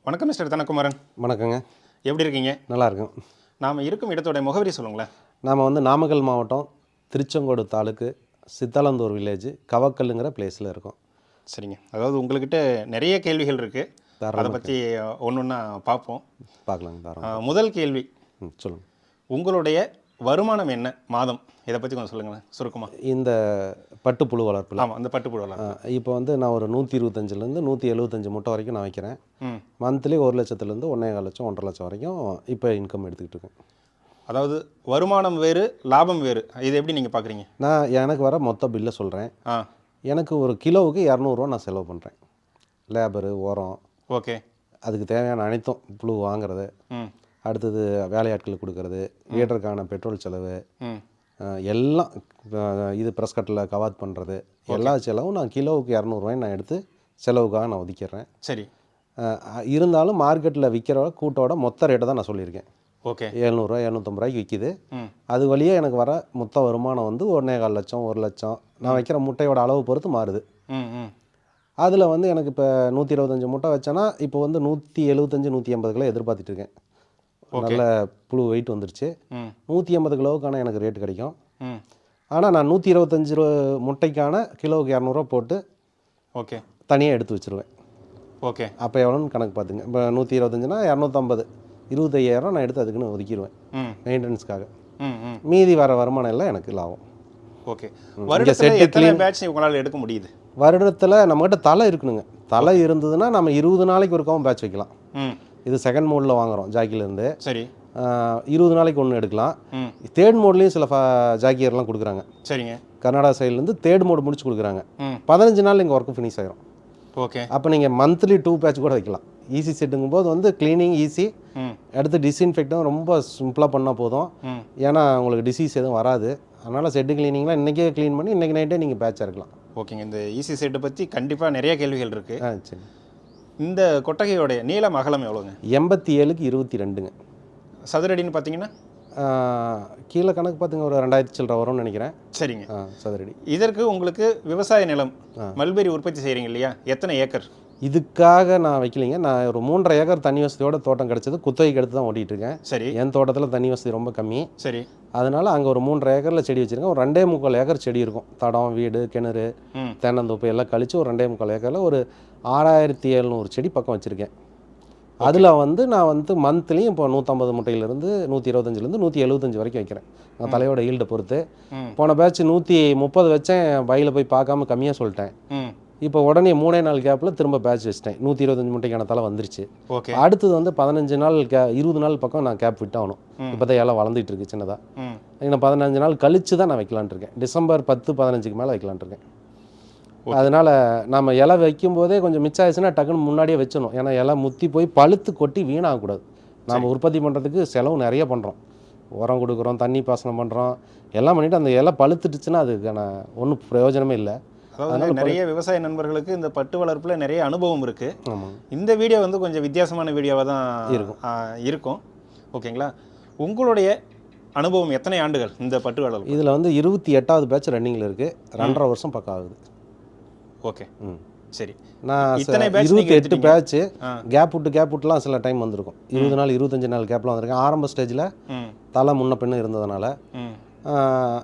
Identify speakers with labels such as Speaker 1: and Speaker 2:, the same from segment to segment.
Speaker 1: வணக்கம் மிஸ்டர் தனக்குமாரன்.
Speaker 2: வணக்கங்க.
Speaker 1: எப்படி இருக்கீங்க?
Speaker 2: நல்லா இருக்கும்.
Speaker 1: நாம் இருக்கும் இடத்தோட முகவரி சொல்லுங்களேன்.
Speaker 2: நாம் வந்து நாமக்கல் மாவட்டம் திருச்செங்கோடு தாலுக்கு சித்தாலந்தூர் வில்லேஜ் கவக்கல்லுங்கிற பிளேஸில் இருக்கோம்.
Speaker 1: சரிங்க. அதாவது உங்கள்கிட்ட நிறைய கேள்விகள் இருக்குது. அதை
Speaker 2: தாராளமாக
Speaker 1: பற்றி ஒன்று ஒன்றா பார்ப்போம்.
Speaker 2: பார்க்கலாங்க. தாராளமாக.
Speaker 1: முதல் கேள்வி,
Speaker 2: சொல்லுங்கள்.
Speaker 1: உங்களுடைய வருமானம் என்ன மாதம்? இதை பற்றி கொஞ்சம் சொல்லுங்களேன் சுருக்கமாக.
Speaker 2: இந்த பட்டுப்புழு வளர்ப்பில்
Speaker 1: ஆமாம், இந்த பட்டுப்புழு வளர்ப்பு.
Speaker 2: இப்போ வந்து நான் ஒரு 125லேருந்து 175 முட்டை வரைக்கும் நான் வைக்கிறேன். மந்த்லி 1 லட்சத்துலேருந்து 1.25 லட்சம் 1.5 லட்சம் வரைக்கும் இப்போ இன்கம் எடுத்துக்கிட்டு இருக்கேன்.
Speaker 1: அதாவது வருமானம் வேறு லாபம் வேறு, இது எப்படி நீங்கள் பார்க்குறீங்க?
Speaker 2: நான் எனக்கு வர மொத்த பில்லை சொல்கிறேன். எனக்கு ஒரு கிலோவுக்கு 200 நான் செலவு பண்ணுறேன். லேபரு, உரம்,
Speaker 1: ஓகே, அதுக்கு
Speaker 2: தேவையான அனைத்தும், புழு வாங்குறது, அடுத்தது வேலையாட்களுக்கு கொடுக்கறது, வீடருக்கான பெட்ரோல் செலவு, எல்லாம் இது ப்ரெஸ் கட்டில் கவாத் பண்ணுறது, எல்லா செலவும் நான் கிலோவுக்கு 200 நான் எடுத்து செலவுக்காக நான் ஒதுக்கிடுறேன்.
Speaker 1: சரி.
Speaker 2: இருந்தாலும் மார்க்கெட்டில் விற்கிற கூட்டோட மொத்த ரேட்டை தான் நான் சொல்லியிருக்கேன்.
Speaker 1: ஓகே,
Speaker 2: 700 750 விற்கிது. அது வழியே எனக்கு வர மொத்த வருமானம் வந்து 1.25 லட்சம் 1 லட்சம். நான் வைக்கிற முட்டையோட அளவு பொறுத்து மாறுது. அதில் வந்து எனக்கு இப்போ 125 முட்டை வச்சேன்னா இப்போ வந்து 175 180 கிலோ எதிர்பார்த்துட்டு இருக்கேன். நல்ல புழு வெயிட் வந்துருச்சு. 180 கிலோவுக்கான எனக்கு ரேட்டு கிடைக்கும். ஆனால் நான் 125 முட்டைக்கான கிலோவுக்கு 200 போட்டு
Speaker 1: ஓகே
Speaker 2: தனியாக எடுத்து வச்சுருவேன்.
Speaker 1: ஓகே,
Speaker 2: அப்போ எவ்வளோன்னு கணக்கு பார்த்துங்க. இப்போ 125னா 250, 25,000 நான் எடுத்து அதுக்குன்னு ஒதுக்கிடுவேன் மெயின்டெனன்ஸ்க்காக. மீதி வர வருமானம் எல்லாம் எனக்கு லாபம்.
Speaker 1: ஓகே. வருடத்தில் எத்தனை பேட்ச் உங்களால் எடுக்க முடியுது?
Speaker 2: வருடத்தில் நம்மகிட்ட தலை இருக்கணுங்க. தலை இருந்ததுன்னா நம்ம 20 நாளைக்கு ஒருக்காவும் பேட்ச் வைக்கலாம். இது செகண்ட் மோடில் வாங்குகிறோம் ஜாக்கிலேருந்து.
Speaker 1: சரி.
Speaker 2: 20 நாளைக்கு ஒன்று எடுக்கலாம். தேர்ட் மோட்லேயும் சில ஜாக்கியர்லாம் கொடுக்குறாங்க.
Speaker 1: சரிங்க.
Speaker 2: கர்நாடகா சைட்லேருந்து தேர்ட் மோடு முடிச்சு கொடுக்குறாங்க. 15 நாள் எங்கள் ஒர்க்கு ஃபினிஷ் ஆகிரும்.
Speaker 1: ஓகே.
Speaker 2: அப்போ நீங்கள் மந்த்லி 2 பேட்ச் கூட வைக்கலாம். ஈஸி செட்டுங்கும் போது வந்து க்ளீனிங் ஈஸி, அடுத்து டிஸ்இன்ஃபெக்டும் ரொம்ப சிம்பிளாக பண்ணால் போதும். ஏன்னா உங்களுக்கு டிசீஸ் எதுவும் வராது. அதனால் செட்டு க்ளீனிங்லாம் இன்றைக்கே க்ளீன் பண்ணி இன்றைக்கி நைட்டே நீங்கள் பேட்சாக இருக்கலாம்.
Speaker 1: ஓகேங்க. இந்த ஈஸி செட்டை பற்றி கண்டிப்பாக நிறைய கேள்விகள் இருக்குது.
Speaker 2: சரி.
Speaker 1: இந்த கொட்டகையோடைய நீளம் அகலம் எவ்வளோங்க?
Speaker 2: 87க்கு 22ங்க.
Speaker 1: சதுரடின்னு பார்த்தீங்கன்னா
Speaker 2: கீழே கணக்கு பார்த்துங்க ஒரு 2000 சில்லற வரும்னு நினைக்கிறேன்.
Speaker 1: சரிங்க.
Speaker 2: சதுரடி.
Speaker 1: இதற்கு உங்களுக்கு விவசாய நிலம் மல்பெரி உற்பத்தி செய்கிறீங்க இல்லையா? எத்தனை ஏக்கர்?
Speaker 2: இதுக்காக நான் வைக்கலைங்க. நான் ஒரு 3.5 ஏக்கர் தண்ணி வசதியோட தோட்டம் கிடச்சது. குத்தகைக்கு எடுத்து தான் ஓட்டிகிட்டு இருக்கேன்.
Speaker 1: சரி.
Speaker 2: என் தோட்டத்தில் தண்ணி வசதி ரொம்ப கம்மி.
Speaker 1: சரி.
Speaker 2: அதனால் அங்கே ஒரு 3.5 ஏக்கரில் செடி வச்சுருக்கேன். ஒரு 2.25 ஏக்கர் செடி இருக்கும். தடம், வீடு, கிணறு, தென்னந்தோப்பு எல்லாம் கழித்து ஒரு 2.25 ஏக்கரில் ஒரு 6700 செடி பக்கம் வச்சுருக்கேன். அதில் வந்து நான் வந்து மந்த்லியும் இப்போ 150 முட்டையிலேருந்து 125லேருந்து 175 வரைக்கும் வைக்கிறேன். நான் தலையோட ஈல்டை பொறுத்து. போன பேட்ச் 130 வச்சேன். வயலில் போய் பார்க்காம கம்மியாக சொல்லிட்டேன். இப்போ உடனே 3 நாள் கேப்பில் திரும்ப பேட்ச் வச்சிட்டேன். 125 முட்டைக்கான தலை வந்துருச்சு.
Speaker 1: ஓகே.
Speaker 2: அடுத்தது வந்து 15 நாள் 20 நாள் பக்கம் நான் கேப் விட்டாகணும். இப்போ தான் எல்லாம் வளர்ந்துட்டு இருக்கு சின்னதாக. நான் 15 நாள் கழித்து தான் நான் வைக்கலான்ட்டு இருக்கேன். டிசம்பர் 10-15க்கு மேலே வைக்கலான்ட்டு இருக்கேன். அதனால் நம்ம இலை வைக்கும்போதே கொஞ்சம் மிச்சம் ஆயிடுச்சுன்னா டக்குன்னு முன்னாடியே வச்சிடணும். ஏன்னா இலை முத்தி போய் பழுத்து கொட்டி வீணாகக்கூடாது. நம்ம உற்பத்தி பண்ணுறதுக்கு செலவு நிறைய பண்ணுறோம். உரம் கொடுக்குறோம், தண்ணி பாசனம் பண்ணுறோம், எல்லாம் பண்ணிவிட்டு அந்த இலை பழுத்துட்டுச்சுன்னா அதுக்கான ஒன்றும் பிரயோஜனமே இல்லை.
Speaker 1: அதாவது நிறைய விவசாய நண்பர்களுக்கு இந்த பட்டு வளர்ப்பில் நிறைய அனுபவம் இருக்குது. இந்த வீடியோ வந்து கொஞ்சம் வித்தியாசமான வீடியோவாக தான் இருக்கும். ஓகேங்களா? உங்களுடைய அனுபவம் எத்தனை ஆண்டுகள் இந்த பட்டு வளர்ப்பு?
Speaker 2: இதில் வந்து 28வது பேட்ச் ரன்னிங்கில் இருக்குது. 2.5 வருஷம் பக்கம் ஆகுது.
Speaker 1: ஓகே. சரி.
Speaker 2: நான் 28 பேட்ச் கேப் விட்டுலாம் சில டைம் வந்திருக்கும். 20 நாள் 25 நாள் கேப்லாம் வந்திருக்கேன். ஆரம்ப ஸ்டேஜில் தலை முன்ன பின்ன இருந்ததுனால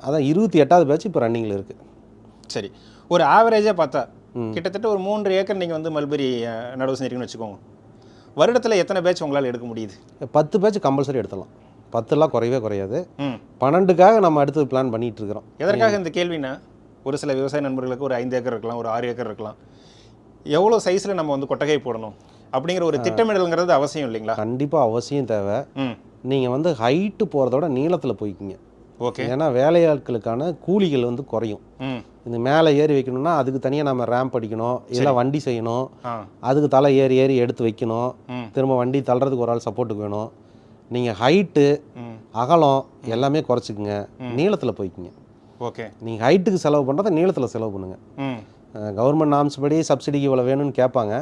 Speaker 2: அதான் 28வது பேட்ச் இப்போ ரன்னிங்கில் இருக்குது.
Speaker 1: சரி. ஒரு ஆவரேஜாக பார்த்தா கிட்டத்தட்ட ஒரு 3 ஏக்கர் நீங்கள் வந்து மல்பெரி நடவு செஞ்சிருக்கீங்கன்னு வச்சுக்கோங்க. வருடத்தில் எத்தனை பேட்ச் உங்களால் எடுக்க முடியுது? 10
Speaker 2: பேட்ச் கம்பல்சரி எடுத்துடலாம். 10லாம் குறையவே குறையாது. 12க்காக நம்ம அடுத்து பிளான் பண்ணிகிட்டு இருக்கிறோம்.
Speaker 1: எதற்காக இந்த கேள்வினா, ஒரு சில விவசாய நண்பர்களுக்கு ஒரு 5 ஏக்கர் இருக்கலாம், ஒரு 6 ஏக்கர் இருக்கலாம். எவ்வளோ சைஸில் நம்ம வந்து கொட்டகை போடணும் அப்படிங்கிற ஒரு திட்டமிடல்ங்கிறது அவசியம் இல்லைங்களா?
Speaker 2: கண்டிப்பாக அவசியம் தேவை. நீங்கள் வந்து ஹைட்டு போகிறதோட நீளத்தில் போய்க்குங்க.
Speaker 1: ஓகே.
Speaker 2: ஏன்னா வேலையாட்களுக்கான கூலிகள் வந்து குறையும். இந்த மேலே ஏறி வைக்கணும்னா அதுக்கு தனியாக நம்ம ரேம்ப் அடிக்கணும், இல்லை வண்டி செய்யணும், அதுக்கு தலை ஏறி ஏறி எடுத்து வைக்கணும், திரும்ப வண்டி தள்ளுறதுக்கு ஒரு ஆள் சப்போர்ட்டுக்கு வேணும். நீங்கள் ஹைட்டு அகலம் எல்லாமே குறைச்சிக்குங்க, நீளத்தில் போய்க்குங்க.
Speaker 1: ஓகே.
Speaker 2: நீங்கள் ஹைட்டுக்கு செலவு பண்ணுறதை நீளத்தில் செலவு பண்ணுங்கள். கவர்மெண்ட் நாம்ஸ் படி சப்சிடிக்கு இவ்வளோ வேணும்னு கேட்பாங்க.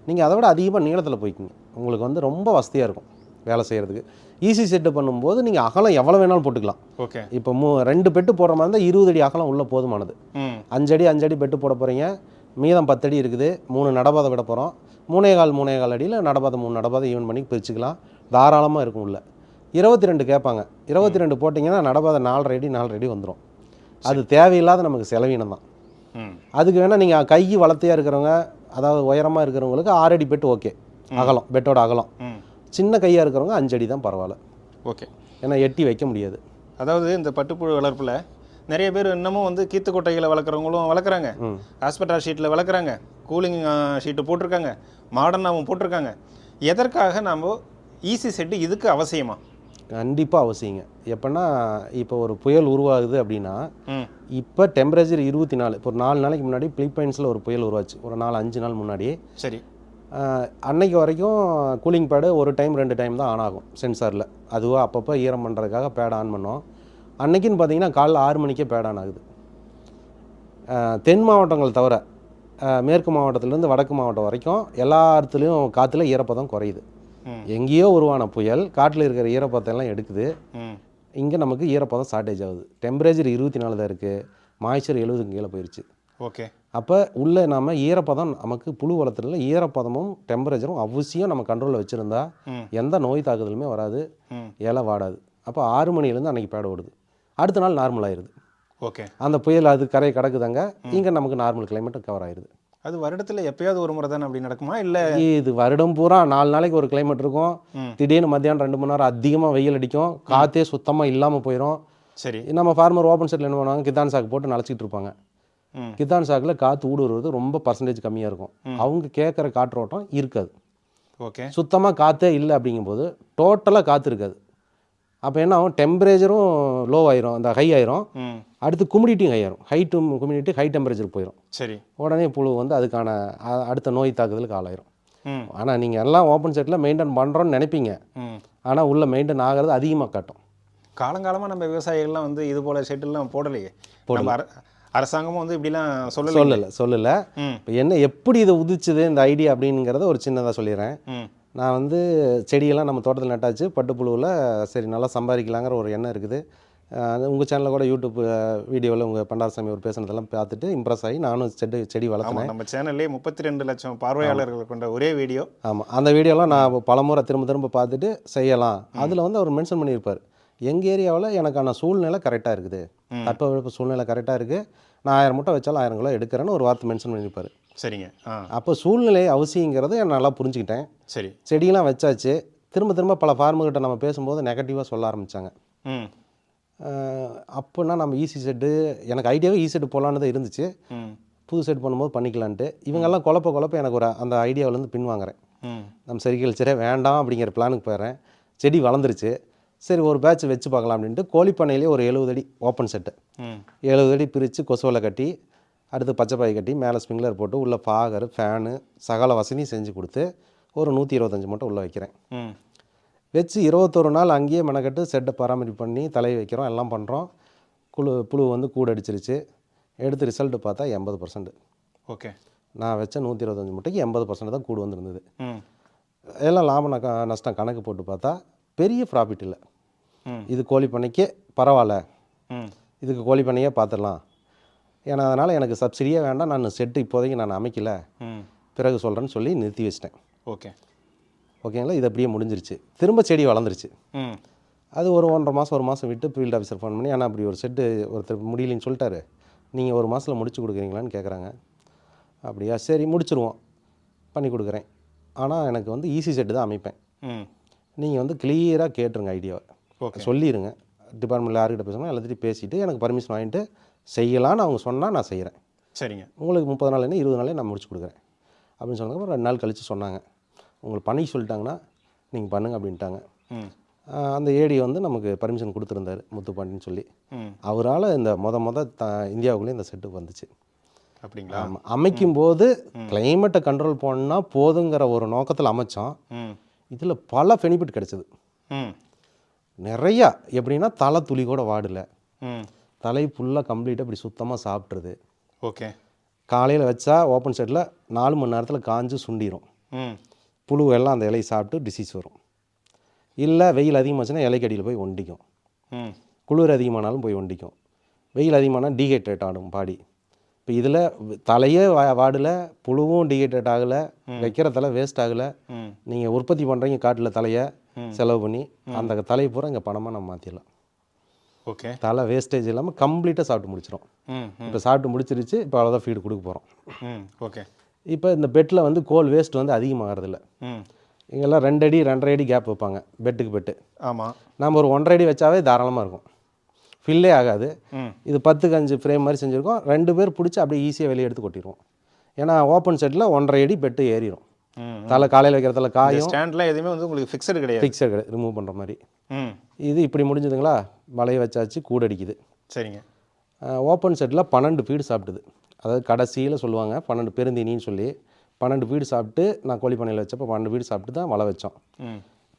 Speaker 2: நீங்கள் அதை விட அதிகமாக நீளத்தில் போய்க்குங்க. உங்களுக்கு வந்து ரொம்ப வசதியாக இருக்கும் வேலை செய்கிறதுக்கு. ஈஸி செட்டு பண்ணும்போது நீங்கள் அகலம் எவ்வளோ வேணாலும் போட்டுக்கலாம்.
Speaker 1: ஓகே.
Speaker 2: இப்போ 2 பெட்டு போடுற மாதிரி இருந்தால் 20 அடி அகலம் உள்ள போதுமானது. 5 அடி 5 அடி பெட்டு போட போகிறீங்க, மீதம் 10 அடி இருக்குது. 3 நடபாதை விட போகிறோம். 3.25 அடியில் நடப்பாதை 3 நடப்பாதை ஈவன் பண்ணி பிரிச்சுக்கலாம். தாராளமாக இருக்கும் உள்ள. 22 கேட்பாங்க. 22 போட்டிங்கன்னா நடப்பாதை 4.5 அடி வந்துடும். அது தேவையில்லாத நமக்கு செலவீனம் தான். அதுக்கு வேணால் நீங்கள் கை வளர்த்தியாக இருக்கிறவங்க, அதாவது உயரமாக இருக்கிறவங்களுக்கு 6 அடி பெட்டு ஓகே, அகலம், பெட்டோட அகலம். சின்ன கையாக இருக்கிறவங்க 5 அடி தான் பரவாயில்ல. ஓகே, ஏன்னா எட்டி வைக்க முடியாது.
Speaker 1: அதாவது இந்த பட்டுப்புழு வளர்ப்பில் நிறைய பேர் இன்னமும் வந்து கீத்து கொட்டைகளை வளர்க்குறவங்களும் வளர்க்குறாங்க, ஆஸ்பெட்டாஸ் ஷீட்டில் வளர்க்குறாங்க, கூலிங் ஷீட்டு போட்டிருக்காங்க, மாடர்னாகவும் போட்டிருக்காங்க. எதற்காக நம்ம ஈசி செட்டு இதுக்கு அவசியமா?
Speaker 2: கண்டிப்பாக அவசியங்க. எப்படின்னா இப்போ ஒரு புயல் உருவாகுது அப்படின்னா, இப்போ டெம்பரேச்சர் 24, இப்போ ஒரு 4 நாளைக்கு முன்னாடி பிலிப்பைன்ஸில் ஒரு புயல் உருவாச்சு, ஒரு 4-5 நாள் முன்னாடி.
Speaker 1: சரி.
Speaker 2: அன்னைக்கு வரைக்கும் கூலிங் பேடு ஒரு டைம் 2 டைம் தான் ஆன் ஆகும் சென்சாரில். அதுவாக அப்பப்போ ஈரம் பண்ணுறதுக்காக பேட் ஆன் பண்ணோம். அன்னைக்குன்னு பார்த்தீங்கன்னா காலைல 6 மணிக்கே பேட் ஆன் ஆகுது. தென் மாவட்டங்கள் தவிர மேற்கு மாவட்டத்திலேருந்து வடக்கு மாவட்டம் வரைக்கும் எல்லா இடத்துலையும் காற்றுல ஈரப்பதம் குறையுது. எங்கேயோ உருவான புயல் காட்டில் இருக்கிற ஈரப்பதெல்லாம் எடுக்குது. இங்கே நமக்கு ஈரப்பதம் ஷார்ட்டேஜ் ஆகுது. டெம்பரேச்சர் 24 தான் இருக்குது, மாய்ச்சர் 70க்கு கீழே போயிடுச்சு.
Speaker 1: ஓகே.
Speaker 2: அப்போ உள்ளே நம்ம ஈரப்பதம், நமக்கு புழு வளர்த்துறதுல ஈரப்பதமும் டெம்பரேச்சரும் அவசியம் நம்ம கண்ட்ரோலில் வச்சுருந்தா எந்த நோய் தாக்குதலுமே வராது, இலை வாடாது. அப்போ 6 மணிலேருந்து அன்றைக்கி பேட ஓடுது, அடுத்த நாள் நார்மல் ஆயிடுது.
Speaker 1: ஓகே.
Speaker 2: அந்த புயல் அது கரையை கிடக்குதாங்க, இங்கே நமக்கு நார்மல் கிளைமேட்டு கவர் ஆயிடுது.
Speaker 1: அது வருடத்தில் எப்பயாவது ஒரு முறை தானே அப்படி நடக்குமா? இல்லை
Speaker 2: இது வருடம் பூரா 4 நாளைக்கு ஒரு கிளைமேட் இருக்கும். திடீர்னு மத்தியானம் 2 மணி நேரம் அதிகமாக வெயில் அடிக்கும், காற்றே சுத்தமாக இல்லாமல் போயிடும். சரி. நம்ம ஃபார்மர் ஓப்பன் செட்டில் என்ன பண்ணுவாங்க, கித்தான் சாக்கு போட்டு நனைச்சிட்டு இருப்பாங்க. கித்தான் சாக்கில் காற்று ஊடுருவது ரொம்ப பர்சன்டேஜ் கம்மியாக இருக்கும். அவங்க கேட்குற காற்றோட்டம் இருக்காது. ஓகே. சுத்தமாக காற்றே இல்லை அப்படிங்கும்போது டோட்டலாக காற்று இருக்காது. அப்போ என்ன ஆகும், டெம்பரேச்சரும் லோ ஆயிரும், அந்த ஹை ஆயிரும். அடுத்து குமிடிட்டியும் ஹை ஆயிரும், ஹை டு குமிடிட்டி ஹை டெம்பரேச்சர் போயிடும். சரி. உடனே புழு வந்து அதுக்கான அடுத்த நோய் தாக்குதலுக்கு ஆளாயிரும். ஆனால் நீங்கள் எல்லாம் ஓப்பன் செட்டில் மெயின்டைன் பண்ணுறோன்னு நினைப்பீங்க, ஆனால் உள்ளே மெயின்டைன் ஆகிறது அதிகமாக காட்டும்.
Speaker 1: காலங்காலமாக நம்ம விவசாயிகள்லாம் வந்து இது போல் ஷெட்டெல்லாம் போடலையே, அரசாங்கமும் வந்து இப்படிலாம் சொல்லலை.
Speaker 2: இப்போ என்ன எப்படி இதை உதிச்சுது இந்த ஐடியா அப்படிங்கிறத ஒரு சின்னதாக சொல்லிடுறேன். நான் வந்து செடியெல்லாம் நம்ம தோட்டத்தில் நட்டாச்சு, பட்டுப்புழுவில் சரி நல்லா சம்பாதிக்கலாங்கிற ஒரு எண்ணம் இருக்குது. உங்கள் சேனலில் கூட யூடியூப் வீடியோவில் உங்கள் பண்டாரசாமி ஒரு பேசுனதெல்லாம் பார்த்துட்டு இம்ப்ரெஸ் ஆகி நானும் செடி வளர்த்தேன்.
Speaker 1: நம்ம சேனல்லே 32 லட்சம் பார்வையாளர்கள் கொண்ட ஒரே வீடியோ.
Speaker 2: ஆமாம், அந்த வீடியோலாம் நான் பலமுறை திரும்ப பார்த்துட்டு செய்யலாம். அதில் வந்து அவர் மென்ஷன் பண்ணியிருப்பார், எங்கள் ஏரியாவில் எனக்கான சூழ்நிலை கரெக்டாக இருக்குது, தட்பவெப்ப சூழ்நிலை கரெக்டாக இருக்குது, நான் 1000 முட்டை வச்சாலும் 1000 கிலோ எடுக்கிறேன்னு ஒரு வார்த்தை மென்ஷன் பண்ணியிருப்பார். சரிங்க. அப்போ சூழ்நிலை அவசியங்கிறது நான் நல்லா புரிஞ்சுக்கிட்டேன். சரி. செடியெலாம் வச்சாச்சு. திரும்ப பல ஃபார்மர்கிட்ட நம்ம பேசும்போது நெகட்டிவாக சொல்ல ஆரம்பித்தாங்க. அப்போனா நம்ம ஈசி செட்டு, எனக்கு ஐடியாவே ஈ செட்டு போகலான்னு தான் இருந்துச்சு. புது செட் பண்ணும்போது பண்ணிக்கலான்ட்டு இவங்கெல்லாம் குழப்ப எனக்கு ஒரு அந்த ஐடியாவிலேருந்து பின்வாங்குறேன். நம்ம செரிகல்ச்சரே வேண்டாம் அப்படிங்கிற பிளானுக்கு போயிடுறேன். செடி வளர்ந்துருச்சு, சரி ஒரு பேட்ச் வச்சு பார்க்கலாம் அப்படின்ட்டு கோழிப்பண்ணையிலே ஒரு 70 அடி ஓப்பன் செட்டு, 70 அடி பிரித்து கொசுவலை கட்டி, அடுத்து பச்சைப்பாய் கட்டி, மேலே ஸ்ப்ரிங்க்லர் போட்டு உள்ள ஃபாகர், ஃபேனு, சகல வசதியும் செஞ்சு கொடுத்து ஒரு 125 மூட்டை உள்ளே வைக்கிறேன். வச்சு 21 நாள் அங்கேயே மெனக்கட்டு செட்டை பராமரிப்பு பண்ணி தலையை வைக்கிறோம், எல்லாம் பண்ணுறோம். புழு வந்து கூடு அடிச்சிருச்சு. எடுத்து ரிசல்ட்டு பார்த்தா 80%. ஓகே. நான் வச்ச 125 மூட்டைக்கு 80% தான் கூடு வந்துருந்தது. எல்லாம் லாபம் நஷ்டம் கணக்கு போட்டு பார்த்தா பெரிய ப்ராஃபிட் இல்லை. இது கோழி பண்ணைக்கே பரவாயில்ல, இதுக்கு கோழி பண்ணையே பார்த்துடலாம். ஏன்னா அதனால் எனக்கு சப்சிடியே வேண்டாம், நான் செட்டு இப்போதைக்கு நான் அமைக்கலை, பிறகு சொல்கிறேன்னு சொல்லி நிறுத்தி வச்சிட்டேன். ஓகேங்களா. இது அப்படியே முடிஞ்சிருச்சு. திரும்ப செடி வளர்ந்துருச்சு. அது ஒரு 1.5 மாதம் விட்டு ஃபீல்டு ஆஃபீஸர் ஃபோன் பண்ணி, ஆனால் அப்படி ஒரு செட்டு ஒருத்தர் முடியலன்னு சொல்லிட்டாரு, நீங்கள் ஒரு மாதத்தில் முடிச்சு கொடுக்குறீங்களான்னு கேட்குறாங்க. அப்படியா, சரி முடிச்சுருவோம், பண்ணி கொடுக்குறேன். ஆனால் எனக்கு வந்து ஈசி செட்டு தான் அமைப்பேன். நீங்கள் வந்து கிளியராக கேட்டுருங்க, ஐடியாவை சொல்லிடுங்க. டிபார்ட்மெண்ட்டில் யார்கிட்ட பேசணும் எல்லாத்தையும் பேசிவிட்டு எனக்கு பர்மிஷன் வாங்கிட்டு செய்யலான்னு அவங்க சொன்னால் நான் செய்கிறேன். சரிங்க. உங்களுக்கு 30 நாள் 20 நாளே நான் முடிச்சு கொடுக்குறேன் அப்படின்னு சொன்னதுக்கப்புறம் 2 நாள் கழித்து சொன்னாங்க, உங்களுக்கு பண்ணி சொல்லிட்டாங்கன்னா நீங்கள் பண்ணுங்க அப்படின்ட்டாங்க. அந்த ஏடி வந்து நமக்கு பர்மிஷன் கொடுத்துருந்தார், முத்துப்பாண்டின்னு சொல்லி. அவரால் இந்த இந்தியாவுக்குள்ளே இந்த செட்டு வந்துச்சு. அப்படிங்களா? ஆமாம். அமைக்கும்போது கிளைமேட்டை கண்ட்ரோல் பண்ணால் போதுங்கிற ஒரு நோக்கத்தில் அமைச்சோம். இதில் பல பெனிஃபிட் கிடச்சிது நிறையா. எப்படின்னா தலை துளி கூட வாடலை, தலை ஃபுல்லாக கம்ப்ளீட்டாக இப்படி சுத்தமாக சாப்பிட்ருது. ஓகே. காலையில் வச்சா ஓப்பன் செட்டில் 4 மணி நேரத்தில் காஞ்சு சுண்டிடும். புழு எல்லாம் அந்த இலையை சாப்பிட்டு டிசீஸ் வரும். இல்லை வெயில் அதிகமாச்சுன்னா இலைக்கடியில் போய் ஒண்டிக்கும், குளிர் அதிகமானாலும் போய் ஒண்டிக்கும். வெயில் அதிகமானால் டீஹைட்ரேட் ஆடும் பாடி. இப்போ இதில் தலையே வாடல, புழுவும் டிஹைட்ரேட் ஆகலை, வைக்கிற தலை வேஸ்ட் ஆகலை. நீங்கள் உற்பத்தி பண்ணுறீங்க காட்டில் தலையை செலவு பண்ணி, அந்த தலையை பூரா இங்கே பணமாக நம்ம மாற்றிடலாம்.
Speaker 1: ஓகே.
Speaker 2: தலை வேஸ்டேஜ் இல்லாமல் கம்ப்ளீட்டாக சாப்பிட்டு முடிச்சிடும். இப்போ சாப்பிட்டு முடிச்சிருச்சு, இப்போ அவ்வளோதான் ஃபீடு கொடுக்க போகிறோம்.
Speaker 1: ஓகே.
Speaker 2: இப்போ இந்த பெட்டில் வந்து கோல் வேஸ்ட் வந்து அதிகமாகறதில்ல. இங்கெல்லாம் 2 அடி 2.5 அடி கேப் வைப்பாங்க பெட்டுக்கு பெட்டு.
Speaker 1: ஆமாம்.
Speaker 2: நம்ம ஒரு 1.5 அடி வச்சாவே தாராளமாக இருக்கும், ஃபில்லே ஆகாது. இது 10க்கு 5 ஃப்ரேம் மாதிரி செஞ்சுருக்கோம். 2 பேர் பிடிச்சி அப்படியே ஈஸியாக வெளியே எடுத்து கொட்டிடுவோம். ஏன்னா ஓப்பன் செட்டில் 1.5 அடி பெட்டு ஏறிடும். தலை காலையில் வைக்கிற தலை காயும்.
Speaker 1: ஸ்டாண்ட்லாம் எதுவுமே வந்து உங்களுக்கு ஃபிக்ஸடு கிடையாது.
Speaker 2: ஃபிக்ஸட் கிடையாது, ரிமூவ் பண்ணுற மாதிரி. இது இப்படி முடிஞ்சதுங்களா, வலையை வச்சாச்சு, கூடு அடிக்குது.
Speaker 1: சரிங்க.
Speaker 2: ஓப்பன் செட்டில் 12 ஃபீடு சாப்பிட்டுது. அதாவது கடைசியில் சொல்லுவாங்க 12 பெருந்தீனின்னு சொல்லி 12 ஃபீடு சாப்பிட்டு, நான் கோழி பண்ணையில் வச்சப்போ 12 ஃபீடு சாப்பிட்டு தான் வலை வச்சோம்.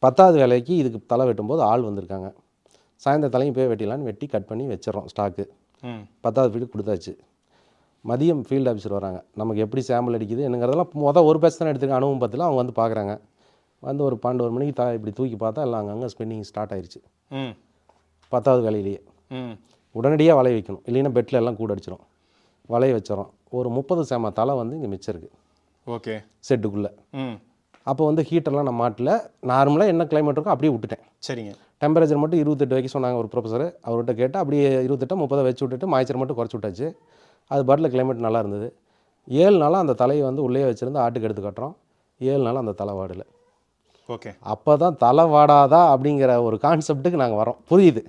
Speaker 2: 10வது வேலைக்கு இதுக்கு தலை வெட்டும்போது ஆள் வந்திருக்காங்க. சாயந்தர தலையும் போய் வெட்டிடலான்னு வெட்டி கட் பண்ணி வச்சிடறோம் ஸ்டாக்கு. 10வது ஃபீடு கொடுத்தாச்சு. மதியம் ஃபீல்டு ஆஃபீஸர் வராங்க. நமக்கு எப்படி சாம்பிள் அடிக்குது என்னங்கிறதெல்லாம் ஒரு பேட்ச் தானே எடுத்துருக்க அனுபவம் பார்த்துல அவங்க வந்து பார்க்குறாங்க. வந்து ஒரு 12 மணிக்கு இப்படி தூக்கி பார்த்தா எல்லாம் அங்கங்கே ஸ்பின்னிங் ஸ்டார்ட் ஆயிடுச்சு. 10வது வேலையிலேயே உடனடியாக வலைய வைக்கணும், இல்லைன்னா பெட்டில் எல்லாம் கூட அடிச்சிடும். வலைய வச்சிடறோம். ஒரு 30 சேமா தலை வந்து இங்கே மிச்சம் இருக்குது.
Speaker 1: ஓகே.
Speaker 2: செட்டுக்குள்ளே. அப்போ வந்து ஹீட்டர்லாம் நான் மாட்டல, நார்மலாக என்ன கிளைமேட் இருக்கோ அப்படியே விட்டுட்டேன்.
Speaker 1: சரிங்க.
Speaker 2: டெம்பரேச்சர் மட்டும் 28 வைக்க சொன்னாங்க ஒரு ப்ரொஃபஸர். அவர்கிட்ட கேட்டால் அப்படியே 28 30 வச்சு விட்டுட்டு மாய்ச்சர் மட்டும் குறைச்சி விட்டாச்சு. அது பாட்டில் கிளைமேட் நல்லா இருந்தது. 7 நாளாக அந்த தலையை வந்து உள்ளே வச்சுருந்து ஆட்டுக்கு எடுத்து கட்டுறோம். 7 நாள் அந்த தலை வாடலை.
Speaker 1: ஓகே.
Speaker 2: அப்போ தான் தலை வாடாதா அப்படிங்கிற ஒரு கான்செப்ட்டுக்கு நாங்கள் வரோம். புரியுது.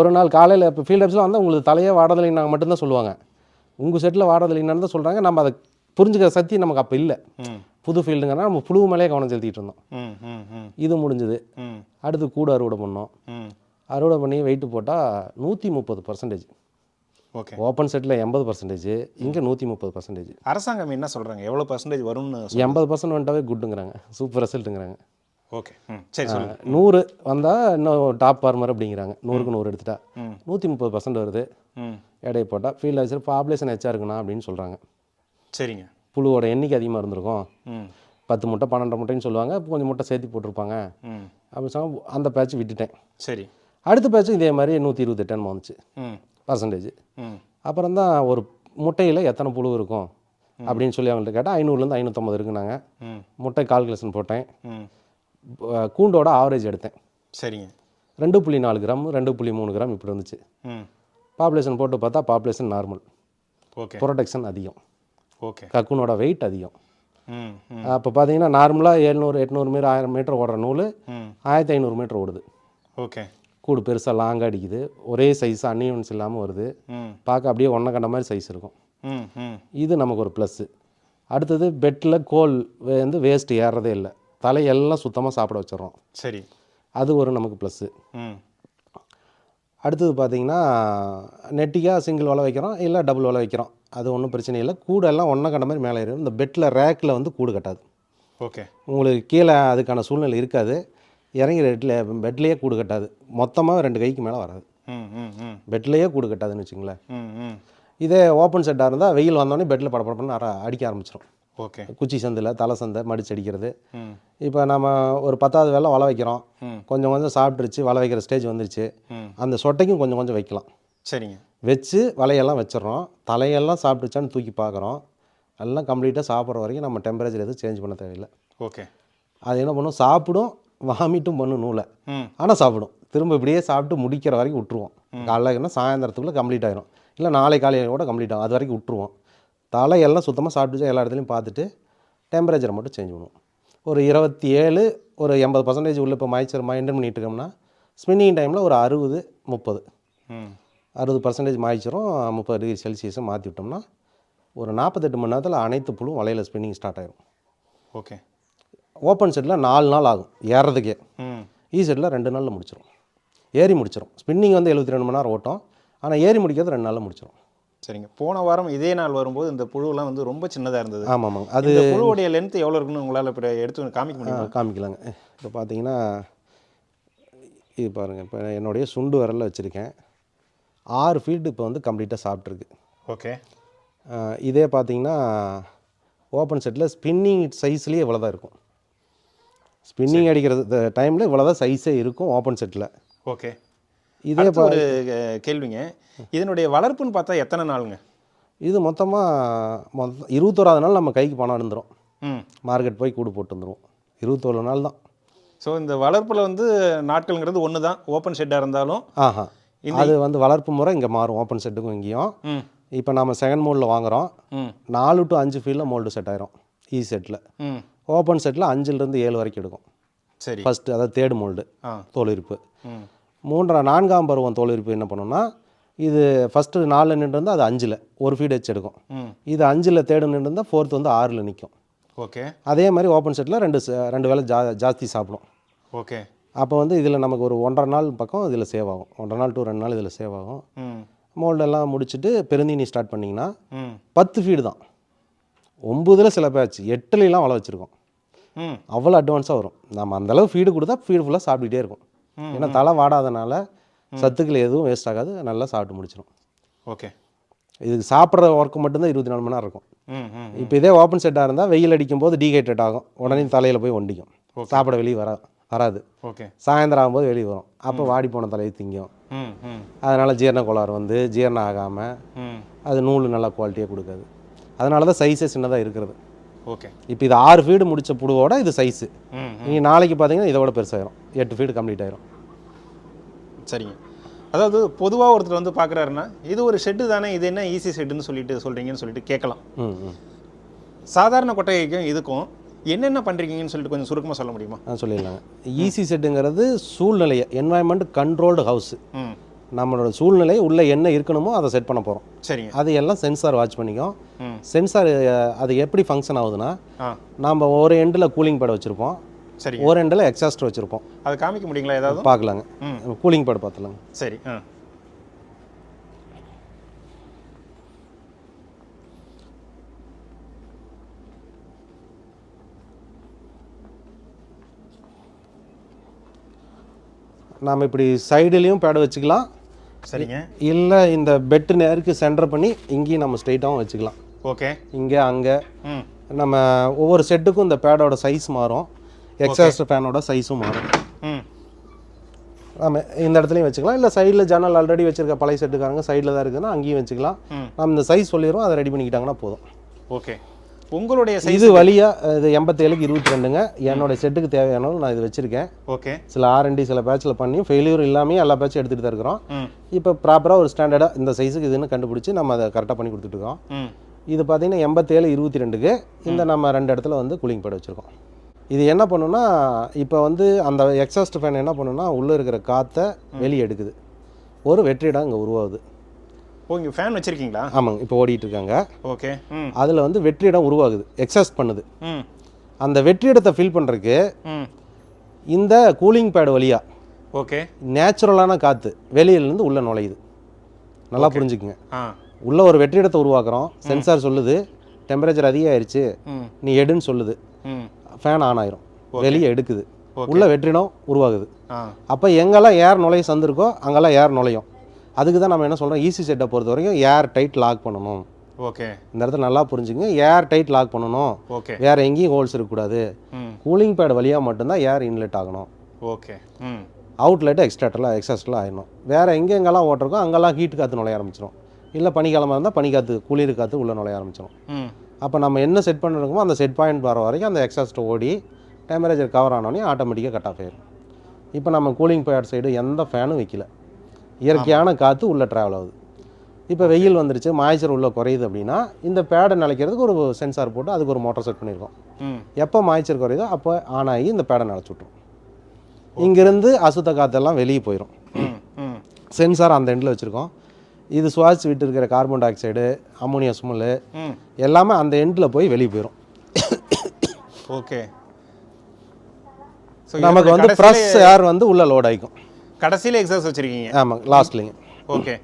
Speaker 2: ஒரு நாள் காலையில் இப்போ ஃபீல்ட் ஆஃபீஸில் வந்து உங்களுக்கு தலையே வாடதில்லைன்னு நாங்கள் மட்டும்தான் சொல்லுவாங்க. உங்கள் செட்டில் வாடதில்லைன்னு தான் சொல்கிறாங்க. நம்ம அதை புரிஞ்சுக்கிற சக்தி நமக்கு அப்போ இல்லை. புது ஃபீல்டுங்கன்னா நம்ம புழு மேலேயே கவனம் செலுத்திட்டு இருந்தோம். இது முடிஞ்சுது. அடுத்து கூட அறுவடை பண்ணோம். அறுவடை பண்ணி வெயிட்டு போட்டால் 130%.
Speaker 1: ஓகே.
Speaker 2: ஓப்பன் செட்டில் 80%, இங்கே 130%.
Speaker 1: அரசாங்கம் என்ன சொல்கிறாங்க, எவ்வளோ பர்சன்டேஜ் வரும்னு?
Speaker 2: 80% வந்துட்டாவே குட்டுங்கிறாங்க, சூப்பர் ரிசல்ட்டுங்கிறாங்க.
Speaker 1: ஓகே. சரி, சொல்லுங்க.
Speaker 2: 100 வந்தால் இன்னும் டாப் ஃபார்மர் அப்படிங்கிறாங்க. 100க்கு 100 எடுத்துட்டா 130% வருது. எடை போட்டால் ஃபீல்ட் ஆஃபீஸர் பாப்புலேஷன் எச்சா இருக்குண்ணா அப்படின்னு சொல்கிறாங்க.
Speaker 1: சரிங்க.
Speaker 2: புழுவோட எண்ணிக்கை அதிகமாக இருந்திருக்கும். 10 முட்டை 12 முட்டைன்னு சொல்லுவாங்க. இப்போ கொஞ்சம் முட்டை சேர்த்து போட்டிருப்பாங்க அப்படின்னு சொன்னால் அந்த பேட்ச் விட்டுட்டேன். சரி. அடுத்த பேட்சும் இதே மாதிரி 128 வந்துச்சு பர்சன்டேஜ். அப்புறம் தான் ஒரு முட்டையில் எத்தனை புழு இருக்கும் அப்படின்னு சொல்லி அவங்கள்ட்ட கேட்டால் 500லேருந்து 550 இருக்குனாங்க. முட்டை கால்குலேஷன் போட்டேன். கூண்டோட ஆவரேஜ் எடுத்தேன்.
Speaker 1: சரிங்க.
Speaker 2: 2.4 கிராம் 2.3 கிராம் இப்படி இருந்துச்சு. பாப்புலேஷன் போட்டு பார்த்தா பாப்புலேஷன் நார்மல். ஓகே. ப்ரொடெக்ஷன் அதிகம். ஓகே. கக்கூனோட வெயிட் அதிகம். அப்போ பார்த்தீங்கன்னா நார்மலாக 700 800 மீட்டர் 1000 மீட்டர் ஓடுற நூல் 1500 மீட்டர் ஓடுது. ஓகே. கூடு பெருசாக லாங்காக அடிக்குது. ஒரே சைஸ் அன்னியன்ஸ் இல்லாமல் வருது. பார்க்க அப்படியே ஒன்றை கண்ட மாதிரி சைஸ் இருக்கும். இது நமக்கு ஒரு ப்ளஸ்ஸு. அடுத்தது பெட்டில் கோல் வந்து வேஸ்ட் ஏறுறதே இல்லை. தலையெல்லாம் சுத்தமாக சாப்பிட வச்சிடறோம். சரி. அது ஒரு நமக்கு ப்ளஸ்ஸு. அடுத்தது பார்த்திங்கன்னா நெட்டிக்காக சிங்கிள் வலை வைக்கிறோம், இல்லை டபுள் வலை வைக்கிறோம். அது ஒன்றும் பிரச்சனை இல்லை. கூடெல்லாம் ஒன்றை கண்ட மாதிரி மேலே ஏறும். இந்த பெட்டில் ரேக்கில் வந்து கூடு கட்டாது. ஓகே. உங்களுக்கு கீழே அதுக்கான சூழ்நிலை இருக்காது. இறங்கி பெட்லேயே கூடு கட்டாது. மொத்தமாக 2 கைக்கு மேலே வராது. பெட்லேயே கூடு கட்டாதுன்னு வச்சுங்களேன். இதே ஓப்பன் செட்டாக இருந்தால் வெயில் வந்தோடனே பெட்டில் படப்படப்பன்னு அடிக்க ஆரம்பிச்சிடும். ஓகே. குச்சி சந்தில் தலை சந்தை மடிச்சு அடிக்கிறது. இப்போ நம்ம ஒரு 10வது வேலை வலை வைக்கிறோம், கொஞ்சம் கொஞ்சம் சாப்பிட்ருச்சு, வலை வைக்கிற ஸ்டேஜ் வந்துருச்சு. அந்த சொட்டைக்கும் கொஞ்சம் கொஞ்சம் வைக்கலாம். சரிங்க. வச்சு வலையெல்லாம் வச்சிடறோம். தலையெல்லாம் சாப்பிட்டுச்சான்னு தூக்கி பார்க்குறோம். எல்லாம் கம்ப்ளீட்டாக சாப்பிட்ற வரைக்கும் நம்ம டெம்பரேச்சர் எதுவும் சேஞ்ச் பண்ண தேவையில்லை. ஓகே. அது என்ன பண்ணும், சாப்பிடும், வாமிட்டும் பண்ணும் நூலை, ஆனால் சாப்பிடும். திரும்ப இப்படியே சாப்பிட்டு முடிக்கிற வரைக்கும் விட்டுருவோம். காலையிலன்னா சாயந்தரத்துக்குள்ளே கம்ப்ளீட் ஆகிரும், இல்லை நாளை காலையில் கூட கம்ப்ளீட் ஆகும். அது வரைக்கும் விட்டுருவோம். தலையெல்லாம் சுத்தமாக சாப்பிட்டுச்சா எல்லா இடத்துலையும் பார்த்துட்டு டெம்பரேச்சரை மட்டும் சேஞ்ச் பண்ணுவோம். ஒரு 27 ஒரு 80% உள்ள இப்போ மாய்ச்சர் மெயின்டைன் பண்ணிட்டு இருக்கோம்னா ஸ்பின்னிங் டைமில் ஒரு 60 30 60% மாய்ச்சரும் 30 டிகிரி செல்சியஸும் மாற்றி விட்டோம்னா ஒரு 48 மணி நேரத்தில் அனைத்து புழுவும் வலையில் ஸ்பின்னிங் ஸ்டார்ட் ஆகிரும். ஓகே. ஓப்பன் செட்டில் 4 நாள் ஆகும் ஏறதுக்கே. செட்டில் 2 நாளில் முடிச்சிடும், ஏறி முடிச்சிடும். ஸ்பின்னிங் வந்து 72 மணி நேரம் ஓட்டம், ஆனால் ஏறி முடிக்கிறது 2 நாளில் முடிச்சிடும்.
Speaker 1: சரிங்க. போன வாரம் இதே நாள் வரும்போது இந்த புழுவெல்லாம் வந்து ரொம்ப சின்னதாக இருந்தது.
Speaker 2: ஆமாம். அது
Speaker 1: புழுவோடைய லென்த் எவ்வளோ இருக்குன்னு உங்களால் இப்போ எடுத்து காமிக்க முடியுமா?
Speaker 2: காமிக்கலாங்க. இப்போ பார்த்தீங்கன்னா இது பாருங்கள், இப்போ என்னுடைய சுண்டு விரலில் வச்சுருக்கேன். 6 ஃபீட் இப்போ வந்து கம்ப்ளீட்டாக சாப்பிட்ருக்கு. ஓகே. இதே பார்த்தீங்கன்னா ஓப்பன் செட்டில் ஸ்பின்னிங் சைஸ்லேயே இவ்வளோ தான் இருக்கும். ஸ்பின்னிங் அடிக்கிறது டைமில் இவ்வளோ தான் சைஸே இருக்கும் ஓப்பன் செட்டில். ஓகே. இதே
Speaker 1: ஒரு கேள்விங்க, இதனுடைய வளர்ப்புன்னு பார்த்தா எத்தனை நாளுங்க?
Speaker 2: இது மொத்தமாக 21ஆவது நாள் நம்ம கைக்கு பணம் இருந்துடும்.
Speaker 1: ம்.
Speaker 2: மார்க்கெட் போய் கூடு போட்டு வந்துடுவோம். 21 நாள் தான்.
Speaker 1: ஸோ இந்த வளர்ப்பில் வந்து நாட்கள்ங்கிறது ஒன்று தான், ஓப்பன் ஷெட்டாக இருந்தாலும்.
Speaker 2: ஆஹா, அது வந்து வளர்ப்பு முறை இங்கே மாறும், ஓப்பன் செட்டுக்கும் இங்கேயும்.
Speaker 1: ம்.
Speaker 2: இப்போ நம்ம செகண்ட் மோல்டில் வாங்குகிறோம்,
Speaker 1: ம்.
Speaker 2: 4 to 5 ஃபீல்டில் மோல்டு செட் ஆயிரும் ஈ செட்டில்.
Speaker 1: ம்.
Speaker 2: ஓப்பன் செட்டில் 5லேருந்து 7 வரைக்கும் எடுக்கும்.
Speaker 1: சரி.
Speaker 2: ஃபஸ்ட்டு அதாவது தேர்டு மோல்டு
Speaker 1: ஆ.
Speaker 2: தோலுரிப்பு.
Speaker 1: ம்.
Speaker 2: 4ஆம் பருவம் தோலுரிப்பு என்ன பண்ணுன்னா, இது ஃபஸ்ட்டு 4 நின்றுருந்தால் அது 5ல் ஒரு ஃபீடு வச்சு எடுக்கும்.
Speaker 1: ம்.
Speaker 2: இது 5ல் தேர்டு நின்றுருந்தால் ஃபோர்த்து வந்து 6ல் நிற்கும்.
Speaker 1: ஓகே.
Speaker 2: அதே மாதிரி ஓப்பன் செட்டில் ரெண்டு வேளை ஜாஸ்தி சாப்பிடும்.
Speaker 1: ஓகே.
Speaker 2: அப்போ வந்து இதில் நமக்கு ஒரு 1.5 நாள் பக்கம் இதில் சேவ் ஆகும். 1.5 நாள் to 2 நாள் இதில் சேவ் ஆகும்.
Speaker 1: ம்.
Speaker 2: மோல்டெல்லாம் முடிச்சுட்டு பெருந்தீனி ஸ்டார்ட் பண்ணிங்கன்னா
Speaker 1: ம்.
Speaker 2: 10 ஃபீடு தான். 9ல் சில பேட்ச் 8லாம் வள வச்சுருக்கோம்.
Speaker 1: ம்.
Speaker 2: அவ்வளோ அட்வான்ஸாக வரும். நம்ம அந்தளவு ஃபீடு கொடுத்தா ஃபீடு ஃபுல்லாக சாப்பிட்டுட்டே இருக்கும். ஏன்னா தலை வாடாதனால சத்துக்கள் எதுவும் வேஸ்ட் ஆகாது, நல்லா சாப்பிட்டு முடிச்சிடும்.
Speaker 1: ஓகே.
Speaker 2: இதுக்கு சாப்பிட்ற ஒர்க்கு மட்டும்தான் 24 மணி நேரம் இருக்கும்.
Speaker 1: ம். ம்.
Speaker 2: இப்போ இதே ஓப்பன் செட்டாக இருந்தால் வெயில் அடிக்கும் போது டீஹைட்ரேட் ஆகும், உடனே தலையில் போய் ஒண்டிக்கும், சாப்பிட வெளியே வராது.
Speaker 1: ஓகே.
Speaker 2: சாயந்தரம் ஆகும்போது வெளியே வரும், அப்போ வாடி போன தலையை திங்கும்.
Speaker 1: ம். ம்.
Speaker 2: அதனால் ஜீரண கோளாறு வந்து ஜீரணம் ஆகாமல்
Speaker 1: ம்.
Speaker 2: அது நூல் நல்லா குவாலிட்டியாக கொடுக்காது. அதனால தான் சைஸே சின்னதாக இருக்கிறது.
Speaker 1: ஓகே.
Speaker 2: இப்போ இது 6 ஃபீடு முடித்த புழுவோட இது சைஸு.
Speaker 1: ம்.
Speaker 2: நீங்கள் நாளைக்கு பார்த்தீங்கன்னா இதோட பெருசாயிரும், 8 ஃபீடு கம்ப்ளீட் ஆயிரும்.
Speaker 1: சரிங்க. அதாவது பொதுவாக ஒருத்தர் வந்து பார்க்குறாருன்னா, இது ஒரு ஷெட்டு தானே, இது என்ன ஈஸி ஷெட்டுன்னு சொல்கிறீங்கன்னு சொல்லிட்டு கேட்கலாம். சாதாரண கொட்டகைக்கும் இதுக்கும் என்னென்ன பண்ணுறீங்கன்னு சொல்லிட்டு கொஞ்சம் சுருக்கமாக சொல்ல முடியுமா?
Speaker 2: சொல்லிடலாங்க. ஈஸி செட்டுங்கிறது சூழ்நிலையை, என்வாயன்மெண்ட் கண்ட்ரோல்டு ஹவுஸ்.
Speaker 1: ம்.
Speaker 2: நம்மளோட சூழ்நிலை உள்ளே என்ன இருக்கணுமோ அதை செட் பண்ண போகிறோம்.
Speaker 1: சரிங்க.
Speaker 2: அது எல்லாம் சென்சார் வாட்ச் பண்ணிக்கும்.
Speaker 1: ம்.
Speaker 2: சென்சார் அது எப்படி ஃபங்க்ஷன் ஆகுதுன்னா,
Speaker 1: ஆ.
Speaker 2: நம்ம ஒரு எண்டில் கூலிங் பேட் வச்சுருப்போம்,
Speaker 1: சரி,
Speaker 2: ஒரு எண்டில் எக்ஸாஸ்டர் வச்சுருப்போம்.
Speaker 1: அதை காமிக்க முடியுங்களா ஏதாவது?
Speaker 2: பார்க்கலாங்க. கூலிங் பேட் பார்த்துலாங்க.
Speaker 1: சரி. ஆ.
Speaker 2: நாம் இப்படி சைடுலேயும் பேடை வச்சுக்கலாம்.
Speaker 1: சரிங்க.
Speaker 2: இல்லை இந்த பெட்டு நேருக்கு சென்டர் பண்ணி இங்கேயும் நம்ம ஸ்ட்ரைட்டாகவும் வச்சுக்கலாம்.
Speaker 1: ஓகே.
Speaker 2: இங்கே அங்கே
Speaker 1: ம்.
Speaker 2: நம்ம ஒவ்வொரு செட்டுக்கும் இந்த பேடோட சைஸ் மாறும், எக்ஸாஸ்ட் ஃபேனோட சைஸும் மாறும்.
Speaker 1: ம்.
Speaker 2: நம்ம இந்த இடத்துலையும் வச்சுக்கலாம், இல்லை சைடில் ஜன்னல் ஆல்ரெடி வச்சுருக்க பழைய செட்டுக்காரங்க சைடில் தான் இருக்குதுன்னா அங்கேயும் வச்சுக்கலாம். நம்ம இந்த சைஸ் சொல்லிடுவோம், அதை ரெடி பண்ணிக்கிட்டாங்கன்னா போதும்.
Speaker 1: ஓகே. உங்களுடைய
Speaker 2: இது வழியாக இது 87க்கு 22ங்க. என்னோட செட்டுக்கு தேவையானாலும் நான் இது வச்சுருக்கேன்.
Speaker 1: ஓகே.
Speaker 2: சில R&D சில பேட்சில் பண்ணி ஃபெயிலியர் இல்லாமல் எல்லா பேட்சும் எடுத்துகிட்டு தான் இருக்கிறோம்.
Speaker 1: ம்.
Speaker 2: இப்போ ப்ராப்பராக ஒரு ஸ்டாண்டர்டாக இந்த சைஸுக்கு இதுன்னு கண்டுபிடிச்சி நம்ம அதை கரெக்டாக பண்ணி கொடுத்துட்ருக்கோம்.
Speaker 1: ம்.
Speaker 2: இது பார்த்தீங்கன்னா 87 22க்கு இந்த நம்ம 2 இடத்துல வந்து கூலிங் பேட் வச்சுருக்கோம். இது என்ன பண்ணுன்னா, இப்போ வந்து அந்த எக்ஸாஸ்ட் ஃபேன் என்ன பண்ணுன்னா உள்ளே இருக்கிற காற்றை வெளியே எடுக்குது, ஒரு வெற்றிடம் இங்கே உருவாகுது.
Speaker 1: ஓ, இங்கே ஃபேன் வச்சுருக்கீங்களா?
Speaker 2: ஆமாங்க, இப்போ ஓடிட்டு இருக்காங்க.
Speaker 1: ஓகே. ம்.
Speaker 2: அதில் வந்து வெற்றிடம் உருவாகுது, எக்ஸாஸ்ட் பண்ணுது.
Speaker 1: ம்.
Speaker 2: அந்த வெற்றிடத்தை ஃபில் பண்ணுறதுக்கு
Speaker 1: ம்.
Speaker 2: இந்த கூலிங் பேட் வழியாக
Speaker 1: ஓகே
Speaker 2: நேச்சுரலான காற்று வெளியிலேருந்து உள்ளே நுழையுது. நல்லா புரிஞ்சுக்குங்க. உள்ளே ஒரு வெற்றிடத்தை உருவாக்குறோம், சென்சார் சொல்லுது டெம்பரேச்சர் அதிகமாகிடுச்சு நீ எடுன்னு சொல்லுது, ஃபேன் ஆன் ஆயிரும், வெளியே எடுக்குது, உள்ள வெற்றிடம் உருவாகுது. அப்போ எங்கெல்லாம் ஏர் நுழைய சந்திருக்கோ அங்கெல்லாம் ஏர் நுழையும். அதுக்கு தான் நம்ம என்ன சொல்கிறோம், ஈஸி செட்டை பொறுத்த வரைக்கும் ஏர் டைட் லாக் பண்ணணும்.
Speaker 1: ஓகே,
Speaker 2: இந்த இடத்துல நல்லா புரிஞ்சுங்க, ஏர் டைட் லாக் பண்ணணும்.
Speaker 1: ஓகே,
Speaker 2: வேறு எங்கேயும் ஹோல்ஸ் இருக்கக்கூடாது. கூலிங் பேட் வழியாக மட்டும்தான் ஏர் இன்லெட் ஆகணும்.
Speaker 1: ஓகே,
Speaker 2: அவுட்லெட்டு எக்ஸாஸ்டரில் ஆகிடணும். வேறு எங்கெங்கெல்லாம் ஓட்டிருக்கோ அங்கெல்லாம் ஹீட் காற்று நுழைய ஆரம்பிச்சிடும். இல்லை பனிக்காலமாக இருந்தால் பனிக்காற்று குளிர் காற்று உள்ளே நுழைய ஆரம்பிச்சிடும். அப்போ நம்ம என்ன செட் பண்ணிருக்கோமோ அந்த செட் பாயிண்ட் வர வரைக்கும் அந்த எக்ஸாஸ்ட்டை ஓடி டெம்பரேச்சர் கவர் ஆனோடனே ஆட்டோமேட்டிக்காக கட் ஆஃப் ஆயிடும். இப்போ நம்ம கூலிங் பேட் சைடு எந்த ஃபேனும் வைக்கல, இயற்கையான காற்று உள்ளே ட்ராவல் ஆகுது. இப்போ வெயில் வந்துருச்சு, மாய்ச்சர் உள்ளே குறையுது அப்படின்னா இந்த பேடை நிலைக்கிறதுக்கு ஒரு சென்சார் போட்டு அதுக்கு ஒரு மோட்டர் செட் பண்ணியிருக்கோம். எப்போ மாய்ச்சர் குறையுதோ அப்போ ஆன் ஆகி இந்த பேடை நிலச்சி விட்ரும். இங்கேருந்து அசுத்த காற்றெல்லாம் வெளியே போயிடும். சென்சார் அந்த எண்டில் வச்சுருக்கோம். இது சுவாசிச்சு விட்டு இருக்கிற carbon di oxide, ammonia smell எல்லாமே அந்த எண்டில் போய் வெளியே போயிடும்.
Speaker 1: ஓகே,
Speaker 2: நமக்கு வந்து ஃப்ரெஷ் ஏர் வந்து உள்ள லோட் ஆகிக்கும்.
Speaker 1: கடைசியில் எக்ஸாஸ்ட் வச்சுருக்கீங்க?
Speaker 2: ஆமாங்க, லாஸ்ட்லிங்க.
Speaker 1: ஓகே,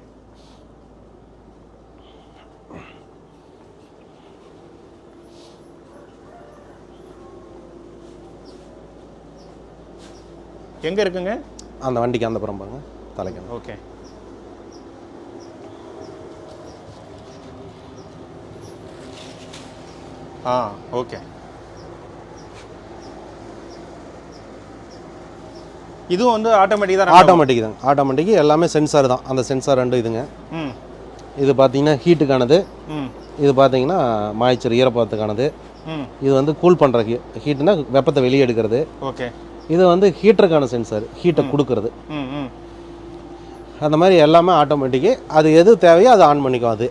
Speaker 1: எங்கே இருக்குங்க?
Speaker 2: அந்த வண்டிக்கு அந்த புறம் பாருங்க, தலைக்கு.
Speaker 1: Okay, okay. இதுவும் வந்து ஆட்டோமேட்டிக் தான்?
Speaker 2: ஆட்டோமேட்டிக் தாங்க, ஆட்டோமேட்டிக் எல்லாமே சென்சார் தான். அந்த சென்சார் ரெண்டு இதுங்க. இது பார்த்தீங்கன்னா ஹீட்டுக்கானது,
Speaker 1: ம்
Speaker 2: இது பார்த்தீங்கன்னா மாய்ச்சர் ஈரப்பதத்துக்கானது,
Speaker 1: ம்
Speaker 2: இது வந்து கூல் பண்ணுற ஹீட்டுனா வெப்பத்தை வெளியே எடுக்கிறது,
Speaker 1: ஓகே
Speaker 2: இது வந்து ஹீட்டருக்கான சென்சார், ஹீட்டை கொடுக்கறது.
Speaker 1: ம் ம்
Speaker 2: அந்த மாதிரி எல்லாமே ஆட்டோமேட்டிக்கு அது எது தேவையோ அதை ஆன் பண்ணிக்கும். அது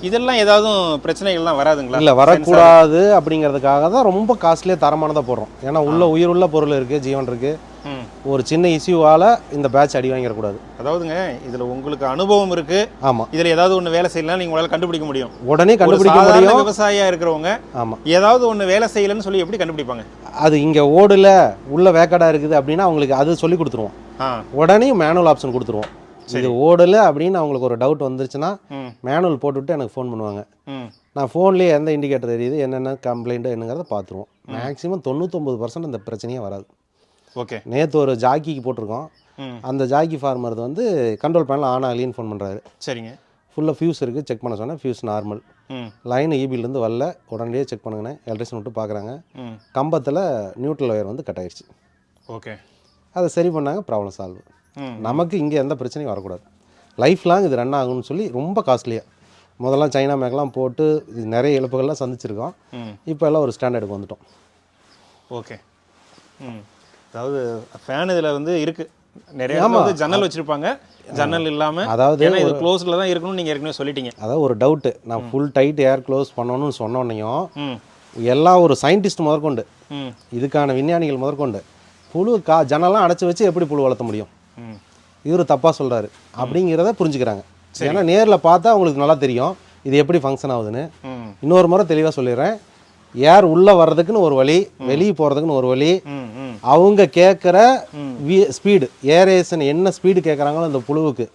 Speaker 1: இதெல்லாம் ஏதாவது பிரச்சனைகள்லாம் வராதுங்களா?
Speaker 2: இல்லை வரக்கூடாது அப்படிங்கிறதுக்காக தான் ரொம்ப காஸ்ட்லியாக தரமானதாக போடுறோம். ஏன்னா உள்ள உயிர் உள்ள பொருள் இருக்குது, ஜீவன் இருக்குது.
Speaker 1: ம்
Speaker 2: ஒரு சின்ன இஷ்யூவால் இந்த பேட்ச் அடி வாங்கிடக்கூடாது.
Speaker 1: அதாவதுங்க இதில் உங்களுக்கு அனுபவம் இருக்குது.
Speaker 2: ஆமாம்,
Speaker 1: இதில் ஏதாவது ஒன்று வேலை செய்யலாம் நீங்கள் உங்களால் கண்டுபிடிக்க முடியும்.
Speaker 2: உடனே கண்டுபிடிக்க
Speaker 1: சாதாரண
Speaker 2: முடியும்.
Speaker 1: விவசாயியாக இருக்கிறவங்க
Speaker 2: ஆமாம்,
Speaker 1: ஏதாவது ஒன்று வேலை செய்யலைன்னு சொல்லி எப்படி கண்டுபிடிப்பாங்க?
Speaker 2: அது இங்கே ஓடல உள்ள வேக்காடாக இருக்குது அப்படின்னா அவங்களுக்கு அது சொல்லி கொடுத்துருவோம்.
Speaker 1: ஆ
Speaker 2: உடனே மேனுவல் ஆப்ஷன் கொடுத்துருவோம். இது ஓடல அப்படின்னு அவங்களுக்கு ஒரு டவுட் வந்துருச்சுன்னா
Speaker 1: ம்
Speaker 2: மேனுவல் போட்டுவிட்டு எனக்கு ஃபோன் பண்ணுவாங்க.
Speaker 1: ம்
Speaker 2: நான் ஃபோன்லேயே எந்த இண்டிகேட்டர் தெரியுது, என்னென்ன கம்ப்ளைண்ட்டு என்னங்கிறத பார்த்துருவோம். மேக்ஸிமம் 99% இந்த பிரச்சனையே வராது.
Speaker 1: ஓகே
Speaker 2: நேற்று ஒரு ஜாக்கிக்கு போட்டிருக்கோம்.
Speaker 1: ம்
Speaker 2: அந்த ஜாக்கி ஃபார்மர் வந்து கண்ட்ரோல் பேனல் ஆன் ஆகலின்னு ஃபோன் பண்ணுறாரு.
Speaker 1: சரிங்க
Speaker 2: ஃபுல்லாக ஃபியூஸ் இருக்குது, செக் பண்ண சொன்னேன். ஃபியூஸ் நார்மல்,
Speaker 1: ம்
Speaker 2: லைன் ஈபிலேருந்து வரல. உடனடியே செக் பண்ணுங்கண்ணே, எலக்ட்ரிஷன் விட்டு பார்க்குறாங்க.
Speaker 1: ம்
Speaker 2: கம்பத்தில் நியூட்ரல் ஒயர் வந்து கட் ஆயிடுச்சு.
Speaker 1: ஓகே
Speaker 2: அதை சரி பண்ணாங்க, ப்ராப்ளம் சால்வ்.
Speaker 1: ம்
Speaker 2: நமக்கு இங்கே எந்த பிரச்சனையும் வரக்கூடாது. லைஃப் லாங் இது ரன் ஆகும்னு சொல்லி ரொம்ப காஸ்ட்லியாக முதல்லாம் சைனா மேக்கெலாம் போட்டு இது நிறைய இழப்புகள்லாம் சந்திச்சிருக்கோம்.
Speaker 1: ம்
Speaker 2: இப்போ எல்லாம் ஒரு ஸ்டாண்டர்டுக்கு வந்துட்டோம்.
Speaker 1: ஓகே ம் அதாவது ஃபேன் இதில் வந்து இருக்குது. நிறைய இடத்துல வந்து ஜன்னல் வச்சுருப்பாங்க, ஜன்னல் இல்லாமல்.
Speaker 2: அதாவது
Speaker 1: ஏன்னா இது க்ளோஸில் தான் இருக்கணும்னு நீங்கள் ஏற்கனவே சொல்லிட்டீங்க.
Speaker 2: அதாவது ஒரு டவுட்டு, நான் ஃபுல் டைட் ஏர் க்ளோஸ் பண்ணணும்னு சொன்னோன்னையும்
Speaker 1: ம்
Speaker 2: எல்லா ஒரு சயின்டிஸ்ட் முதற்கொண்டு,
Speaker 1: ம்
Speaker 2: இதுக்கான விஞ்ஞானிகள் முதற்கொண்டு புழு ஜன்னலாம் அடைச்சி வச்சு எப்படி புழு வளர்த்த முடியும்,
Speaker 1: ம்
Speaker 2: இவர் தப்பாக சொல்கிறாரு அப்படிங்கிறத புரிஞ்சுக்கிறாங்க. ஏன்னா நேரில் பார்த்தா அவங்களுக்கு நல்லா தெரியும் இது எப்படி ஃபங்க்ஷன் ஆகுதுன்னு.
Speaker 1: ம்
Speaker 2: இன்னொரு முறை தெளிவாக சொல்லிடுறேன், ஏர் உள்ளே வர்றதுக்குன்னு ஒரு வழி, வெளியே போகிறதுக்குன்னு ஒரு வழி.
Speaker 1: ம் ம்
Speaker 2: அவங்க கேட்குற ஸ்பீடு, ஏரேஷன் என்ன ஸ்பீடு கேட்குறாங்களோ அந்த புழுவுக்கு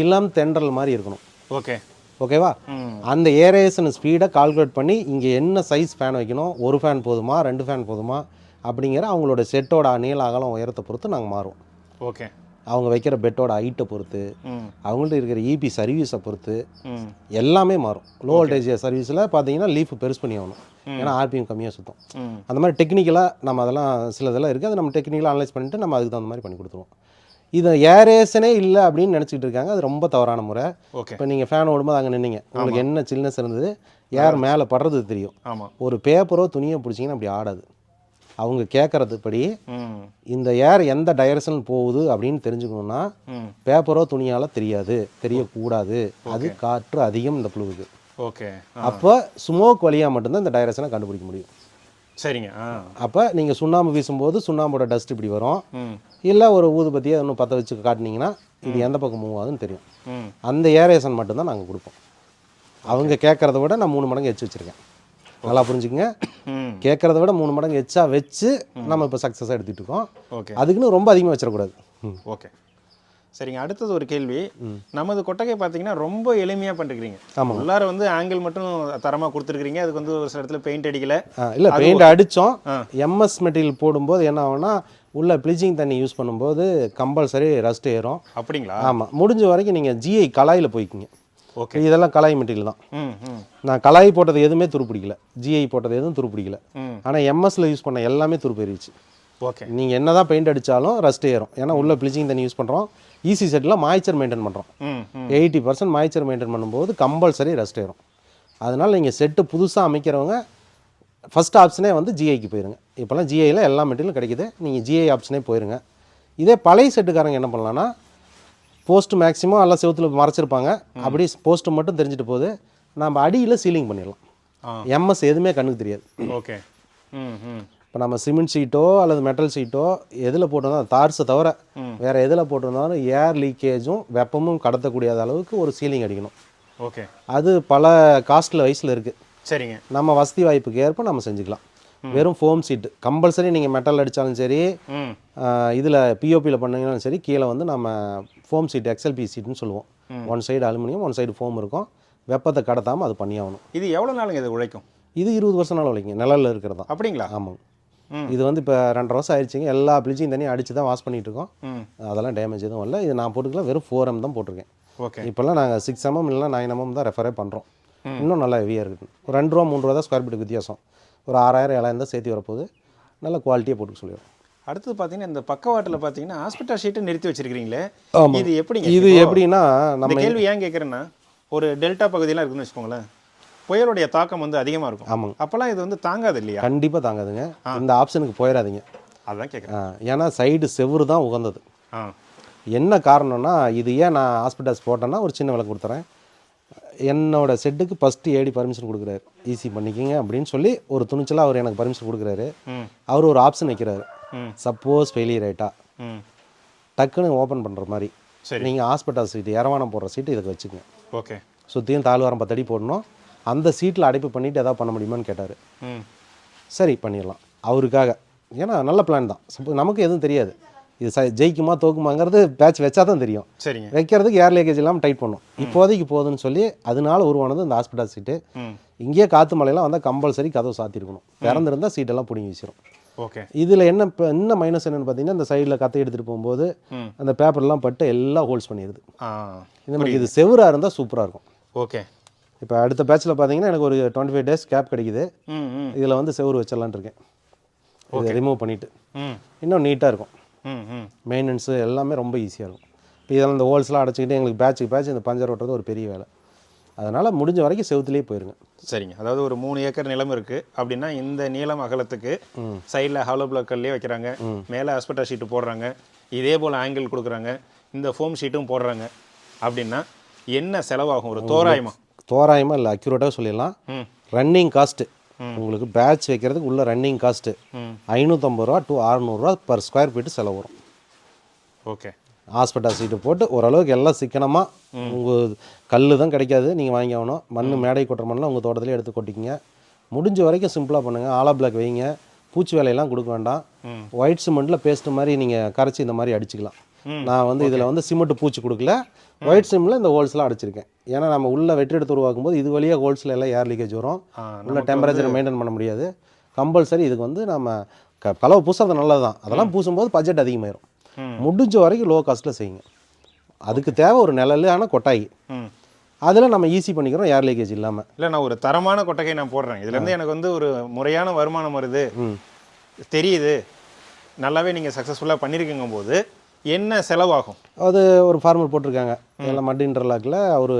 Speaker 2: இளம் தென்றல் மாதிரி இருக்கணும்.
Speaker 1: ஓகே
Speaker 2: ஓகேவா?
Speaker 1: ம்
Speaker 2: அந்த ஏரேஷன் ஸ்பீடை கால்குலேட் பண்ணி இங்கே என்ன சைஸ் ஃபேன் வைக்கணும், ஒரு ஃபேன் போதுமா 2 ஃபேன் போதுமா அப்படிங்கிற அவங்களோட செட்டோட நீள அகலம் உயரத்தை பொறுத்து நாங்கள் மாறுவோம்.
Speaker 1: ஓகே
Speaker 2: அவங்க வைக்கிற பெட்டோட ஹைட்டை பொறுத்து,
Speaker 1: ம்
Speaker 2: அவங்கள்ட்ட இருக்கிற இபி சர்வீஸை பொறுத்து
Speaker 1: ம்
Speaker 2: எல்லாமே மாறும். லோ வோல்டேஜ் சர்வீஸில் பார்த்தீங்கன்னா லீஃப் பெருசு பண்ணி ஆகணும், ஏன்னா ஆர்பிஎம் கம்மியாக சுற்றும்.
Speaker 1: ம்
Speaker 2: அந்த மாதிரி டெக்னிக்கலாக நம்ம அதெல்லாம் சில இதெல்லாம் இருக்குது, அதை நம்ம டெக்னிக்கலாக அனலைஸ் பண்ணிவிட்டு நம்ம அதுக்கு தகுந்த மாதிரி பண்ணி கொடுத்துருவோம். இது ஏரேஷனே இல்லை அப்படின்னு நினச்சிக்கிட்டு இருக்காங்க, அது ரொம்ப தவறான முறை.
Speaker 1: ஓகே
Speaker 2: இப்போ நீங்கள் ஃபேன் ஓடும்போது அங்கே நின்னீங்க, உங்களுக்கு என்ன சில்னஸ் இருந்தது, ஏர் மேலே படுறது தெரியும்.
Speaker 1: ஆமாம்
Speaker 2: ஒரு பேப்பரோ துணியோ பிடிச்சிங்கன்னா அப்படி ஆடாது. அவங்க கேட்குறது படி
Speaker 1: ம்
Speaker 2: இந்த ஏர் எந்த டைரக்ஷன் போகுது அப்படின்னு தெரிஞ்சுக்கணுன்னா
Speaker 1: ம்
Speaker 2: பேப்பரோ துணியால் தெரியாது, தெரியக்கூடாது. அது காற்று அதிகம் இந்த புழுவுக்கு.
Speaker 1: ஓகே
Speaker 2: அப்போ ஸ்மோக் வழியாக மட்டும்தான் இந்த டைரக்ஷனை கண்டுபிடிக்க முடியும்.
Speaker 1: சரிங்க ஆ
Speaker 2: அப்போ நீங்கள் சுண்ணாம்பு வீசும்போது சுண்ணாம்போட டஸ்ட் இப்படி வரும்,
Speaker 1: ம்
Speaker 2: இல்லை ஒரு ஊதுபத்தியை இன்னும் பற்ற வச்சு காட்டினீங்கன்னா இது எந்த பக்கம் மூவ் ஆகுதுன்னு தெரியும்.
Speaker 1: ம்
Speaker 2: அந்த ஏரேஷன் மட்டும்தான் நாங்கள் கொடுப்போம். அவங்க கேட்குறத விட நான் 3 மடங்கு எச்சு வச்சுருக்கேன். நல்லா புரிஞ்சுக்கங்க,
Speaker 1: ம்
Speaker 2: கேட்குறத விட 3 மடங்கு எச்சா வச்சு நம்ம இப்போ சக்ஸஸாக எடுத்துகிட்டு இருக்கோம்.
Speaker 1: ஓகே
Speaker 2: அதுக்குன்னு ரொம்ப அதிகமாக வச்சிடக்கூடாது.
Speaker 1: ஓகே சரிங்க. அடுத்தது ஒரு கேள்வி. நமது கொட்டகை பார்த்தீங்கன்னா ரொம்ப எளிமையாக பண்ணிருக்கீங்க.
Speaker 2: ஆமாம்,
Speaker 1: உள்ளார வந்து ஆங்கிள் மட்டும் தரமாக கொடுத்துருக்கீங்க. அதுக்கு வந்து ஒரு சில இடத்துல பெயிண்ட் அடிக்கல.
Speaker 2: இல்லை பெயிண்ட் அடித்தோம்.
Speaker 1: ஆ.
Speaker 2: எம்எஸ் மெட்டீரியல் போடும்போது என்ன ஆகும்னா உள்ள ப்ளீச்சிங் தண்ணி யூஸ் பண்ணும்போது கம்பல்சரி ரஸ்ட் ஏறும்.
Speaker 1: அப்படிங்களா?
Speaker 2: ஆமாம், முடிஞ்ச வரைக்கும் நீங்கள் ஜிஐ கலாயில் போய்க்குங்க.
Speaker 1: ஓகே
Speaker 2: இதெல்லாம் கலாய் மெட்டீரியல் தான்.
Speaker 1: ம் ம்
Speaker 2: நான் கலாய் போட்டது எதுவுமே துருப்பிடிக்கல, ஜிஐ போட்டது எதுவும் துருப்பிடிக்கல.
Speaker 1: ம்
Speaker 2: ஆனால் எம்எஸ்ல யூஸ் பண்ண எல்லாமே துருப்பேறிச்சு.
Speaker 1: ஓகே
Speaker 2: நீங்கள் என்ன தான் பெயிண்ட் அடித்தாலும் ரஸ்ட் ஏறும். ஏன்னா உள்ள ப்ளீச்சிங் தண்ணி யூஸ் பண்ணுறோம், ஈஸி செட்டில் மாய்ச்சர் மெயின்டைன் பண்ணுறோம்.
Speaker 1: ம் ம்
Speaker 2: 80% மாய்ச்சர் மெயின்டைன் பண்ணும்போது கம்பல்சரி ரஸ்ட் ஏறும். அதனால் நீங்கள் செட்டு புதுசாக அமைக்கிறவங்க ஃபஸ்ட் ஆப்ஷனே வந்து ஜிஐக்கு போயிருங்க. இப்போல்லாம் ஜிஐயில் எல்லா மெட்டீரியலும் கிடைக்குது, நீங்கள் ஜிஐ ஆப்ஷனே போயிருங்க. இதே பழைய செட்டுக்காரங்க என்ன பண்ணலான்னா போஸ்ட் மேக்ஸிமம் எல்லாம் செவுத்தில் மறைச்சிருப்பாங்க, அப்படி போஸ்ட்டு மட்டும் தெரிஞ்சுட்டு போகுது, நம்ம அடியில் சீலிங் பண்ணிடலாம்.
Speaker 1: ஆ
Speaker 2: எம்எஸ் எதுவுமே கண்ணுக்கு தெரியாது.
Speaker 1: ஓகே ம் ம்
Speaker 2: இப்போ நம்ம சிமெண்ட் ஷீட்டோ அல்லது மெட்டல் ஷீட்டோ எதில் போட்டிருந்தாலும் தார்ஸை தவிர வேறு எதில் போட்டிருந்தாலும் ஏர் லீக்கேஜும் வெப்பமும் கடத்தக்கூடிய அளவுக்கு ஒரு சீலிங் அடிக்கணும்.
Speaker 1: ஓகே
Speaker 2: அது பல காஸ்ட்டில் வயசில் இருக்குது.
Speaker 1: சரிங்க
Speaker 2: நம்ம வசதி வாய்ப்புக்கு ஏற்ப நம்ம செஞ்சுக்கலாம். வெறும் ஃபோம் சீட்டு கம்பல்சரி, நீங்கள் மெட்டல் அடித்தாலும் சரி,
Speaker 1: ம்
Speaker 2: இதில் பிஓபியில் பண்ணிங்கனாலும் சரி, கீழே வந்து நம்ம ஃபோம் சீட் எக்ஸ்எல்பி சீட்டுன்னு சொல்லுவோம். One side aluminium, one side foam இருக்கும். வெப்பத்தை கடத்தாமல் அது பண்ணியாகணும்.
Speaker 1: இது எவ்வளோ நாளுங்க இது உழைக்கும்?
Speaker 2: இது 20 வருஷம் நாள் உழைக்கும், நிழலில் இருக்கிறது தான்.
Speaker 1: அப்படிங்களா?
Speaker 2: ஆமாங்க.
Speaker 1: ம்
Speaker 2: இது வந்து இப்போ 2.5 வருஷம் ஆயிடுச்சுங்க. எல்லா ப்ளீச்சிங் தண்ணியும் அடித்து தான் வாஷ் பண்ணிகிட்டு இருக்கோம்.
Speaker 1: ம்
Speaker 2: அதெல்லாம் டேமேஜ் எதுவும் இல்லை. இது நான் போட்டுக்கலாம் வெறும் 4M தான் போட்டிருக்கேன்.
Speaker 1: ஓகே
Speaker 2: இப்போல்லாம் நாங்கள் 6mm இல்லைனா 9mm தான் ரெஃபரே பண்ணுறோம். இன்னும் நல்லா ஹெவியாக இருக்குது. ஒரு 2 ரூபா 3 ரூபா தான் ஸ்கொயர் ஃபீட்டுக்கு வித்தியாசம். ஒரு 6000 7000 தான் சேர்த்து வரப்போகுது. நல்ல குவாலிட்டியாக போட்டுக்க சொல்லிடுவோம்.
Speaker 1: அடுத்தது பார்த்தீங்கன்னா இந்த பக்கவாட்டில் பார்த்தீங்கன்னா ஹாஸ்பிட்டல் ஷீட்டை நிறுத்தி வச்சிருக்கீங்களே,
Speaker 2: ஆமாம்.
Speaker 1: இது எப்படிங்க?
Speaker 2: இது
Speaker 1: இப்போ
Speaker 2: எப்படின்னா
Speaker 1: இந்த
Speaker 2: நம்ம
Speaker 1: கேள்வி ஏன் கேட்குறேன்னா, ஒரு டெல்டா பகுதியெல்லாம் இருக்குன்னு வச்சுக்கோங்களேன், புயலுடைய தாக்கம் வந்து அதிகமாக இருக்கும்.
Speaker 2: ஆமாங்க.
Speaker 1: அப்போல்லாம் இது வந்து தாங்காது இல்லையா?
Speaker 2: கண்டிப்பாக தாங்காதுங்க. இந்த ஆப்ஷனுக்கு போயிடாதீங்க.
Speaker 1: அதான் கேட்குறேன்.
Speaker 2: ஏன்னா சைடு செவுறு தான் உகந்தது. என்ன காரணம்னா, இது ஏன் நான் ஹாஸ்பிட்டல்ஸ் போட்டேன்னா ஒரு சின்ன விளக்கு கொடுத்துறேன். என்னோட செட்டுக்கு ஃபஸ்ட்டு ஏடி பர்மிஷன் கொடுக்குறாரு, ஈஸி பண்ணிக்கிங்க அப்படின்னு சொல்லி ஒரு துணிச்சலாக அவர் எனக்கு பர்மிஷன் கொடுக்குறாரு. அவர் ஒரு ஆப்ஷன் வைக்கிறாரு, சப்போஸ் ஃபெயிலியர் ஆகிட்டா டக்குன்னு ஓப்பன் பண்ணுற மாதிரி நீங்கள் ஹாஸ்பிட்டல் சீட்டு இரவானம் போடுற சீட்டு இதுக்கு வச்சுக்கோங்க.
Speaker 1: ஓகே.
Speaker 2: சுற்றியும் தாழ்வாரம் 10 அடி போடணும். அந்த சீட்டில் அடைப்பு பண்ணிவிட்டு எதாவது பண்ண முடியுமான்னு கேட்டார். சரி பண்ணிடலாம் அவருக்காக. ஏன்னா நல்ல பிளான் தான். நமக்கு எதுவும் தெரியாது, இது ஜெயிக்குமா தோக்குமாங்கிறது பேட்ச் வச்சா தான் தெரியும்.
Speaker 1: சரிங்க.
Speaker 2: வைக்கிறதுக்கு ஏர் லீக்கேஜ் இல்லாமல் டைட் பண்ணும். இப்போதைக்கு போகுதுன்னு சொல்லி அதனால உருவானது இந்த ஹாஸ்பிட்டல் சீட்டு. இங்கேயே காற்று மலையெல்லாம் வந்தால் கம்பல்சரி கதவு சாத்திருக்கணும். திறந்துருந்தால் சீட்டெல்லாம் பிடிங்கி வச்சிடும்.
Speaker 1: ஓகே.
Speaker 2: இதில் என்ன இப்போ இன்னும் மைனஸ் என்னென்னு பார்த்தீங்கன்னா, இந்த சைடில் கத்தை எடுத்துகிட்டு போகும்போது அந்த பேப்பர்லாம் பட்டு எல்லாம் ஹோல்ஸ் பண்ணிடுது. இந்த மாதிரி இது செவராக இருந்தால் சூப்பராக இருக்கும்.
Speaker 1: ஓகே.
Speaker 2: இப்போ அடுத்த பேட்சில் பார்த்தீங்கன்னா எனக்கு ஒரு 25 days கேப் கிடைக்குது. இதில் வந்து செவரு வச்சிடலான் இருக்கேன். இதை ரிமூவ் பண்ணிவிட்டு இன்னும் நீட்டாக இருக்கும். மெயின்டெனன்ஸு எல்லாமே ரொம்ப ஈஸியாக இருக்கும். இப்போ இதெல்லாம் இந்த ஹோல்ஸ்லாம் அடைச்சிக்கிட்டு எங்களுக்கு பேட்ச் இந்த பஞ்சர் ஓட்டுறது ஒரு பெரிய வேலை. அதனால் முடிஞ்ச வரைக்கும் செவுத்துலேயே போயிருங்க.
Speaker 1: சரிங்க. அதாவது ஒரு 3 ஏக்கர் நிலம் இருக்குது அப்படின்னா இந்த நீளம் அகலத்துக்கு சைடில் ஹாலோ பிளாக்கல்லே வைக்கிறாங்க, மேலே அஸ்பெட்டாஸ் ஷீட்டு போடுறாங்க, இதே போல் ஆங்கிள் கொடுக்குறாங்க, இந்த ஃபோம் ஷீட்டும் போடுறாங்க அப்படின்னா என்ன செலவாகும் ஒரு
Speaker 2: தோராயமாக இல்லை, அக்யூரேட்டாக சொல்லிடலாம். ரன்னிங் காஸ்ட்டு உங்களுக்கு பேட்ச் வைக்கிறதுக்கு உள்ள ரன்னிங் காஸ்ட்டு 550 ரூபா to 600 ரூபா per ஸ்கொயர் ஃபீட்டு செலவு வரும்.
Speaker 1: ஓகே.
Speaker 2: ஹாஸ்பிட்டல் சீட்டு போட்டு ஓரளவுக்கு எல்லாம் சிக்கனமாக, உங்கள் கல் தான் கிடைக்காது, நீங்கள் வாங்கி ஆகணும். மண் மேடை கொட்டுற மண்ணெலாம் உங்கள் தோட்டத்திலே எடுத்து கொட்டிக்கிங்க. முடிஞ்ச வரைக்கும் சிம்பிளாக பண்ணுங்கள். ஆலா பிளாக் வைங்க, பூச்சி வேலையெல்லாம் கொடுக்க வேண்டாம். ஒயிட் சிமெண்ட்டில் பேஸ்ட்டு மாதிரி நீங்கள் கரைச்சி இந்த மாதிரி அடிச்சுக்கலாம். நான் வந்து இதில் வந்து சிமெண்ட்டு பூச்சி கொடுக்கல, ஒயிட் சிம்மில் இந்த ஹோல்ஸ்லாம் அடிச்சிருக்கேன். ஏன்னா நம்ம உள்ள வெற்றி எடுத்து உருவாக்கும் போது இது வழியாக ஹோல்ஸில் எல்லாம் ஏர் லீக்கேஜ் வரும், உள்ள டெம்பரேச்சரை மெயின்டைன் பண்ண முடியாது. கம்பல்சரி இதுக்கு வந்து நம்ம கலவை பூசுறது நல்லது தான். அதெல்லாம் பூசும்போது பட்ஜெட் அதிகமாயிரும். முடிஞ்ச வரைக்கும் லோ காஸ்ட்டில் செய்யுங்க. அதுக்கு தேவை ஒரு நிழலான கொட்டாய், அதில் நம்ம ஈஸி பண்ணிக்கிறோம் ஏர் லீக்கேஜ் இல்லாமல்.
Speaker 1: இல்லை, நான் ஒரு தரமான கொட்டகை நான் போடுறேன், இதுலேருந்து எனக்கு வந்து ஒரு முறையான வருமானம் வருது தெரியுது, நல்லாவே நீங்கள் சக்ஸஸ்ஃபுல்லாக பண்ணியிருக்குங்கும் போது என்ன செலவாகும்?
Speaker 2: அது ஒரு ஃபார்மல் போட்டிருக்காங்க எல்லாம் மட் இன்டர்லாக்கில். அவர்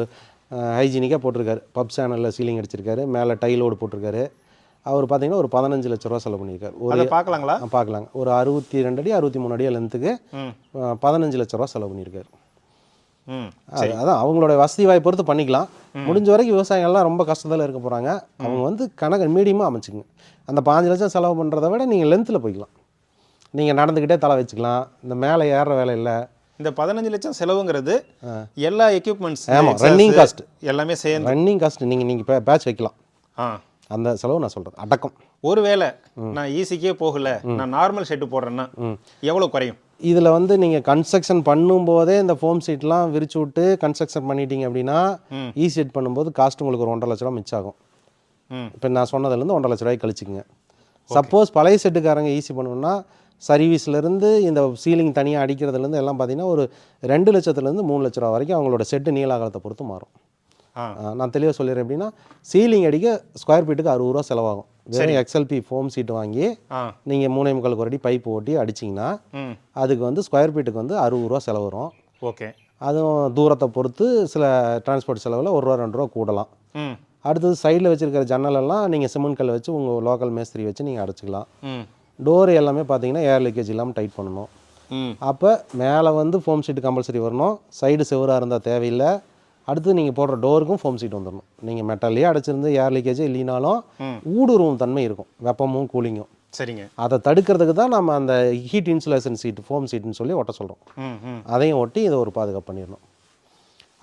Speaker 2: ஹைஜீனிக்காக போட்டிருக்காரு. பப் சேனலில் சீலிங் அடிச்சிருக்காரு, மேலே டைலோடு போட்டிருக்காரு. அவர் பார்த்தீங்கன்னா ஒரு 15 லட்ச ரூபா செலவு பண்ணியிருக்காரு. ஒரு
Speaker 1: பார்க்கலாங்களா?
Speaker 2: பார்க்கலாங்க. ஒரு 62 அடி 63 அடி லென்த்துக்கு 15 லட்ச ரூபா செலவு பண்ணியிருக்காரு. அதான் அவங்களோட வசதி வாய்ப்பு பொறுத்து பண்ணிக்கலாம். முடிஞ்ச வரைக்கும் விவசாயிகள்லாம் ரொம்ப கஷ்டத்தில் இருக்க போகிறாங்க. அவங்க வந்து கணக்கு மீடியமாக அமைச்சுங்க. அந்த 5 லட்சம் செலவு பண்ணுறதை விட நீங்கள் லென்த்தில் போய்க்கலாம். நீங்கள் நடந்துக்கிட்டே தலை வச்சுக்கலாம். இந்த மேலே ஏறுற வேலை இல்லை.
Speaker 1: இந்த 15 லட்சம் செலவுங்கிறது எல்லா எக்யூப்மெண்ட்ஸ்,
Speaker 2: ரன்னிங் காஸ்ட்
Speaker 1: எல்லாமே சேர்ந்து
Speaker 2: ரன்னிங் காஸ்ட். நீங்கள் பேட்ச் வைக்கலாம், அந்த செலவு நான் சொல்கிறது அடக்கம்.
Speaker 1: ஒருவேளை நான் ஈஸிக்கே போகல, நான் நார்மல் ஷெட்டு போடுறேன்னா எவ்வளோ குறையும்?
Speaker 2: இதில் வந்து நீங்கள் கன்ஸ்ட்ரக்ஷன் பண்ணும்போதே இந்த ஃபோம் சீட்லாம் விரிச்சு விட்டு கன்ஸ்ட்ரக்ஷன் பண்ணிட்டீங்க அப்படின்னா ஈ செட் பண்ணும்போது காஸ்ட் உங்களுக்கு ஒரு 1.5 லட்ச ரூபா மிச்சம் ஆகும். இப்போ நான் சொன்னதுலேருந்து 1.5 லட்ச ரூபாய்க்கு கழிச்சிக்கங்க. சப்போஸ் பழைய செட்டுக்காரங்க ஈஸி பண்ணணும்னா சர்வீஸ்லேருந்து இந்த சீலிங் தனியாக அடிக்கிறதுலேருந்து எல்லாம் பார்த்தீங்கன்னா ஒரு 2 லட்சத்துலேருந்து 3 லட்ச ரூபா வரைக்கும் அவங்களோட செட்டு நீளாகலத்தை பொறுத்து மாறும். நான் தெளிவாக சொல்லிடுறேன். எப்படின்னா சீலிங் அடிக்க ஸ்கொயர் ஃபீட்டுக்கு 60 ரூபா செலவாகும். வெறும் எக்ஸ்எல்பி ஃபோம் சீட்டு வாங்கி நீங்கள் 3.25 ஒரு அடி பைப் ஓட்டி அடிச்சிங்கன்னா அதுக்கு வந்து ஸ்கொயர் ஃபீட்டுக்கு வந்து 60 ரூபா செலவு வரும்.
Speaker 1: ஓகே.
Speaker 2: அதுவும் தூரத்தை பொறுத்து சில டிரான்ஸ்போர்ட் செலவில் 1 ரூபா 2 ரூபா கூடலாம். அடுத்தது சைடில் வச்சுருக்கிற ஜன்னலெல்லாம் நீங்கள் சிமெண்ட் கல் வச்சு உங்கள் லோக்கல் மேஸ்திரி வச்சு நீங்கள் அடைச்சிக்கலாம். டோர் எல்லாமே பார்த்தீங்கன்னா ஏர் லீக்கேஜ் இல்லாமல் டைட் பண்ணணும். அப்போ மேலே வந்து ஃபோம் சீட்டு கம்பல்சரி வரணும். சைடு செவராக இருந்தால் தேவையில்லை. அடுத்து நீங்கள் போடுற டோருக்கும் ஃபோம் சீட் வந்துடணும். நீங்கள் மெட்டல்லே அடைச்சிருந்து ஏர் லீக்கேஜே இல்லைனாலும் ஊடுருவும் தன்மை இருக்கும், வெப்பமும் கூலிங்கும்.
Speaker 1: சரிங்க.
Speaker 2: அதை தடுக்கிறதுக்கு தான் நம்ம அந்த ஹீட் இன்சுலேஷன் சீட்டு ஃபோம் சீட்டுன்னு சொல்லி ஒட்ட சொல்கிறோம். அதையும் ஒட்டி இதை ஒரு பாதுகாப்பு பண்ணிடணும்.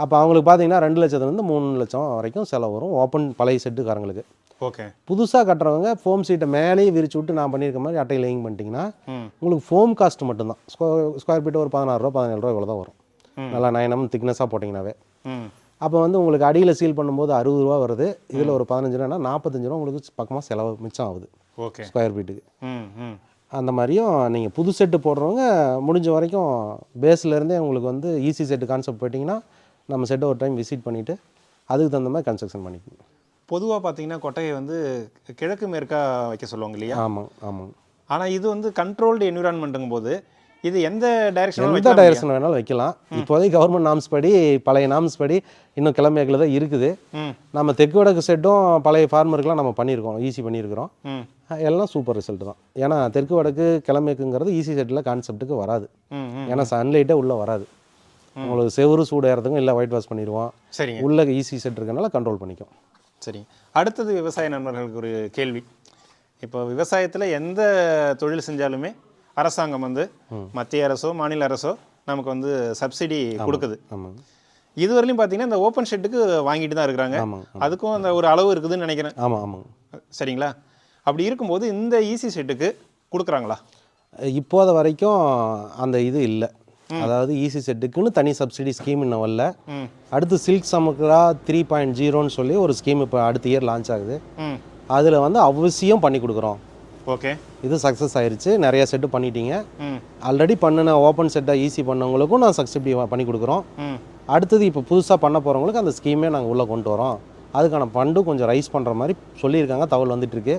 Speaker 2: அப்போ அவங்களுக்கு பார்த்தீங்கன்னா 2 லட்சத்துலேருந்து 3 லட்சம் வரைக்கும் செலவு வரும் ஓப்பன் பழைய செட்டுக்காரங்களுக்கு.
Speaker 1: ஓகே.
Speaker 2: புதுசாக கட்டுறவங்க ஃபோம் சீட்டை மேலேயே விரிச்சு விட்டு நான் பண்ணியிருக்க மாதிரி அட்டை லேயிங் பண்ணிட்டீங்கன்னா உங்களுக்கு ஃபோம் காஸ்ட் மட்டும்தான் ஸ்கொயர் ஃபீட்டு ஒரு 16 ரூபா 17 ரூபா இவ்வளோ தான் வரும். நல்லா 9 mm திக்னஸாக போட்டிங்கனாவே. அப்போ வந்து உங்களுக்கு அடியில் சீல் பண்ணும்போது 60 ரூபா வருது. இதில் ஒரு 15 ரூபானா 45 ரூபா உங்களுக்கு பக்கமாக செலவு மிச்சம் ஆகுது.
Speaker 1: ஓகே.
Speaker 2: ஸ்கொயர் ஃபீட்டுக்கு. அந்த மாதிரியும் நீங்கள் புது செட்டு போடுறவங்க முடிஞ்ச வரைக்கும் பேஸ்லேருந்தே உங்களுக்கு வந்து ஈஸி செட்டு கான்செப்ட் போயிட்டிங்கன்னா நம்ம செட்டை ஒரு டைம் விசிட் பண்ணிவிட்டு அதுக்கு தகுந்த மாதிரி கன்ஸ்ட்ரக்ஷன் பண்ணிக்கணும்.
Speaker 1: பொதுவாக பார்த்தீங்கன்னா கொட்டையை வந்து கிழக்கு மேற்காக வைக்க சொல்லுவாங்க இல்லையா?
Speaker 2: ஆமாம்.
Speaker 1: ஆனால் இது வந்து கண்ட்ரோல்டு என்விரான்மெண்ட்டுங்கும் போது இது எந்த டைரக்ஷன்
Speaker 2: எந்த டைரக்ஷன் வேணாலும் வைக்கலாம். இப்போதைக்கு கவர்மெண்ட் நார்ம்ஸ் படி, பழைய நார்ம்ஸ் படி இன்னும் கிளம்பியாக்கில் தான் இருக்குது. நம்ம தெற்கு வடக்கு செட்டும் பழைய ஃபார்மருக்குலாம் நம்ம பண்ணியிருக்கோம், ஈஸி பண்ணியிருக்கிறோம். எல்லாம் சூப்பர் ரிசல்ட் தான். ஏன்னா தெற்கு வடக்கு கிளம்பேக்குங்கிறது ஈஸி செட்டில் கான்செப்ட்டுக்கு வராது. ஏன்னா சன்லைட்டே உள்ளே வராது. உங்களுக்கு செவரு சூடு ஏறதுக்கும் இல்லை ஒயிட் வாஷ் பண்ணிடுவோம்.
Speaker 1: சரிங்க.
Speaker 2: உள்ள ஈஸி செட் இருக்கனால கண்ட்ரோல் பண்ணிக்கும்.
Speaker 1: சரி, அடுத்தது விவசாய நண்பர்களுக்கு ஒரு கேள்வி. இப்போ விவசாயத்தில் எந்த தொழில் செஞ்சாலுமே அரசாங்கம் வந்து மத்திய அரசோ மாநில அரசோ நமக்கு வந்து சப்சிடி கொடுக்குது.
Speaker 2: ஆமாங்க.
Speaker 1: இதுவரையிலும் பார்த்தீங்கன்னா இந்த ஓப்பன் ஷெட்டுக்கு வாங்கிட்டு தான் இருக்கிறாங்க. அதுக்கும் அந்த ஒரு அளவு இருக்குதுன்னு நினைக்கிறேன்.
Speaker 2: ஆமாம் ஆமாங்க.
Speaker 1: சரிங்களா? அப்படி இருக்கும்போது இந்த ஈஸி ஷெட்டுக்கு கொடுக்குறாங்களா?
Speaker 2: இப்போத வரைக்கும் அந்த இது இல்லை. அதாவது ஈஸி செட்டுக்குன்னு தனி சப்சிடி ஸ்கீம் இன்னும் வரல. அடுத்து சில்க் சமுக்ரா 3.0ன்னு சொல்லி ஒரு ஸ்கீம் இப்போ அடுத்த இயர் லான்ச் ஆகுது. அதில் வந்து அவசியம் பண்ணி கொடுக்குறோம்.
Speaker 1: ஓகே,
Speaker 2: இது சக்ஸஸ் ஆயிடுச்சு. நிறைய செட்டு பண்ணிட்டீங்க. ஆல்ரெடி பண்ணின ஓப்பன் செட்டை ஈஸி பண்ணவங்களுக்கும் நான் சப்சிடி பண்ணி கொடுக்குறோம். அடுத்தது இப்போ புதுசாக பண்ண போகிறவங்களுக்கு அந்த ஸ்கீமே நாங்கள் உள்ளே கொண்டு வரோம். அதுக்கான ஃபண்டும் கொஞ்சம் ரைஸ் பண்ணுற மாதிரி சொல்லியிருக்காங்க. தகவல் வந்துட்டுருக்கு.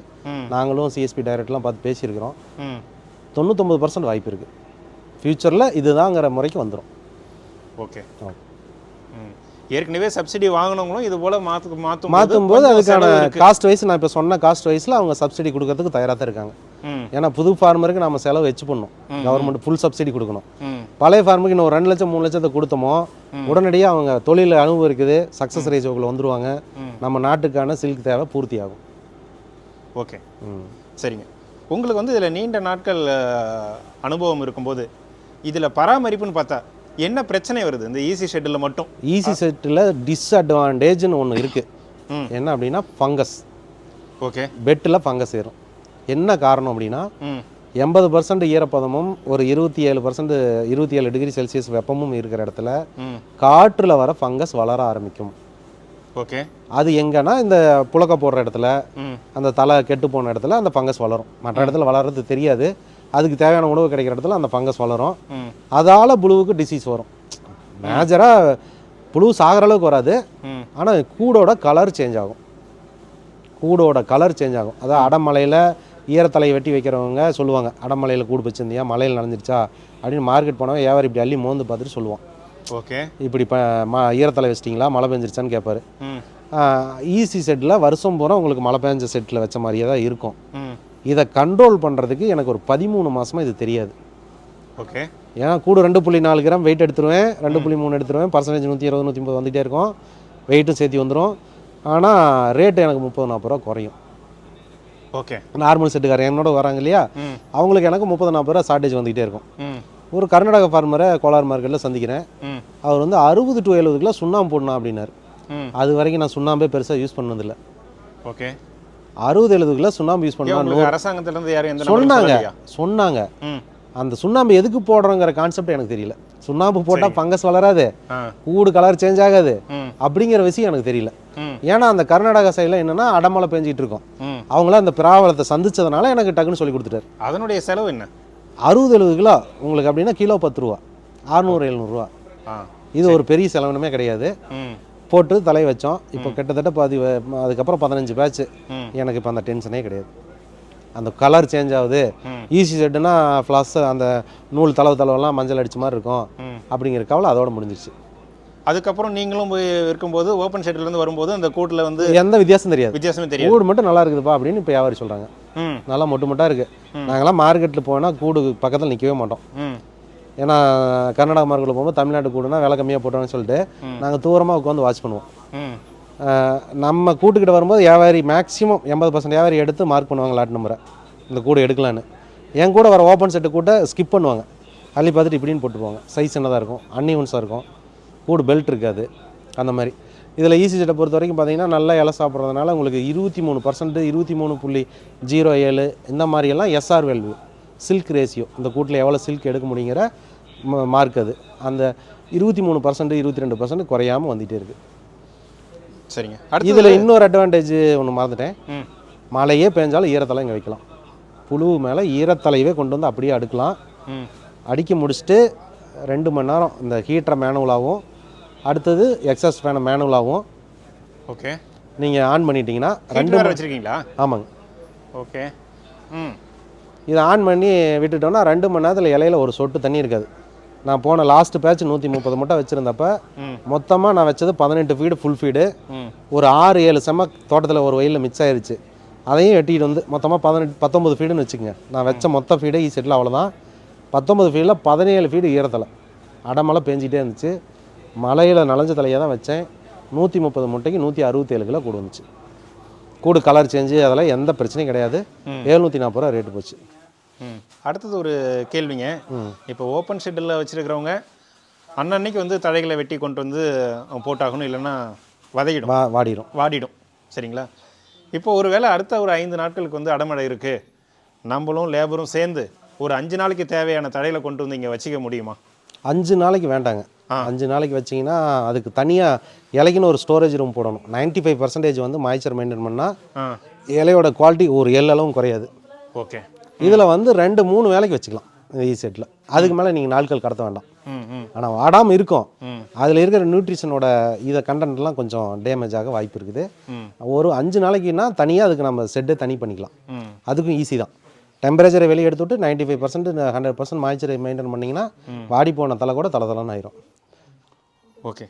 Speaker 2: நாங்களும் சிஎஸ்பி டைரக்ட்லாம் பார்த்து பேசியிருக்கிறோம். 99% வாய்ப்பு இருக்குது. ஃப்யூச்சரில் இதுதாங்கிற முறைக்கு வந்துடும்.
Speaker 1: ஓகே. ஏற்கனவே சப்சிடி வாங்கினவங்களும் இது போல்
Speaker 2: மாற்றும்போது அதுக்கான காஸ்ட் வைஸ், நான் இப்போ சொன்ன காஸ்ட் வைஸில் அவங்க சப்சிடி கொடுக்கறதுக்கு தயாராக தான் இருக்காங்க. ஏன்னா புது ஃபார்மருக்கு நம்ம செலவு வச்சு பண்ணணும். கவர்மெண்ட் ஃபுல் சப்சிடி கொடுக்கணும். பழைய ஃபார்மருக்கு இன்னும் 2 லட்சம் 3 லட்சத்தை கொடுத்தோமோ உடனடியாக அவங்க தொழில் அனுபவம் இருக்குது, சக்ஸஸ் ரேஷியோக்குள்ள வந்துருவாங்க. நம்ம நாட்டுக்கான சில்க் தேவை பூர்த்தி ஆகும்.
Speaker 1: ஓகே, சரிங்க. உங்களுக்கு வந்து இதில் நீண்ட நாட்கள் அனுபவம் இருக்கும்போது இதில் பராமரிப்புன்னு பார்த்தா என்ன பிரச்சனை வருது இந்த ஈஸி ஷெட்டில் மட்டும்?
Speaker 2: ஈஸி செட்டில் டிஸ்அட்வான்டேஜ்னு ஒன்று இருக்குது. என்ன அப்படின்னா ஃபங்கஸ்.
Speaker 1: ஓகே,
Speaker 2: பெட்டில் ஃபங்கஸ் ஏறும். என்ன காரணம் அப்படின்னா 80% ஈரப்பதமும் ஒரு 27 டிகிரி செல்சியஸ் வெப்பமும் இருக்கிற இடத்துல காற்றில் வர ஃபங்கஸ் வளர ஆரம்பிக்கும்.
Speaker 1: ஓகே,
Speaker 2: அது எங்கன்னா இந்த புழக்க போடுற இடத்துல, அந்த தலை கெட்டு போன இடத்துல அந்த ஃபங்கஸ் வளரும். மற்ற இடத்துல வளர்றது தெரியாது. அதுக்கு தேவையான உணவு கிடைக்கிற இடத்துல அந்த ஃபங்கஸ் வளரும். அதால் புழுவுக்கு டிசீஸ் வரும். மேஜராக புழு சாகிற அளவுக்கு வராது. ஆனால் கூடோட கலர் சேஞ்ச் ஆகும். அதாவது அடமலையில் ஈரத்தலை வெட்டி வைக்கிறவங்க சொல்லுவாங்க, அடமலையில் கூடு வச்சுருந்தியா, மலையில் நனைஞ்சிருச்சா அப்படின்னு மார்க்கெட் போனவங்க வியாபாரி இப்படி அள்ளி மோந்து பார்த்துட்டு சொல்லுவான்.
Speaker 1: ஓகே,
Speaker 2: இப்படி ஈரத்தலை வச்சிட்டிங்களா, மழை பெஞ்சிருச்சான்னு கேட்பாரு. ஈஸி செட்டில் வருஷம் பூரா உங்களுக்கு மழை பெஞ்ச செட்டில் வச்ச மாதிரியே தான் இருக்கும். இதை கண்ட்ரோல் பண்ணுறதுக்கு எனக்கு ஒரு 13 மாதமாக இது தெரியாது.
Speaker 1: ஓகே,
Speaker 2: ஏன்னா கூடு 2.4 கிராம் வெயிட் எடுத்துருவேன், 2.3 எடுத்துருவேன், பர்சன்டேஜ் 120 130 வந்துகிட்டே இருக்கும், வெயிட்டும் சேர்த்து வந்துடும். ஆனால் ரேட்டு எனக்கு 30-40 ரூபா குறையும்.
Speaker 1: ஓகே,
Speaker 2: நார்மல் செட்டுக்காரன் என்னோட வராங்க இல்லையா, அவங்களுக்கு எனக்கு 30-40 ரூபா ஷார்ட்டேஜ் வந்துகிட்டே இருக்கும். ஒரு கர்நாடகா ஃபார்மரை கோலார் மார்க்கெட்டில் சந்திக்கிறேன். அவர் வந்து 60 to 70 கிலோ சுண்ணாம்பு போடணும் அப்படின்னாரு. அது வரைக்கும் நான் சுண்ணாம்பே பெருசாக யூஸ் பண்ணதில்லை.
Speaker 1: ஓகே,
Speaker 2: 60-70 கிலோ சுண்ணாம்பு யூஸ் பண்ணணும்
Speaker 1: அரசாங்கத்திலிருந்து யாரும்
Speaker 2: சொன்னாங்க. அந்த சுண்ணாம்பு எதுக்கு போடுறோங்கிற கான்செப்ட் எனக்கு தெரியல. சுண்ணாம்பு போட்டால் ஃபங்கஸ் வளராது, கூடு கலர் சேஞ்ச் ஆகாது அப்படிங்கிற விஷயம் எனக்கு தெரியல. ஏன்னா அந்த கர்நாடகா சைடில் என்னன்னா அடமலை பெஞ்சிட்டு இருக்கும். அவங்கள அந்த பிராவலத்தை சந்திச்சதுனால எனக்கு டக்குன்னு சொல்லி கொடுத்துட்டாரு.
Speaker 1: அதனுடைய செலவு என்ன?
Speaker 2: 60-70 கிலோ உங்களுக்கு அப்படின்னா கிலோ 10 ரூபா, 600-700 ரூபா. இது ஒரு பெரிய செலவினமே கிடையாது. போட்டு தலையை வச்சோம். இப்போ கிட்டத்தட்ட அதுக்கப்புறம் 15 பேட்ச். எனக்கு இப்போ அந்த டென்ஷனே கிடையாது. அந்த கலர் சேஞ்ச் ஆகுது. ஈஸி செட்டுனா ஃப்ளாஸ் அந்த நூல் தளவெல்லாம் மஞ்சள் அடிச்ச மாதிரி இருக்கும் அப்படிங்கிற கவலை அதோட முடிஞ்சிருச்சு.
Speaker 1: அதுக்கப்புறம் நீங்களும் போய் இருக்கும்போது ஓப்பன் ஷெட்லேருந்து வரும்போது அந்த கூட்டில் வந்து
Speaker 2: எந்த வித்தியாசமே தெரியாது. கூடு மட்டும் நல்லா இருக்குதுப்பா அப்படின்னு இப்போ வியாபாரி சொல்கிறாங்க. நல்லா மொட்டா இருக்குது. நாங்களாம் மார்க்கெட்டில் போனால் கூடு பக்கத்தில் நிற்கவே மாட்டோம். ஏன்னா கர்நாடகா மார்க்கெட்டில் போகும்போது தமிழ்நாட்டு கூடுனா விலை கம்மியாக போட்டோம்னு சொல்லிட்டு நாங்கள் தூரமாக உட்காந்து வாட்ச் பண்ணுவோம். நம்ம கூட்டுக்கிட்ட வரும்போது வியாபாரி மேக்ஸிமம் 80% வியாபாரி எடுத்து மார்க் பண்ணுவாங்க லாட் நம்பரை, இந்த கூடு எடுக்கலான்னு. என் கூட வர ஓப்பன் செட்டு கூட்ட ஸ்கிப் பண்ணுவாங்க, அள்ளி பார்த்துட்டு இப்படின்னு போட்டுருவாங்க. சைஸ் என்னதாக இருக்கும், அன்இவன்ஸாக இருக்கும், கூடு பெல்ட் இருக்காது அந்த மாதிரி. இதில் ஈஸி செட்டை பொறுத்த வரைக்கும் பார்த்தீங்கன்னா நல்லா இலை சாப்பிட்றதுனால உங்களுக்கு 23%, 23.07 இந்த மாதிரியெல்லாம் எஸ்ஆர் வேல்யூ, சில்க் ரேஷியோ, இந்த கூட்டில் எவ்வளோ சில்க் எடுக்க முடியுங்கிற மார்க் அது. அந்த 23%, 22% குறையாமல் வந்துகிட்டே இருக்குது.
Speaker 1: சரிங்க.
Speaker 2: இதில் இன்னொரு அட்வான்டேஜ் ஒன்று மறந்துட்டேன். மழையே பெஞ்சாலும் ஈரத்தலை இங்கே வைக்கலாம். புழு மேலே ஈரத்தலையவே கொண்டு வந்து அப்படியே அடுக்கலாம். அடிக்க முடிச்சுட்டு 2 மணி நேரம் இந்த ஹீட்டரை மேனுவலாகவும் அடுத்தது எக்ஸாஸ்ட் ஃபேனை மேனுவலாகவும்
Speaker 1: ஓகே
Speaker 2: நீங்கள் ஆன் பண்ணிட்டீங்கன்னா
Speaker 1: 2 பேர் வச்சுருக்கீங்களா?
Speaker 2: ஆமாங்க.
Speaker 1: ஓகே.
Speaker 2: இதை ஆன் பண்ணி விட்டுட்டோம்னா 2 மணி நேரத்தில் இலையில ஒரு சொட்டு தண்ணி இருக்காது. நான் போன லாஸ்ட் பேட்ச் 130 மூட்டை வச்சுருந்தப்ப மொத்தமாக நான் வச்சது 18 ஃபீடு ஃபுல் ஃபீடு. ஒரு 6-7 செம்ம தோட்டத்தில் ஒரு வயலில் மிக்ஸ் ஆயிடுச்சு. அதையும் வெட்டிட்டு வந்து மொத்தமாக 19 ஃபீடுன்னு வச்சுக்கோங்க. நான் வச்ச மொத்த ஃபீடு செட்டில் அவ்வளோதான். 19 ஃபீடில் 17 ஃபீடு ஈரத்தலை. அடமழை பேஞ்சிட்டே இருந்துச்சு. மலையில் நனைஞ்ச தலையாக தான் வச்சேன். 130 மூட்டைக்கு 167 கிலோ கூடு வந்துச்சு. கூடு கலர் சேஞ்சு அதெல்லாம் எந்த பிரச்சனையும் கிடையாது. 740 ரூபா ரேட்டு போச்சு.
Speaker 1: அடுத்தது ஒரு கேள்விங்க. இப்போ ஓப்பன் ஷெட்டில் வச்சுருக்கிறவங்க அன்னன்னைக்கு வந்து தழைகளை வெட்டி கொண்டு வந்து போட்டாகணும், இல்லைன்னா வாடிடும். சரிங்களா? இப்போ ஒரு வேளை அடுத்த ஒரு 5 நாட்களுக்கு வந்து அடமழை இருக்குது, நம்மளும் லேபரும் சேர்ந்து ஒரு 5 நாளைக்கு தேவையான தழைகளை கொண்டு வந்து இங்கே வச்சுக்க முடியுமா?
Speaker 2: 5 நாளைக்கு வேண்டாங்க. 5 நாளைக்கு வச்சிங்கன்னா அதுக்கு தனியாக இலைக்குன்னு ஒரு ஸ்டோரேஜ் ரூம் போடணும். 95% வந்து மாய்ச்சர் மெயின்டைன் பண்ணால் இலையோட குவாலிட்டி ஒரு அளவும் குறையாது.
Speaker 1: ஓகே.
Speaker 2: இதில் வந்து 2-3 வேலைக்கு வச்சுக்கலாம் செட்டில். அதுக்கு மேலே நீங்கள் நாட்கள் கடத்த வேண்டாம். ஆனால் வாடாமல் இருக்கும். அதில் இருக்கிற நியூட்ரிஷனோட இதை கண்டென்ட்லாம் கொஞ்சம் டேமேஜ் ஆக வாய்ப்பு இருக்குது. ஒரு 5 நாளைக்குன்னா தனியாக அதுக்கு நம்ம செட்டை தனி பண்ணிக்கலாம். அதுக்கும் ஈஸி தான். டெம்பரேச்சரை வெளியே எடுத்துவிட்டு 95% 100% மாய்ச்சரை மெயின்டைன் பண்ணிங்கன்னா வாடி போன தலை கூட தலை ஆயிரும்.
Speaker 1: ஓகே.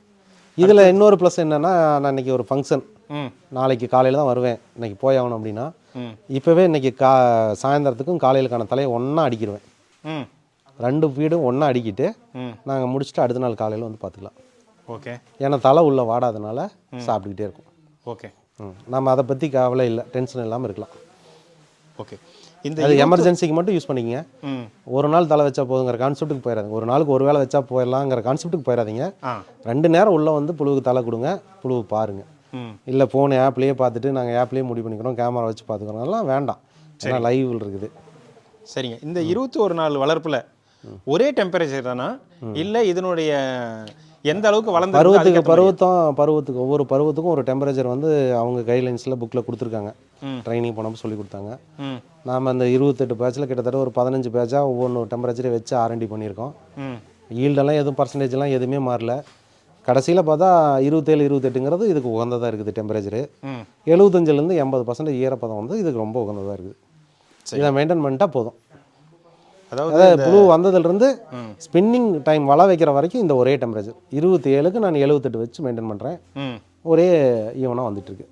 Speaker 2: இதில் இன்னொரு ப்ளஸ் என்னென்னா, நான் இன்றைக்கி ஒரு ஃபங்க்ஷன், நாளைக்கு காலையில் தான் வருவேன், இன்றைக்கி போயாகணும் அப்படின்னா இப்போவே இன்றைக்கி சாயந்தரத்துக்கும் காலையிலுக்கான தலையை ஒன்றா அடிக்கிடுவேன். 2 ஃபீடும் ஒன்றா அடிக்கிட்டு நாங்கள் முடிச்சுட்டு அடுத்த நாள் காலையில் வந்து பார்த்துக்கலாம்.
Speaker 1: ஓகே.
Speaker 2: ஏன்னா தலை உள்ள வாடாதனால சாப்பிட்டுக்கிட்டே இருக்கும்.
Speaker 1: ஓகே.
Speaker 2: நம்ம அதை பற்றி கவலை இல்லை, டென்ஷன் இல்லாமல் இருக்கலாம்.
Speaker 1: ஓகே.
Speaker 2: அது எமர்ஜென்சிக்கு மட்டும் யூஸ் பண்ணிக்கங்க. ஒரு நாள் தலை வச்சா போதுங்கிற கான்செப்ட்டுக்கு போயிடாதீங்க. ஒரு நாளுக்கு ஒரு வேளை வச்சா போயிடலாங்கிற கான்செப்ட்டுக்கு போயிடாதீங்க. 2 நேரம் உள்ளே வந்து புழுவுக்கு தலை கொடுங்க, புழுவு பாருங்கள். இல்லை ஃபோன் ஆப்லேயே பார்த்துட்டு நாங்கள் ஆப்லேயே முடிவு பண்ணிக்கிறோம், கேமரா வச்சு பார்த்துக்கிறோம்லாம் வேண்டாம். ஏன்னா லைவில் இருக்குது.
Speaker 1: சரிங்க. இந்த 21 நாள் வளர்ப்பில் ஒரே டெம்பரேச்சர் தானா, இல்லை இதனுடைய எந்த அளவுக்கு வளர்ந்து
Speaker 2: பருவத்துக்கு ஒவ்வொரு பருவத்துக்கும் ஒரு டெம்பரேச்சர் வந்து அவங்க கைட்லைன்ஸில் புக்கில் கொடுத்துருக்காங்க. ட்ரைனிங் போனப்போ சொல்லி கொடுத்தாங்க. நாம் அந்த 28 பேட்சில் கிட்டத்தட்ட ஒரு 15 பேட்சாக ஒவ்வொன்று டெம்பரேச்சரை வச்சு R&D பண்ணியிருக்கோம். ஈல்டெல்லாம் எதுவும் பர்சன்டேஜ்லாம் எதுவுமே மாறல. கடைசியில் பார்த்தா 27-28ங்கிறது இதுக்கு உகந்ததாக இருக்குது. டெம்பரேச்சரு 75-80% 80% ஈரப்பதம் வந்து இதுக்கு ரொம்ப உகந்ததாக இருக்குது. இதை மெயின்டைன் பண்ணிட்டா போதும். அதாவது புழு வந்ததுலேருந்து ஸ்பின்னிங் டைம் வள வைக்கிற வரைக்கும் இந்த ஒரே டெம்பரேச்சர் 27க்கு நான் 78 வச்சு மெயின்டைன் பண்ணுறேன். ஒரே ஈவனாக வந்துட்டுருக்கு.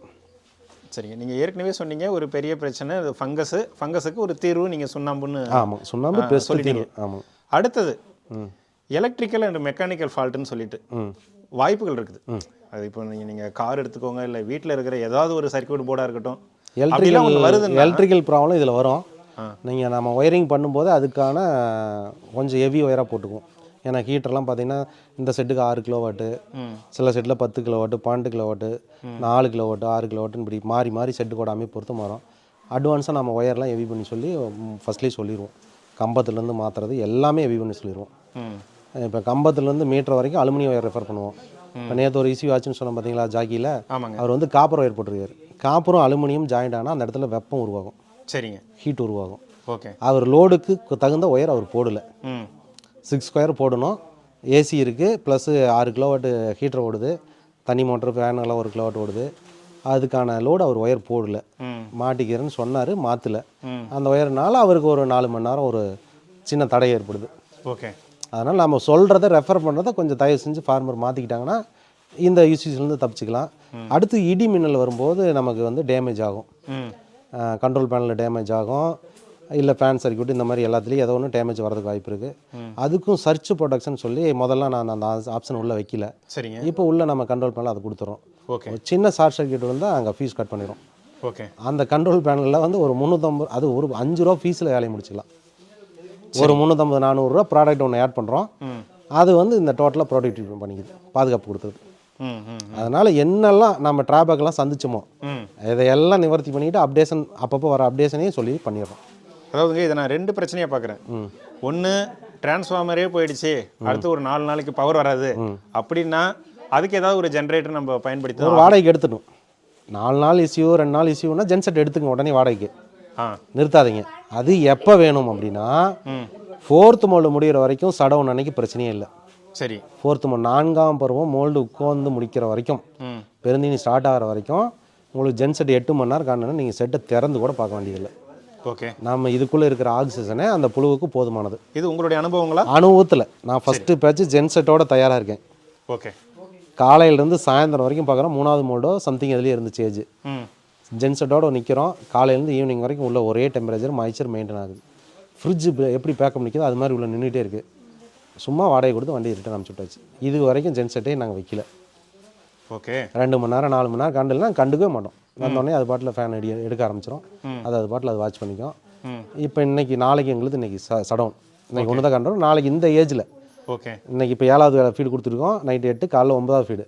Speaker 1: சரிங்க. நீங்கள் ஏற்கனவே சொன்னீங்க ஒரு பெரிய பிரச்சனை ஃபங்கஸுக்கு ஒரு தீர்வு நீங்கள் சுண்ணாம்புன்னு.
Speaker 2: ஆமாம், சுண்ணாம்பு சொல்லிட்டீங்க. ஆமாம்.
Speaker 1: அடுத்தது எலக்ட்ரிக்கல் அண்ட் மெக்கானிக்கல் ஃபால்ட்டுன்னு சொல்லிட்டு வாய்ப்புகள் இருக்குது. அது இப்போ நீங்கள் கார் எடுத்துக்கோங்க, இல்லை வீட்டில் இருக்கிற ஏதாவது ஒரு சர்க்யூட் போர்டாக இருக்கட்டும்,
Speaker 2: எலக்ட்ரிக்கல் ப்ராப்ளம் இதில் வரும். நீங்கள் நம்ம ஒயரிங் பண்ணும்போது அதுக்கான கொஞ்சம் ஹெவி ஒயராக போட்டுக்குவோம். ஏன்னா ஹீட்டர்லாம் பார்த்தீங்கன்னா இந்த செட்டுக்கு 6 கிலோவாட்டு, சில செட்டில் 10 கிலோவாட்டு, 12 கிலோவாட்டு, 4 கிலோவாட்டு, 6 கிலோவாட்டுன்னு இப்படி மாறி செட்டு கூட பொறுத்து மாறும். அட்வான்ஸாக நம்ம ஒயர்லாம் ஹெவி பண்ணி சொல்லி ஃபஸ்ட்லேயே சொல்லிடுவோம். கம்பத்துலேருந்து மாற்றுறது எல்லாமே ஹெவி பண்ணி சொல்லிடுவோம். இப்போ கம்பத்துலேருந்து மீட்டர் வரைக்கும் அலுமினியம் ஒயர் ரெஃபர் பண்ணுவோம். இப்போ நேற்று ஒரு இஷ்யூ ஆச்சுன்னு சொன்ன பார்த்தீங்களா ஜாக்கியில், அவர் வந்து காப்பர் ஒயர் போட்டிருக்காரு. காப்பரும் அலுமினியம் ஜாயிண்ட் ஆனால் அந்த இடத்துல வெப்பம் உருவாகும்.
Speaker 1: சரிங்க.
Speaker 2: ஹீட் உருவாகும்.
Speaker 1: ஓகே. அவர்
Speaker 2: லோடுக்கு தகுந்த ஒயர் அவர் போடலை. 6 ஸ்கொயர் போடணும். ஏசி இருக்குது, ப்ளஸ் 6 கிலோவாட்டு ஹீட்டர் ஓடுது, தனி மோட்டர் ஃபேனெல்லாம் 1 கிலோவாட் ஓடுது. அதுக்கான லோடு அவர் ஒயர் போடல, மாட்டிக்கிறேன்னு சொன்னார், மாற்றலை. அந்த ஒயர்னால அவருக்கு ஒரு 4 மணி நேரம் ஒரு சின்ன தடை ஏற்படுது.
Speaker 1: ஓகே.
Speaker 2: அதனால் நம்ம சொல்கிறத ரெஃபர் பண்ணுறதை கொஞ்சம் தயவு செஞ்சு ஃபார்மர் மாற்றிக்கிட்டாங்கன்னா இந்த இஷ்யூஸ்லேருந்து தப்பிச்சிக்கலாம். அடுத்து இடி மின்னல் வரும்போது நமக்கு வந்து டேமேஜ் ஆகும். கண்ட்ரோல் பேனலில் டேமேஜ் ஆகும், இல்லை ஃபேன் சர்க்யூட், இந்த மாதிரி எல்லாத்துலேயும் ஏதோ ஒன்று டேமேஜ் வரதுக்கு வாய்ப்பு இருக்குது. அதுக்கும் சர்ச் ப்ரொடக்ஷன் சொல்லி முதல்ல நான் அந்த ஆப்ஷன் உள்ளே வைக்கல.
Speaker 1: சரிங்க.
Speaker 2: இப்போ உள்ள நம்ம கண்ட்ரோல் பேனல் அதை கொடுத்துறோம்.
Speaker 1: ஓகே.
Speaker 2: சின்ன ஷார்ட் சர்க்யூட் வந்தால் அங்கே ஃபீஸ் கட் பண்ணிடும்.
Speaker 1: ஓகே.
Speaker 2: அந்த கண்ட்ரோல் பேனலில் வந்து ஒரு 350, அது ஒரு 5 ரூபா ஃபீஸில் வேலையை முடிச்சிடலாம். ஒரு 350-400 ரூபா ப்ராடக்ட் ஒன்று ஆட் பண்ணுறோம். அது வந்து இந்த டோட்டலாக ப்ரொடக்டிவ் பண்ணிக்குது, பாதுகாப்பு கொடுத்துருது. அதனால் என்னெல்லாம் நம்ம ட்ராபேக்லாம் சந்திச்சோமோ இதையெல்லாம் நிவர்த்தி பண்ணிவிட்டு அப்டேஷன் அப்பப்போ வர அப்டேஷனையும் சொல்லி பண்ணிடுறோம்.
Speaker 1: அதாவதுங்க இதை நான் 2 பிரச்சனையாக பார்க்குறேன். ஒன்று, டிரான்ஸ்ஃபார்மரே போயிடுச்சு, அடுத்து ஒரு 4 நாளைக்கு பவர் வராது அப்படின்னா அதுக்கு ஏதாவது ஒரு ஜென்ரேட்டர் நம்ம பயன்படுத்தி
Speaker 2: ஒரு வாடகைக்கு எடுத்துட்டோம். 4 நாள் இஷ்யூ 2 நாள் இஷ்யூனா ஜென்செட் எடுத்துங்க உடனே வாடகைக்கு, நிறுத்தாதீங்க. அது எப்போ வேணும் அப்படின்னா 4th மோல்டு முடிகிற வரைக்கும் சடவுன் அன்னைக்கு பிரச்சனையே இல்லை.
Speaker 1: சரி.
Speaker 2: 4th மோல்டு 4ஆம் பருவம் மோல்டு உட்காந்து முடிக்கிற வரைக்கும், பெருந்தீனி ஸ்டார்ட் ஆகிற வரைக்கும் உங்களுக்கு ஜென்செட் 8 மணி நேரம் காணணும். நீங்கள் செட்டை திறந்து கூட பார்க்க வேண்டியதில்லை.
Speaker 1: ஓகே.
Speaker 2: நம்ம இதுக்குள்ளே இருக்கிற ஆக்சிஜனே அந்த புழுவுக்கு போதுமானது.
Speaker 1: இது உங்களுடைய அனுபவங்களா?
Speaker 2: அனுபவத்தில் நான் ஃபஸ்ட்டு பேட்ச் ஜென்செட்டோட தயாராக இருக்கேன்.
Speaker 1: ஓகே.
Speaker 2: காலையிலேருந்து சாயந்தரம் வரைக்கும் பார்க்குறோம். 3வது மோல்டோ சம்திங் அதுலேயே இருந்துச்சு ஏஜ். ஜென்செட்டோட நிற்கிறோம். காலையிலேருந்து ஈவினிங் வரைக்கும் உள்ள ஒரே டெம்பரேச்சர் மாய்ச்சர் மெயின்டைன் ஆகுது. ஃப்ரிட்ஜ் எப்படி பேக்கப் நிற்கிதோ அது மாதிரி உள்ள நின்றுட்டே இருக்குது. சும்மா வாடகை கொடுத்து வண்டி ரிட்டர்ன் அனுப்பிச்சுட்டாச்சு. இது வரைக்கும் ஜென்செட்டே நாங்கள் வைக்கல.
Speaker 1: ஓகே.
Speaker 2: 2 மணி நேரம் 4 மணி நேரம் கண்டுலனா கண்டுக்கவே மாட்டோம். வந்தோடனே அது பாட்டில் ஃபேன் எடுக்க ஆரம்பிச்சிடும். அது பாட்டில் அது வாட்ச் பண்ணிக்கும். இப்போ இன்னைக்கு நாளைக்கு எங்களுக்கு இன்னைக்கு சடவுன். இன்னைக்கு ஒன்று தான் கண்டுறோம். நாளைக்கு இந்த ஏஜில்
Speaker 1: ஓகே.
Speaker 2: இன்னைக்கு இப்போ 7வது ஃபீடு கொடுத்துருக்கோம். நைட்டு 8, காலைல 9வது ஃபீடு.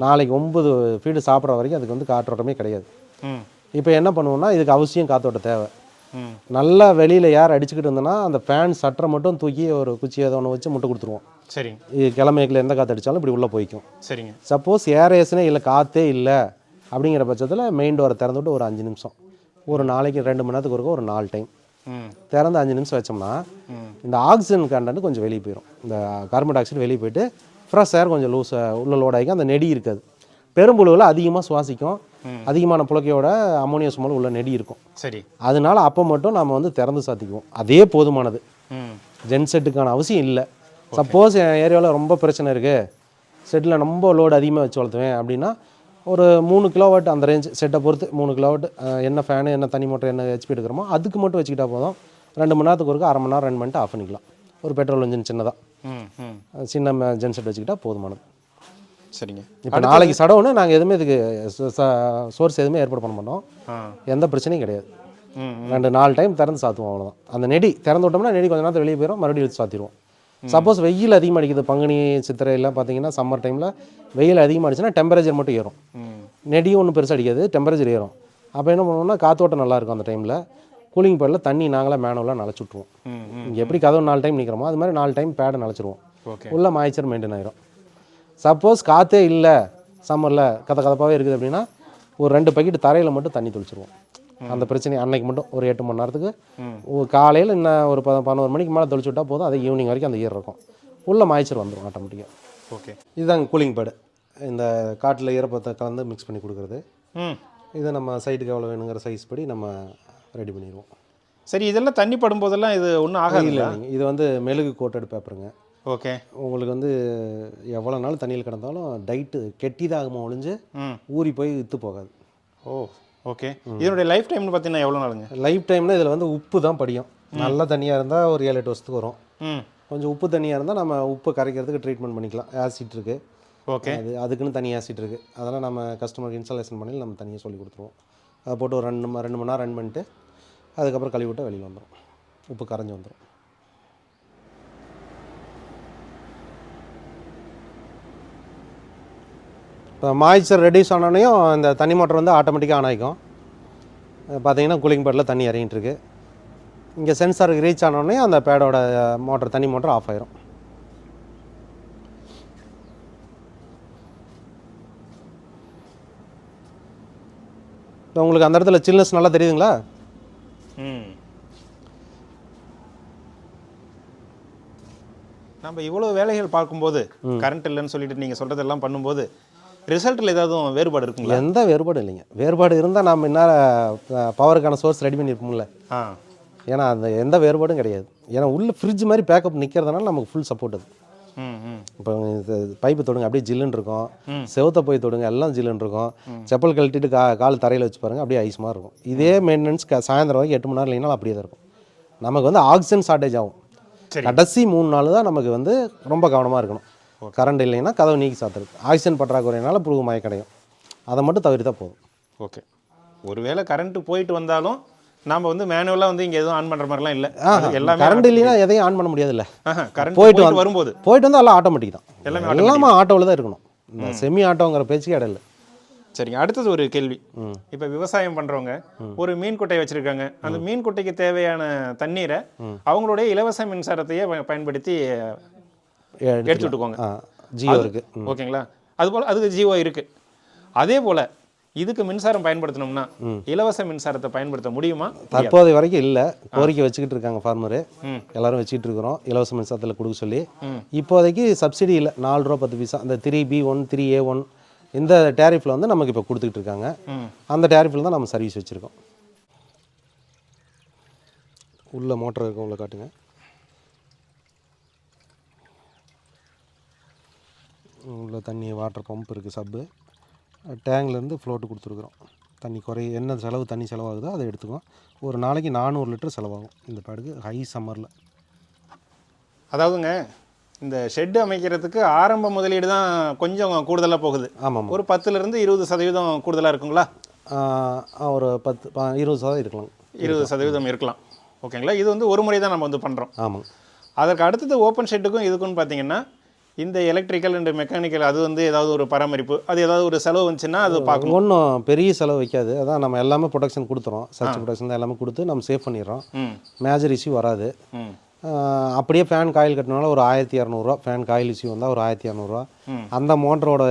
Speaker 2: நாளைக்கு 9 ஃபீடு சாப்பிட்ற வரைக்கும் அதுக்கு வந்து காற்றோட்டமே கிடையாது. இப்போ என்ன பண்ணுவோம்னா இதுக்கு அவசியம் காற்றோட்டம் தேவை. நல்லா வெளியில் ஏர் அடிச்சுக்கிட்டு இருந்தோன்னா அந்த ஃபேன் சட்டரை மட்டும் தூக்கி ஒரு குச்சி ஏதோ ஒன்று வச்சு முட்டை கொடுத்துருவோம்.
Speaker 1: சரிங்க.
Speaker 2: இது கிழமைக்குள்ள எந்த காற்று அடித்தாலும் இப்படி உள்ளே போய்க்கும்.
Speaker 1: சரிங்க.
Speaker 2: சப்போஸ் ஏரேஷனே இல்லை காற்றே இல்லை அப்படிங்கிற பட்சத்தில் மெயின் டோரை திறந்து விட்டு ஒரு 5 நிமிஷம், ஒரு நாளைக்கு 2 மணி நேரத்துக்கு ஒரு 4 டைம் திறந்து 5 நிமிஷம் வச்சோம்னா இந்த ஆக்சிஜன் கண்டென்ட் கொஞ்சம் வெளியே போயிடும். இந்த கார்பன் டை ஆக்சைடு வெளியே போயிட்டு ஃப்ரெஷ் ஏர் கொஞ்சம் லூஸ் உள்ள லோட் ஆகிக்கும். அந்த நெடி இருக்காது. பெரும்புழுவில் அதிகமாக சுவாசிக்கும். அதிகமான புழக்கையோட அமோனியா ஸ்மெல் உள்ள நெடி இருக்கும்.
Speaker 1: சரி.
Speaker 2: அதனால அப்போ மட்டும் நம்ம வந்து திறந்து சாத்திக்குவோம். அதே போதுமானது. ஜென்செட்டுக்கான அவசியம் இல்லை. சப்போஸ் என் ஏரியாவில் ரொம்ப பிரச்சனை இருக்குது, செட்டில் ரொம்ப லோடு அதிகமாக வச்சு வளர்த்துவேன் அப்படின்னா ஒரு 3 கிலோவாட் அந்த ரேஞ்ச் செட்டை பொறுத்து 3 கிலோவாட் என்ன ஃபேனு என்ன தனி மோட்டர் என்ன ஹெச்பி எடுக்கிறோமோ அதுக்கு மட்டும் வச்சுக்கிட்டா போதும். 2 மணி நேரத்துக்கு ஒருக்க 1/2 மணி நேரம் ரன் பண்ணிட்டு ஆஃப் பண்ணிக்கலாம். ஒரு பெட்ரோல் இன்ஜின் சின்னதாக சின்ன ஜென்செட் வச்சுக்கிட்டா போதுமானது.
Speaker 1: சரிங்க.
Speaker 2: இப்போ நாளைக்கு சடவுன்னு நாங்கள் எதுவுமே இதுக்கு சோர்ஸ் எதுவுமே ஏற்பாடு பண்ண மாட்டோம். எந்த பிரச்சனையும் கிடையாது. 2-4 டைம் திறந்து சாத்துவோம், அவ்வளோதான். அந்த நெடி திறந்து விட்டோம்னா நெடி கொஞ்சம் நேரத்தில் வெளியே போயிடும், மறுபடியும் எடுத்து சாத்திடுவோம். சப்போஸ் வெயில் அதிகமாக அடிக்குது, பங்குனி சித்திரையெல்லாம் பார்த்தீங்கன்னா சம்மர் டைமில் வெயில் அதிகமாக அடிச்சுன்னா டெம்பரேச்சர் மட்டும் ஏறும். நெடியும் ஒன்றும் பெருசாக அடிக்காது, டெம்பரேச்சர் ஏறும். அப்போ என்ன பண்ணுவோம்னா காற்றோட்டம் நல்லாயிருக்கும். அந்த டைமில் கூலிங் பேடில் தண்ணி நாங்களே மேனுவலாக நனைச்சி விட்ருவோம். இங்கே எப்படி கதவு 4 டைம் நிற்கிறோமோ அது மாதிரி 4 டைம் பேடை நனைச்சிருவோம். உள்ள மாய்ச்சர் மெயின்டைன் ஆகிரும். சப்போஸ் காற்றே இல்லை, சம்மரில் கதப்பாகவே இருக்குது அப்படின்னா ஒரு 2 பக்கெட் தரையில் மட்டும் தண்ணி தெளிச்சிருவோம். அந்த பிரச்சனை அன்னைக்கு மட்டும் ஒரு 8 மணி நேரத்துக்கு காலையில் இன்னும் ஒரு 11 மணிக்கு மேலே தெளிச்சு விட்டால் போதும். அது ஈவினிங் வரைக்கும் அந்த ஈரம் இருக்கும். உள்ள மாய்ச்சர் வந்துடும் ஆட்டோமேட்டிக்காக.
Speaker 1: ஓகே.
Speaker 2: இதுதாங்க கூலிங் பேடு. இந்த காட்டில் ஈரப்பத்தை கலந்து மிக்ஸ் பண்ணி கொடுக்குறது. இதை நம்ம சைட்டுக்கு எவ்வளோ வேணுங்கிற சைஸ் படி நம்ம ரெடி பண்ணிடுவோம்.
Speaker 1: சரி, இதெல்லாம் தண்ணி படும்போதெல்லாம் இது ஒன்றும் ஆகாது இல்லை?
Speaker 2: இது வந்து மெழுகு கோட்டட் பேப்பருங்க.
Speaker 1: ஓகே.
Speaker 2: உங்களுக்கு வந்து எவ்வளோ நாள் தண்ணியில் கிடந்தாலும் டைட்டு கெட்டிதாகுமா ஒழிஞ்சு ஊறி போய் விற்று போகாது.
Speaker 1: ஓ, ஓகே. இதனுடைய லைஃப் டைம்னு பார்த்தீங்கன்னா எவ்வளோ நாளுங்க?
Speaker 2: லைஃப் டைம்னா இதில் வந்து உப்பு தான் படியும். நல்ல தண்ணியாக இருந்தால் ஒரு 7-8 வருஷத்துக்கு வரும். கொஞ்சம் உப்பு தண்ணியாக இருந்தால் நம்ம உப்பு கரைக்கிறதுக்கு ட்ரீட்மெண்ட் பண்ணிக்கலாம். ஆசிட் இருக்குது.
Speaker 1: ஓகே.
Speaker 2: அதுக்குன்னு தனி ஆசிட் இருக்குது. அதெல்லாம் நம்ம கஸ்டமருக்கு இன்ஸ்டாலேஷன் பண்ணி நம்ம தனியாக சொல்லி கொடுத்துருவோம். அதை போட்டு ஒரு 2 மணி நேரம் ரன் பண்ணிட்டு அதுக்கப்புறம் கழுவி விட்டு வெளியில் வந்துடும். உப்பு கரைஞ்சி வந்துடும். இப்போ மாய்ச்சர் ரெடியூஸ் ஆனோடனையும் இந்த தண்ணி மோட்டர் வந்து ஆட்டோமேட்டிக்காக ஆன் ஆகிக்கும். பார்த்தீங்கன்னா கூலிங் பேடில் தண்ணி இறங்கிட்டு இருக்கு. இங்கே சென்சாருக்கு ரீச் ஆனோடனே அந்த பேடோட மோட்டர் தண்ணி மோட்டர் ஆஃப் ஆயிரும். இப்போ உங்களுக்கு அந்த இடத்துல சில்னஸ் நல்லா தெரியுதுங்களா?
Speaker 1: நம்ம இவ்வளோ வேலைகள் பார்க்கும்போது கரண்ட் இல்லைன்னு சொல்லிட்டு நீங்கள் சொல்கிறதெல்லாம் பண்ணும்போது ரிசல்ட்டில் ஏதாவது வேறுபாடு இருக்குங்களா?
Speaker 2: எந்த வேறுபாடும் இல்லைங்க. வேறுபாடு இருந்தால் நம்ம என்ன பவருக்கான சோர்ஸ் ரெடி பண்ணியிருப்போம்ல. ஏன்னா அந்த எந்த வேறுபாடும் கிடையாது. ஏன்னா உள்ள ஃப்ரிட்ஜ் மாதிரி பேக்கப் நிற்கிறதுனால நமக்கு ஃபுல் சப்போர்ட் அது. இப்போ பைப்பு தொடுங்க அப்படியே ஜில்லுன்னு இருக்கும். செவத்தை போய் தொடுங்க எல்லாம் ஜில்லுன்னு இருக்கும். செப்பல் கழட்டிட்டு கால் தரையில் வச்சு பாருங்கள் அப்படியே ஐஸ் மாதிரி இருக்கும். இதே மெயின்டெனன்ஸ் சாயந்தரம் வரைக்கும் 8 மணி நேரம் இல்லைனாலும் அப்படியே தான் இருக்கும். நமக்கு வந்து ஆக்சிஜன் ஷார்ட்டேஜ் ஆகும். கடைசி 3 நாள் தான் நமக்கு வந்து ரொம்ப கவனமாக இருக்கணும். கரண்ட் இல்லைன்னா கதவை நீக்கி சாத்துறது. ஆக்சிஜன் பற்றாக்குறையினால புழு மயக்கடையும். அதை மட்டும் தவிர்த்தா போதும்.
Speaker 1: ஓகே. ஒருவேளை கரண்ட்டு போயிட்டு வந்தாலும் நாம் வந்து மேனுவலாக வந்து இங்கே எதுவும் ஆன் பண்ணுற மாதிரிலாம் இல்லை. எல்லாமே
Speaker 2: கரண்ட் இல்லைன்னா எதையும் ஆன் பண்ண முடியாது இல்லை.
Speaker 1: கரண்ட் போயிட்டு வரும்போது
Speaker 2: வந்து எல்லாம் ஆட்டோமேட்டிக் தான். எல்லாமே ஆட்டோவில் தான் இருக்கணும். இந்த செமி ஆட்டோங்கிற பேச்சுக்கு இடம் இல்லை.
Speaker 1: சரிங்க. அடுத்தது ஒரு கேள்வி. இப்போ விவசாயம் பண்ணுறவங்க ஒரு மீன் குட்டை வச்சுருக்காங்க. அந்த மீன் குட்டைக்கு தேவையான தண்ணீரை அவங்களுடைய இலவச மின்சாரத்தையே பயன்படுத்தி எடுத்து விட்டுக்கோங்க.
Speaker 2: ஜியோ இருக்குது.
Speaker 1: ஓகேங்களா? அதுபோல் அதுக்கு ஜியோ இருக்குது. அதே போல் இதுக்கு மின்சாரம் பயன்படுத்தணும்னா இலவச மின்சாரத்தை பயன்படுத்த முடியுமா?
Speaker 2: தற்போதைய வரைக்கும் இல்லை. கோரிக்கை வச்சுக்கிட்டு இருக்காங்க ஃபார்மரு. எல்லாரும் வச்சுக்கிட்டு இருக்கிறோம் இலவச மின்சாரத்தில் கொடுக்க சொல்லி. இப்போதைக்கு சப்சிடி இல்லை. 4 ரூபா 10 பைசா அந்த 3B1 3A1 இந்த டேரிஃபில் வந்து நமக்கு இப்போ கொடுத்துக்கிட்டு இருக்காங்க. அந்த டேரிஃபில் தான் நம்ம சர்வீஸ் வச்சுருக்கோம். உள்ள மோட்டர் இருக்கும், உள்ள காட்டுங்க. உள்ள தண்ணி வாட்டர் பம்ப் இருக்குது, சப்பு. டேங்க்லேருந்து ஃப்ளோட்டு கொடுத்துருக்குறோம். தண்ணி என்ன தண்ணி செலவாகுதோ அதை எடுத்துக்குவோம். ஒரு நாளைக்கு 400 லிட்டர் செலவாகும் இந்த பேடுக்கு, ஹை சம்மரில்.
Speaker 1: அதாவதுங்க இந்த ஷெட்டு அமைக்கிறதுக்கு ஆரம்ப முதலீடு தான் கொஞ்சம் கூடுதலாக போகுது.
Speaker 2: ஆமாம்,
Speaker 1: ஒரு 10% 20% கூடுதலாக இருக்குங்களா?
Speaker 2: ஒரு 20% இருக்கலாம்.
Speaker 1: 20% இருக்கலாம். ஓகேங்களா? இது வந்து ஒரு முறை தான் நம்ம வந்து பண்ணுறோம்.
Speaker 2: ஆமாம்.
Speaker 1: அதற்கு அடுத்தது ஓப்பன் ஷெட்டுக்கும் இதுக்குன்னு பார்த்தீங்கன்னா இந்த எலக்ட்ரிக்கல் அண்ட் மெக்கானிக்கல் அது வந்து ஏதாவது ஒரு பராமரிப்பு, அது ஏதாவது ஒரு செலவு வந்துச்சுன்னா அது பார்க்கணும்.
Speaker 2: ஒன்றும் பெரிய செலவு வைக்காது. அதான் நம்ம எல்லாமே ப்ரொடக்ஷன் கொடுத்துறோம். சர்ச் ப்ரொடக்ஷன் தான் எல்லாமே கொடுத்து நம்ம சேவ் பண்ணிடுறோம். மேஜர் இஷ்யூ வராது. அப்படியே ஃபேன் காயில் கட்டினால ஒரு 1200 ஃபேன் காயில் இஷ்யூ வந்தால் ஒரு 1200. அந்த மோட்டரோட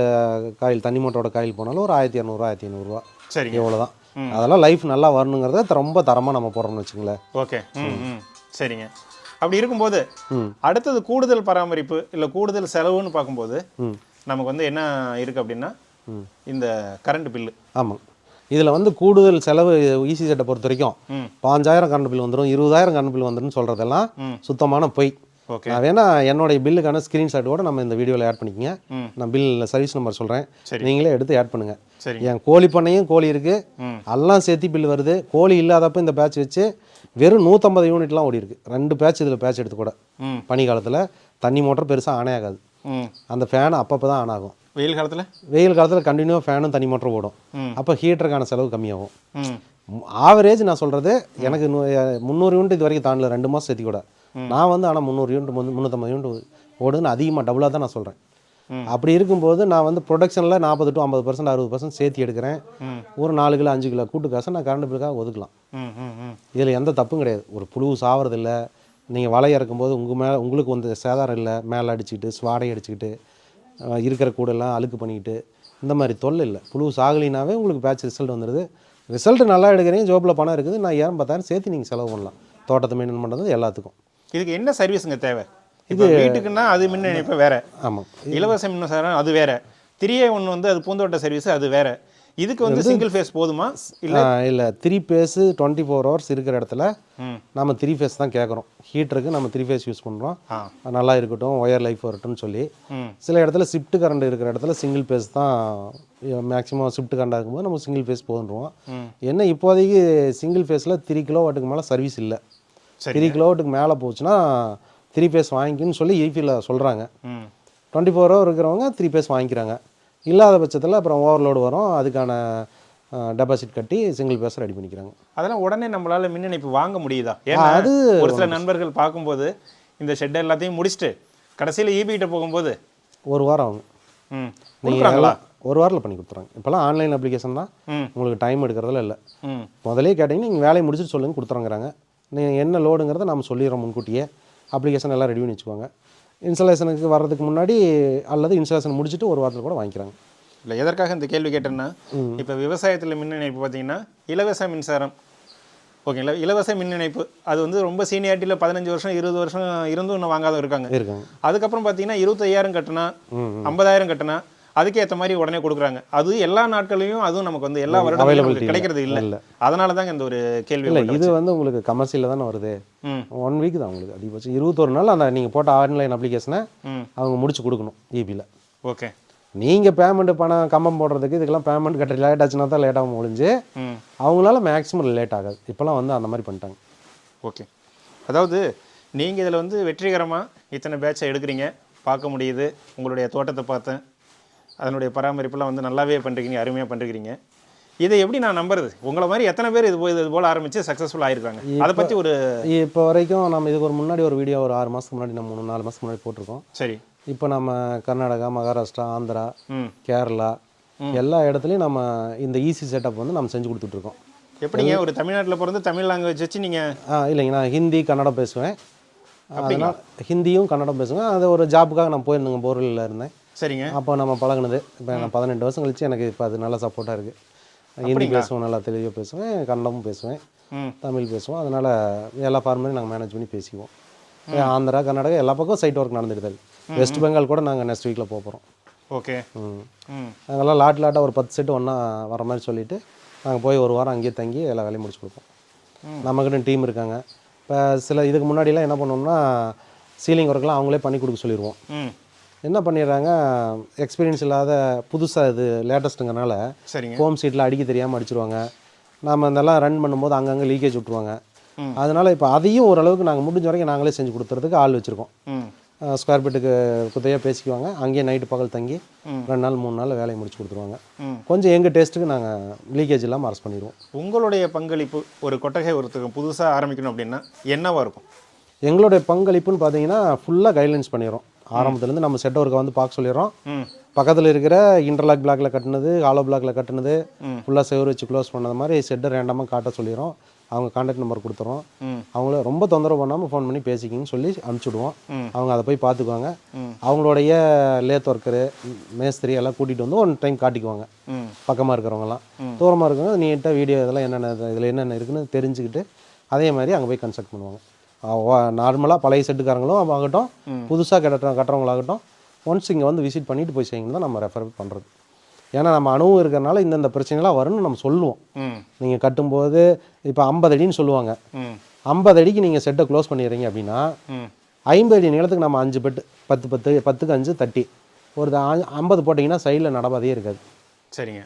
Speaker 2: காயில், தண்ணி மோட்டரோட காயில் போனாலும் ஒரு 1200 1500.
Speaker 1: சரி,
Speaker 2: இவ்வளோதான். அதெல்லாம் லைஃப் நல்லா வரணுங்கிறத ரொம்ப தரமாக நம்ம போடுறோம்னு வச்சுங்களேன்.
Speaker 1: ஓகே. சரிங்க. அப்படி இருக்கும்போது அடுத்தது கூடுதல் பராமரிப்பு இல்லை கூடுதல் செலவுன்னு பார்க்கும்போது நமக்கு வந்து என்ன இருக்குது அப்படின்னா இந்த கரண்ட் பில்லு.
Speaker 2: ஆமாம். இதில் வந்து கூடுதல் செலவு ஈசி செட்டை பொறுத்த வரைக்கும் 5000 கரண்ட் பில் வந்துடும், 20000 கரண்ட் பில் வந்துடும் சொல்கிறதெல்லாம் சுத்தமான பொய்.
Speaker 1: ஓகே.
Speaker 2: நான் வேணா என்னுடைய பில்லுக்கான ஸ்க்ரீன்ஷாட் கூட நம்ம இந்த வீடியோவில் ஆட் பண்ணிக்கங்க. நான் பில் சர்வீஸ் நம்பர் சொல்கிறேன், நீங்களே எடுத்து ஆட் பண்ணுங்கள். என் கோழி பண்ணையும் கோழி இருக்குது, எல்லாம் சேர்த்து பில் வருது. கோழி இல்லாதப்போ இந்த பேட்ச் வச்சு வெறும் 150 யூனிட்லாம் ஓடி இருக்குது. 2 பேட்ச் இதில் பேட்ச் எடுத்து கூட. பனி காலத்தில் தண்ணி மோட்டர் பெருசாக ஆனே ஆகாது. அந்த ஃபேன் அப்பப்போ தான் ஆன் ஆகும்.
Speaker 1: வெயில் காலத்தில்
Speaker 2: கண்டினியூவாக ஃபேனும் தண்ணி மோட்டர் ஓடும். அப்போ ஹீட்டருக்கான செலவு கம்மியாகும். ஆவரேஜ் நான் சொல்கிறது, எனக்கு 300 யூனிட் இது வரைக்கும் தாண்டல, 2 மாதம் சேர்த்தி கூட. நான் வந்து ஆனால் 300 யூனிட் 350 யூனிட் ஓடுதுன்னு அதிகமாக டபுளாக தான் நான் சொல்கிறேன். அப்படி இருக்கும்போது நான் வந்து ப்ரொடக்ஷனில் 40 to 50% 60% சேர்த்து எடுக்கிறேன். ஒரு 4 கிலோ 5 கிலோ கூட்டு காசை நான் கரண்ட் பில்லுக்காக ஒதுக்கலாம். இதில் எந்த தப்பும் கிடையாது. ஒரு புழு சாவறதில்லை. நீங்கள் வலை இறக்கும்போது உங்களுக்கு வந்து சேதாரம் இல்லை. மேலே அடிச்சுக்கிட்டு ஸ்வாடை அடிச்சுக்கிட்டு இருக்கிற கூடெல்லாம் அழுக்கு பண்ணிக்கிட்டு இந்த மாதிரி தொல்லை இல்லை. புழு சாகலினாவே உங்களுக்கு பேட்ச் ரிசல்ட் வந்துடுது. ரிசல்ட்டு நல்லா எடுக்கிறீங்க, ஜோப்பில் பணம் இருக்குது, நான் 1000 சேர்த்து நீங்கள் செலவு பண்ணலாம். தோட்டத்தை மெயின்டைன் பண்ணுறது எல்லாத்துக்கும்.
Speaker 1: இதுக்கு என்ன சர்வீஸுங்க தேவை? இது வீட்டுக்குன்னா அது மின் இணைப்பு வேறு.
Speaker 2: ஆமாம்.
Speaker 1: இலவச மின்சாரம் அது வேறு. 3A1 வந்து அது பூந்தோட்ட சர்வீஸ் அது வேறு. இதுக்கு வந்து சிங்கிள் ஃபேஸ் போதுமா?
Speaker 2: இல்லை 3 phase 24 hours இருக்கிற இடத்துல நம்ம 3 phase தான் கேட்குறோம். ஹீட்டருக்கு நம்ம 3 phase யூஸ் பண்ணுறோம். நல்லா இருக்கட்டும், ஒயர் லைஃப் வரட்டும்னு சொல்லி. சில இடத்துல ஷிஃப்ட் கரண்ட் இருக்கிற இடத்துல சிங்கிள் ஃபேஸ் தான் மேக்ஸிமம். ஷிஃப்ட் கரண்டாக இருக்கும்போது நம்ம சிங்கிள் ஃபேஸ் போதுன்றோம். என்ன இப்போதைக்கு சிங்கிள் ஃபேஸில் 3 கிலோவாட்டுக்கு மேலே சர்வீஸ் இல்லை. 3 கிலோவாட்டுக்கு மேலே போச்சுன்னா 3 phase வாங்கிக்கின்னு சொல்லி ஈஃபியில் சொல்கிறாங்க. 24 hour இருக்கிறவங்க 3 phase வாங்கிக்கிறாங்க. இல்லாத பட்சத்தில் அப்புறம் ஓவர்லோடு வரும், அதுக்கான டெபாசிட் கட்டி சிங்கிள் பேஸ் ரெடி பண்ணிக்கிறாங்க.
Speaker 1: அதெல்லாம் உடனே நம்மளால் மின் இணைப்பு வாங்க முடியுதா? ஏன்னா அது ஒரு சில நண்பர்கள் பார்க்கும்போது இந்த ஷெட் எல்லாத்தையும் முடிச்சுட்டு கடைசியில் ஈபிகிட்ட போகும்போது
Speaker 2: 1 வாரம் ஆகும். நீங்கள் 1 வாரத்தில் பண்ணி கொடுத்துறாங்க. இப்போலாம் ஆன்லைன் அப்ளிகேஷன் தான், உங்களுக்கு டைம் எடுக்கிறதுல இல்லை. முதலே கேட்டிங்கன்னா நீங்கள் வேலையை முடிச்சுட்டு சொல்லுங்க கொடுத்துறோங்கிறாங்க. நீங்கள் என்ன லோடுங்கிறத நம்ம சொல்லிடுறோம் முன்கூட்டியே. அப்ளிகேஷன் எல்லாம் ரெடி பண்ணி வச்சுக்கோங்க. இன்ஸ்டாலேஷனுக்கு வர்றதுக்கு முன்னாடி அல்லது இன்ஸ்டாலேஷன் முடிச்சுட்டு 1 வாரத்தில் கூட வாங்கிக்கிறாங்க.
Speaker 1: இல்லை, எதற்காக இந்த கேள்வி கேட்டேன்னா, இப்போ விவசாயத்தில் மின் இணைப்பு பார்த்தீங்கன்னா இலவச மின்சாரம், ஓகேங்களா, இலவச மின் இணைப்பு அது வந்து ரொம்ப சீனியாரிட்டியில் 15 வருஷம் 20 வருஷம் இருந்தும் இன்னும் வாங்காத இருக்காங்க. அதுக்கப்புறம் பார்த்தீங்கன்னா 25,000 கட்டினா 50,000 கட்டினா அதுக்கு ஏற்ற மாதிரி உடனே கொடுக்குறாங்க. அது எல்லா நாட்களையும் அதுவும் நமக்கு வந்து எல்லா வருடமும் கிடைக்கிறது இல்லை. அதனால தாங்க இந்த ஒரு கேள்வி.
Speaker 2: இல்லை, இது வந்து உங்களுக்கு கமர்ஷியலில் தானே வருது. 1 வீக் தான் உங்களுக்கு அதிகபட்சம் 21 நாள் அந்த நீங்கள் போட்ட ஆன்லைன் அப்ளிகேஷனை அவங்க முடிச்சு கொடுக்கணும் ஈபியில்.
Speaker 1: ஓகே.
Speaker 2: நீங்கள் பேமெண்ட் பணம் கம்பம் போடுறதுக்கு இதுக்கெல்லாம் பேமெண்ட் கட்ட லேட் ஆச்சுன்னா தான் லேட்டாக முடிஞ்சு, அவங்களால மேக்ஸிமம் லேட் ஆகாது. இப்போலாம் வந்து அந்த மாதிரி பண்ணிட்டாங்க.
Speaker 1: ஓகே. அதாவது நீங்கள் இதில் வந்து வெற்றிகரமாக இத்தனை பேட்சை எடுக்கிறீங்க, பார்க்க முடியுது. உங்களுடைய தோட்டத்தை பார்த்தேன், அதனுடைய பராமரிப்பெல்லாம் வந்து நல்லாவே பண்ணுறீங்க, அருமையாக பண்ணுறீங்க. இதை எப்படி நான் நம்புறது? உங்களை மாதிரி எத்தனை பேர் இது போல் ஆரம்பித்து சக்ஸஸ்ஃபுல் ஆகிருக்காங்க? அதை பற்றி ஒரு
Speaker 2: இப்போ வரைக்கும் நம்ம இதுக்கு ஒரு முன்னாடி ஒரு வீடியோ ஒரு 6 மாதத்துக்கு முன்னாடி நம்ம 4 மாதத்துக்கு முன்னாடி போட்டிருக்கோம்.
Speaker 1: சரி.
Speaker 2: இப்போ நம்ம கர்நாடகா, மகாராஷ்டிரா, ஆந்திரா, கேரளா எல்லா இடத்துலையும் நம்ம இந்த ஈஸி செட்டப் வந்து நம்ம செஞ்சு கொடுத்துட்ருக்கோம்.
Speaker 1: எப்படிங்க ஒரு தமிழ்நாட்டில் பிறந்து தமிழ் லாங்குவேஜ் வச்சு நீங்கள்?
Speaker 2: இல்லைங்க, நான் ஹிந்தி கன்னடம் பேசுவேன். அதனால் ஹிந்தியும் கன்னடம் பேசுவேன். அது ஒரு ஜாப்புக்காக நான் போயிருந்தேங்க, போர்வெல்லில் இருந்தேன்.
Speaker 1: சரிங்க.
Speaker 2: அப்போ நம்ம பழகுனது. இப்போ நான் 18 வருஷம் கழிச்சு எனக்கு இப்போ அது நல்லா சப்போர்ட்டாக இருக்குது. ஹிந்தி பேசுவேன், நல்லா தெளிவாக பேசுவேன், கன்னடமும் பேசுவேன், தமிழ் பேசுவோம். அதனால் எல்லா ஃபார்மரையும் நாங்கள் மேனேஜ் பண்ணி பேசிக்குவோம். ஆந்திரா, கர்நாடகா எல்லா பக்கம் சைட் ஒர்க் நடந்துட்டு இருக்குது. வெஸ்ட் பெங்கால் கூட நாங்கள் நெக்ஸ்ட் வீக்கில் போகிறோம்.
Speaker 1: ஓகே.
Speaker 2: நாங்கள்லாம் லாட்டாக ஒரு 10 செட்டு ஒன்றா வர மாதிரி சொல்லிவிட்டு நாங்கள் போய் 1 வாரம் அங்கேயே தங்கி எல்லா வேலையும் முடிச்சு கொடுப்போம். நம்மக்கிட்ட டீம் இருக்காங்க. இப்போ சில இதுக்கு முன்னாடிலாம் என்ன பண்ணோம்னா சீலிங் ஒர்க்லாம் அவங்களே பண்ணி கொடுக்க சொல்லிடுவோம். என்ன பண்ணிடுறாங்க, எக்ஸ்பீரியன்ஸ் இல்லாத புதுசாக இது லேட்டஸ்ட்டுங்கிறனால
Speaker 1: சரிங்க.
Speaker 2: ஃபோம் சீட்டில் அடிக்க தெரியாமல் அடிச்சிருவாங்க. நம்ம இதெல்லாம் ரன் பண்ணும்போது அங்கங்கே லீக்கேஜ் விட்ருவாங்க. அதனால் இப்போ அதையும் ஓரளவுக்கு நாங்கள் முடிஞ்ச வரைக்கும் நாங்களே செஞ்சு கொடுத்துறதுக்கு ஆள் வச்சுருக்கோம். ஸ்கொயர் ஃபீட்டுக்கு குத்தையாக பேசிக்குவாங்க. அங்கேயே நைட்டு பகல் தங்கி 2 நாள் 3 நாள் வேலையை முடிச்சு கொடுத்துருவாங்க. கொஞ்சம் எங்கள் டேஸ்ட்டுக்கு நாங்கள் லீக்கேஜ் இல்லாமல் அரசு பண்ணிடுவோம்.
Speaker 1: உங்களுடைய பங்களிப்பு ஒரு கொட்டகை ஒருத்தருக்கு புதுசாக ஆரம்பிக்கணும் அப்படின்னா என்னவா இருக்கும்?
Speaker 2: எங்களுடைய பங்களிப்புன்னு பார்த்தீங்கன்னா ஃபுல்லாக கைட்லைன்ஸ் பண்ணிடுறோம். ஆரம்பத்துலேருந்து நம்ம செட் ஒர்க்கை வந்து பார்க்க சொல்லிடுறோம். பக்கத்தில் இருக்கிற இன்டர்லாக் பிளாக்ல கட்டினது, ஹாலோ பிளாக்ல கட்டினது, ஃபுல்லாக செவர் வச்சு க்ளோஸ் பண்ணது மாதிரி செட்டை ரேண்டமாக காட்ட சொல்லிடுறோம். அவங்க கான்டாக்ட் நம்பர் கொடுத்துறோம். அவங்கள ரொம்ப தொந்தரவு பண்ணாமல் ஃபோன் பண்ணி பேசிக்கிங்கன்னு சொல்லி அனுப்பிச்சுடுவோம். அவங்க அதை போய் பார்த்துக்குவாங்க. அவங்களுடைய லேத் ஒர்க்கரு, மேஸ்திரி எல்லாம் கூட்டிகிட்டு வந்து 1 டைம் காட்டிக்குவாங்க. பக்கமாக இருக்கிறவங்கலாம், தூரமாக இருக்கிறவங்க நீட்டாக வீடியோ இதெல்லாம் என்னென்ன இதில் என்னென்ன இருக்குன்னு தெரிஞ்சுக்கிட்டு அதே மாதிரி அங்கே போய் கன்சல்ட் பண்ணுவாங்க. நார்மலாக பழைய செட்டுக்காரங்களும் ஆகட்டும், புதுசாக கட்டுறவங்களாகட்டும், ஒன்ஸ் இங்கே வந்து விசிட் பண்ணிவிட்டு போய் செய்யுங்க தான் நம்ம ரெஃபர் பண்ணுறது. ஏன்னா நம்ம அனுபவம் இருக்கிறனால இந்தந்த பிரச்சனைலாம் வரும்னு நம்ம சொல்லுவோம். நீங்கள் கட்டும்போது இப்போ 50 அடின்னு சொல்லுவாங்க. 50 அடிக்கு நீங்கள் செட்டை க்ளோஸ் பண்ணிடுறீங்க அப்படின்னா 50 அடி நீளத்துக்கு நம்ம 5 பெட்டு 10க்கு 5 தட்டி ஒரு 50 போட்டிங்கன்னா சைடில் நடபாதையே இருக்காது.
Speaker 1: சரிங்க.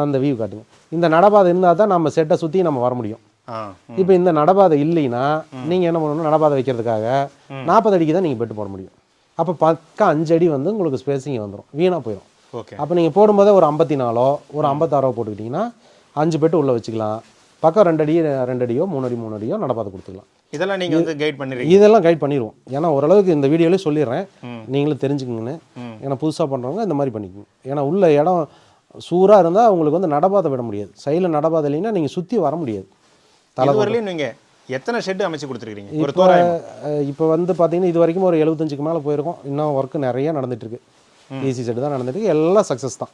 Speaker 2: அந்த வியூ காட்டுங்க. இந்த நடபாதை இருந்தால் தான் நம்ம செட்டை சுற்றி நம்ம வர முடியும். இப்போ இந்த நடபாதை இல்லைன்னா நீங்கள் என்ன பண்ணணும், நடபாதை வைக்கிறதுக்காக 40 அடிக்கு தான் நீங்கள் பெட்டு போட முடியும். அப்போ பக்கம் 5 அடி வந்து உங்களுக்கு ஸ்பேஸிங் வந்துடும், வீணாக போயிடும். அப்போ நீங்கள் போடும்போதே ஒரு 54 ஒரு 56 போட்டுக்கிட்டிங்கன்னா 5 பெட்டு உள்ளே வச்சுக்கலாம். பக்கம் 2 அடியோ 3 அடியோ நடபாதை கொடுத்துக்கலாம்.
Speaker 1: இதெல்லாம் நீங்கள் வந்து கைட் பண்ணிடுறீங்க?
Speaker 2: இதெல்லாம் கைட் பண்ணிடுவோம். ஏன்னா ஓரளவுக்கு இந்த வீடியோலேயே சொல்லிடுறேன், நீங்களும் தெரிஞ்சுக்கங்கன்னு. ஏன்னா புதுசாக பண்ணுறவங்க இந்த மாதிரி பண்ணிக்கோங்க. ஏன்னா உள்ள இடம் சூறாக இருந்தால் உங்களுக்கு வந்து நடபாதை விட முடியாது. சைடில் நடபாதை இல்லைன்னா நீங்கள் சுற்றி வர முடியாது.
Speaker 1: தலைவரையும் நீங்கள் எத்தனை ஷெட்டு அமைச்சு கொடுத்துருக்கீங்க? ஒரு தோராயம்
Speaker 2: இப்போ வந்து பார்த்தீங்கன்னா இது வரைக்கும் ஒரு 75க்கு மேலே போயிருக்கோம். இன்னும் ஒர்க்கு நிறைய நடந்துட்டுருக்கு. ஈஸி செட்டு தான் நடந்துட்டு எல்லாம் சக்ஸஸ் தான்.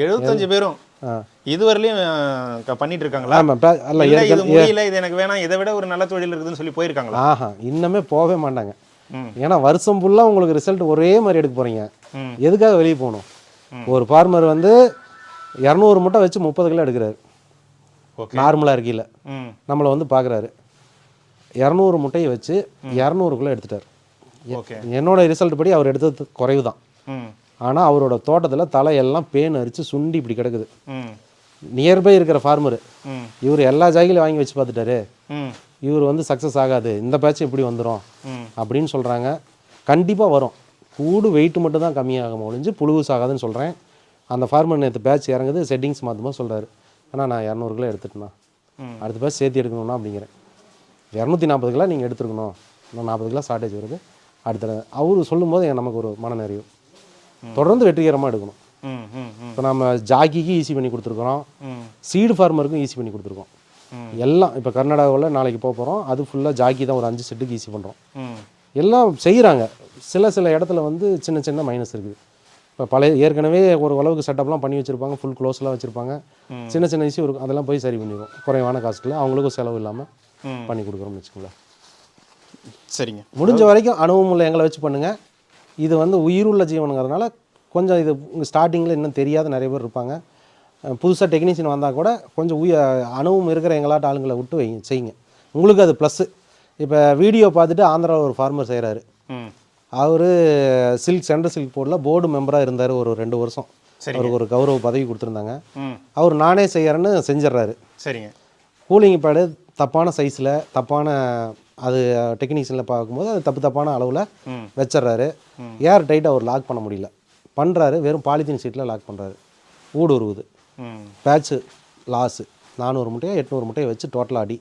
Speaker 1: 75 பேரும் இதுவரையிலையும் பண்ணிட்டு இருக்காங்களா? இது முடியல, இது எனக்கு வேணாம், இதை விட ஒரு நல்ல தொழில் இருக்குதுன்னு சொல்லி போயிருக்காங்களா?
Speaker 2: இன்னமே போகவே மாட்டாங்க. ஏன்னா வருஷம் ஃபுல்லாக உங்களுக்கு ரிசல்ட் ஒரே மாதிரி எடுக்க போகிறீங்க. எதுக்காக வெளியே போகணும்? ஒரு ஃபார்மர் வந்து 200 மூட்டை வச்சு 30 கிலோ எடுக்கிறாரு நார்மலாக இருக்கையில். நம்மளை வந்து பார்க்குறாரு, 200 முட்டையை வச்சு 200 கிலோ எடுத்துட்டார். என்னோட ரிசல்ட் படி அவர் எடுத்தது குறைவு தான். ஆனால் அவரோட தோட்டத்தில் தலையெல்லாம் பேன் அரிச்சு சுண்டி இப்படி கிடக்குது. நியர்பை இருக்கிற ஃபார்மரு இவர் எல்லா ஜாகிலையும் வாங்கி வச்சு பார்த்துட்டாரு, இவர் வந்து சக்ஸஸ் ஆகாது, இந்த பேட்ச் இப்படி வந்துடும் அப்படின்னு சொல்கிறாங்க. கண்டிப்பாக வரும். கூடு வெயிட்டு மட்டும் தான் கம்மியாகும் ஒழிஞ்சு புழுவுஸ் ஆகாதுன்னு சொல்கிறேன். அந்த ஃபார்மர் நேற்று பேட்ச் இறங்குது, செட்டிங்ஸ் மாற்றுமா சொல்கிறாரு. ஆனால் நான் 200 கிலோ எடுத்துட்டேன்னா அடுத்த பேட்ச் சேர்த்து எடுக்கணும்னா அப்படிங்கிறேன். 240 கிலோ நீங்கள் எடுத்துருக்கணும், இன்னும் 40 கிலோ ஷார்ட்டேஜ் வருது. அடுத்த அவர் சொல்லும்போது நமக்கு ஒரு மன நிறைவு. தொடர்ந்து வெற்றிகரமாக எடுக்கணும். இப்போ நம்ம ஜாக்கிக்கு ஈஸி பண்ணி கொடுத்துருக்குறோம், சீடு ஃபார்மருக்கும் ஈஸி பண்ணி கொடுத்துருக்கோம். எல்லாம் இப்போ கர்நாடகாவில் நாளைக்கு போக போகிறோம், அது ஃபுல்லாக ஜாக்கி தான். ஒரு 5 செட்டுக்கு ஈஸி பண்ணுறோம். எல்லாம் செய்கிறாங்க. சில இடத்துல வந்து சின்ன சின்ன மைனஸ் இருக்குது. இப்போ பழைய ஏற்கனவே ஒரு அளவுக்கு செட்டப்லாம் பண்ணி வச்சுருப்பாங்க, ஃபுல் க்ளோஸ்லாம் வச்சுருப்பாங்க. சின்ன இஷ்யூ இருக்கும், அதெல்லாம் போய் சரி பண்ணிடுவோம். குறைவான காஸ்ட்டில் அவங்களுக்கும் செலவு இல்லாமல் பண்ணி கொடுக்குறோம்னு வச்சுக்கோங்களேன்.
Speaker 1: சரிங்க.
Speaker 2: முடிஞ்ச வரைக்கும் அனுபவம் உள்ள எங்களை வச்சு பண்ணுங்கள். இது வந்து உயிருள்ள ஜீவனுங்கிறதுனால கொஞ்சம் இது ஸ்டார்டிங்கில் இன்னும் தெரியாத நிறைய பேர் இருப்பாங்க. புதுசாக டெக்னீஷியன் வந்தால் கூட கொஞ்சம் அனுபவம் இருக்கிற எங்களாட்ட ஆளுங்களை விட்டு செய்யுங்க. உங்களுக்கு அது ப்ளஸ்ஸு. இப்போ வீடியோ பார்த்துட்டு ஆந்திராவில் ஒரு ஃபார்மர் செய்கிறாரு. அவர் சென்ட்ரல் சில்க் போர்டு மெம்பராக இருந்தார் ஒரு 2 வருஷம். அவருக்கு ஒரு கௌரவ பதவி கொடுத்துருந்தாங்க. அவர் நானே செய்கிறேன்னு செஞ்சிடறாரு.
Speaker 1: சரிங்க.
Speaker 2: கூலிங் பேடு தப்பான சைஸில் தப்பான அது டெக்னீஷியனில் பார்க்கும்போது அது தப்பான அளவில் வச்சிட்றாரு. ஏர் டைட்டாக அவர் லாக் பண்ண முடியல, பண்ணுறாரு வெறும் பாலித்தீன் சீட்டில் லாக் பண்ணுறாரு. ஊடுருவுது, பேட்ச்சு லாஸு. 400 மூட்டையோ 800 மூட்டையை வச்சு டோட்டலாக அடி.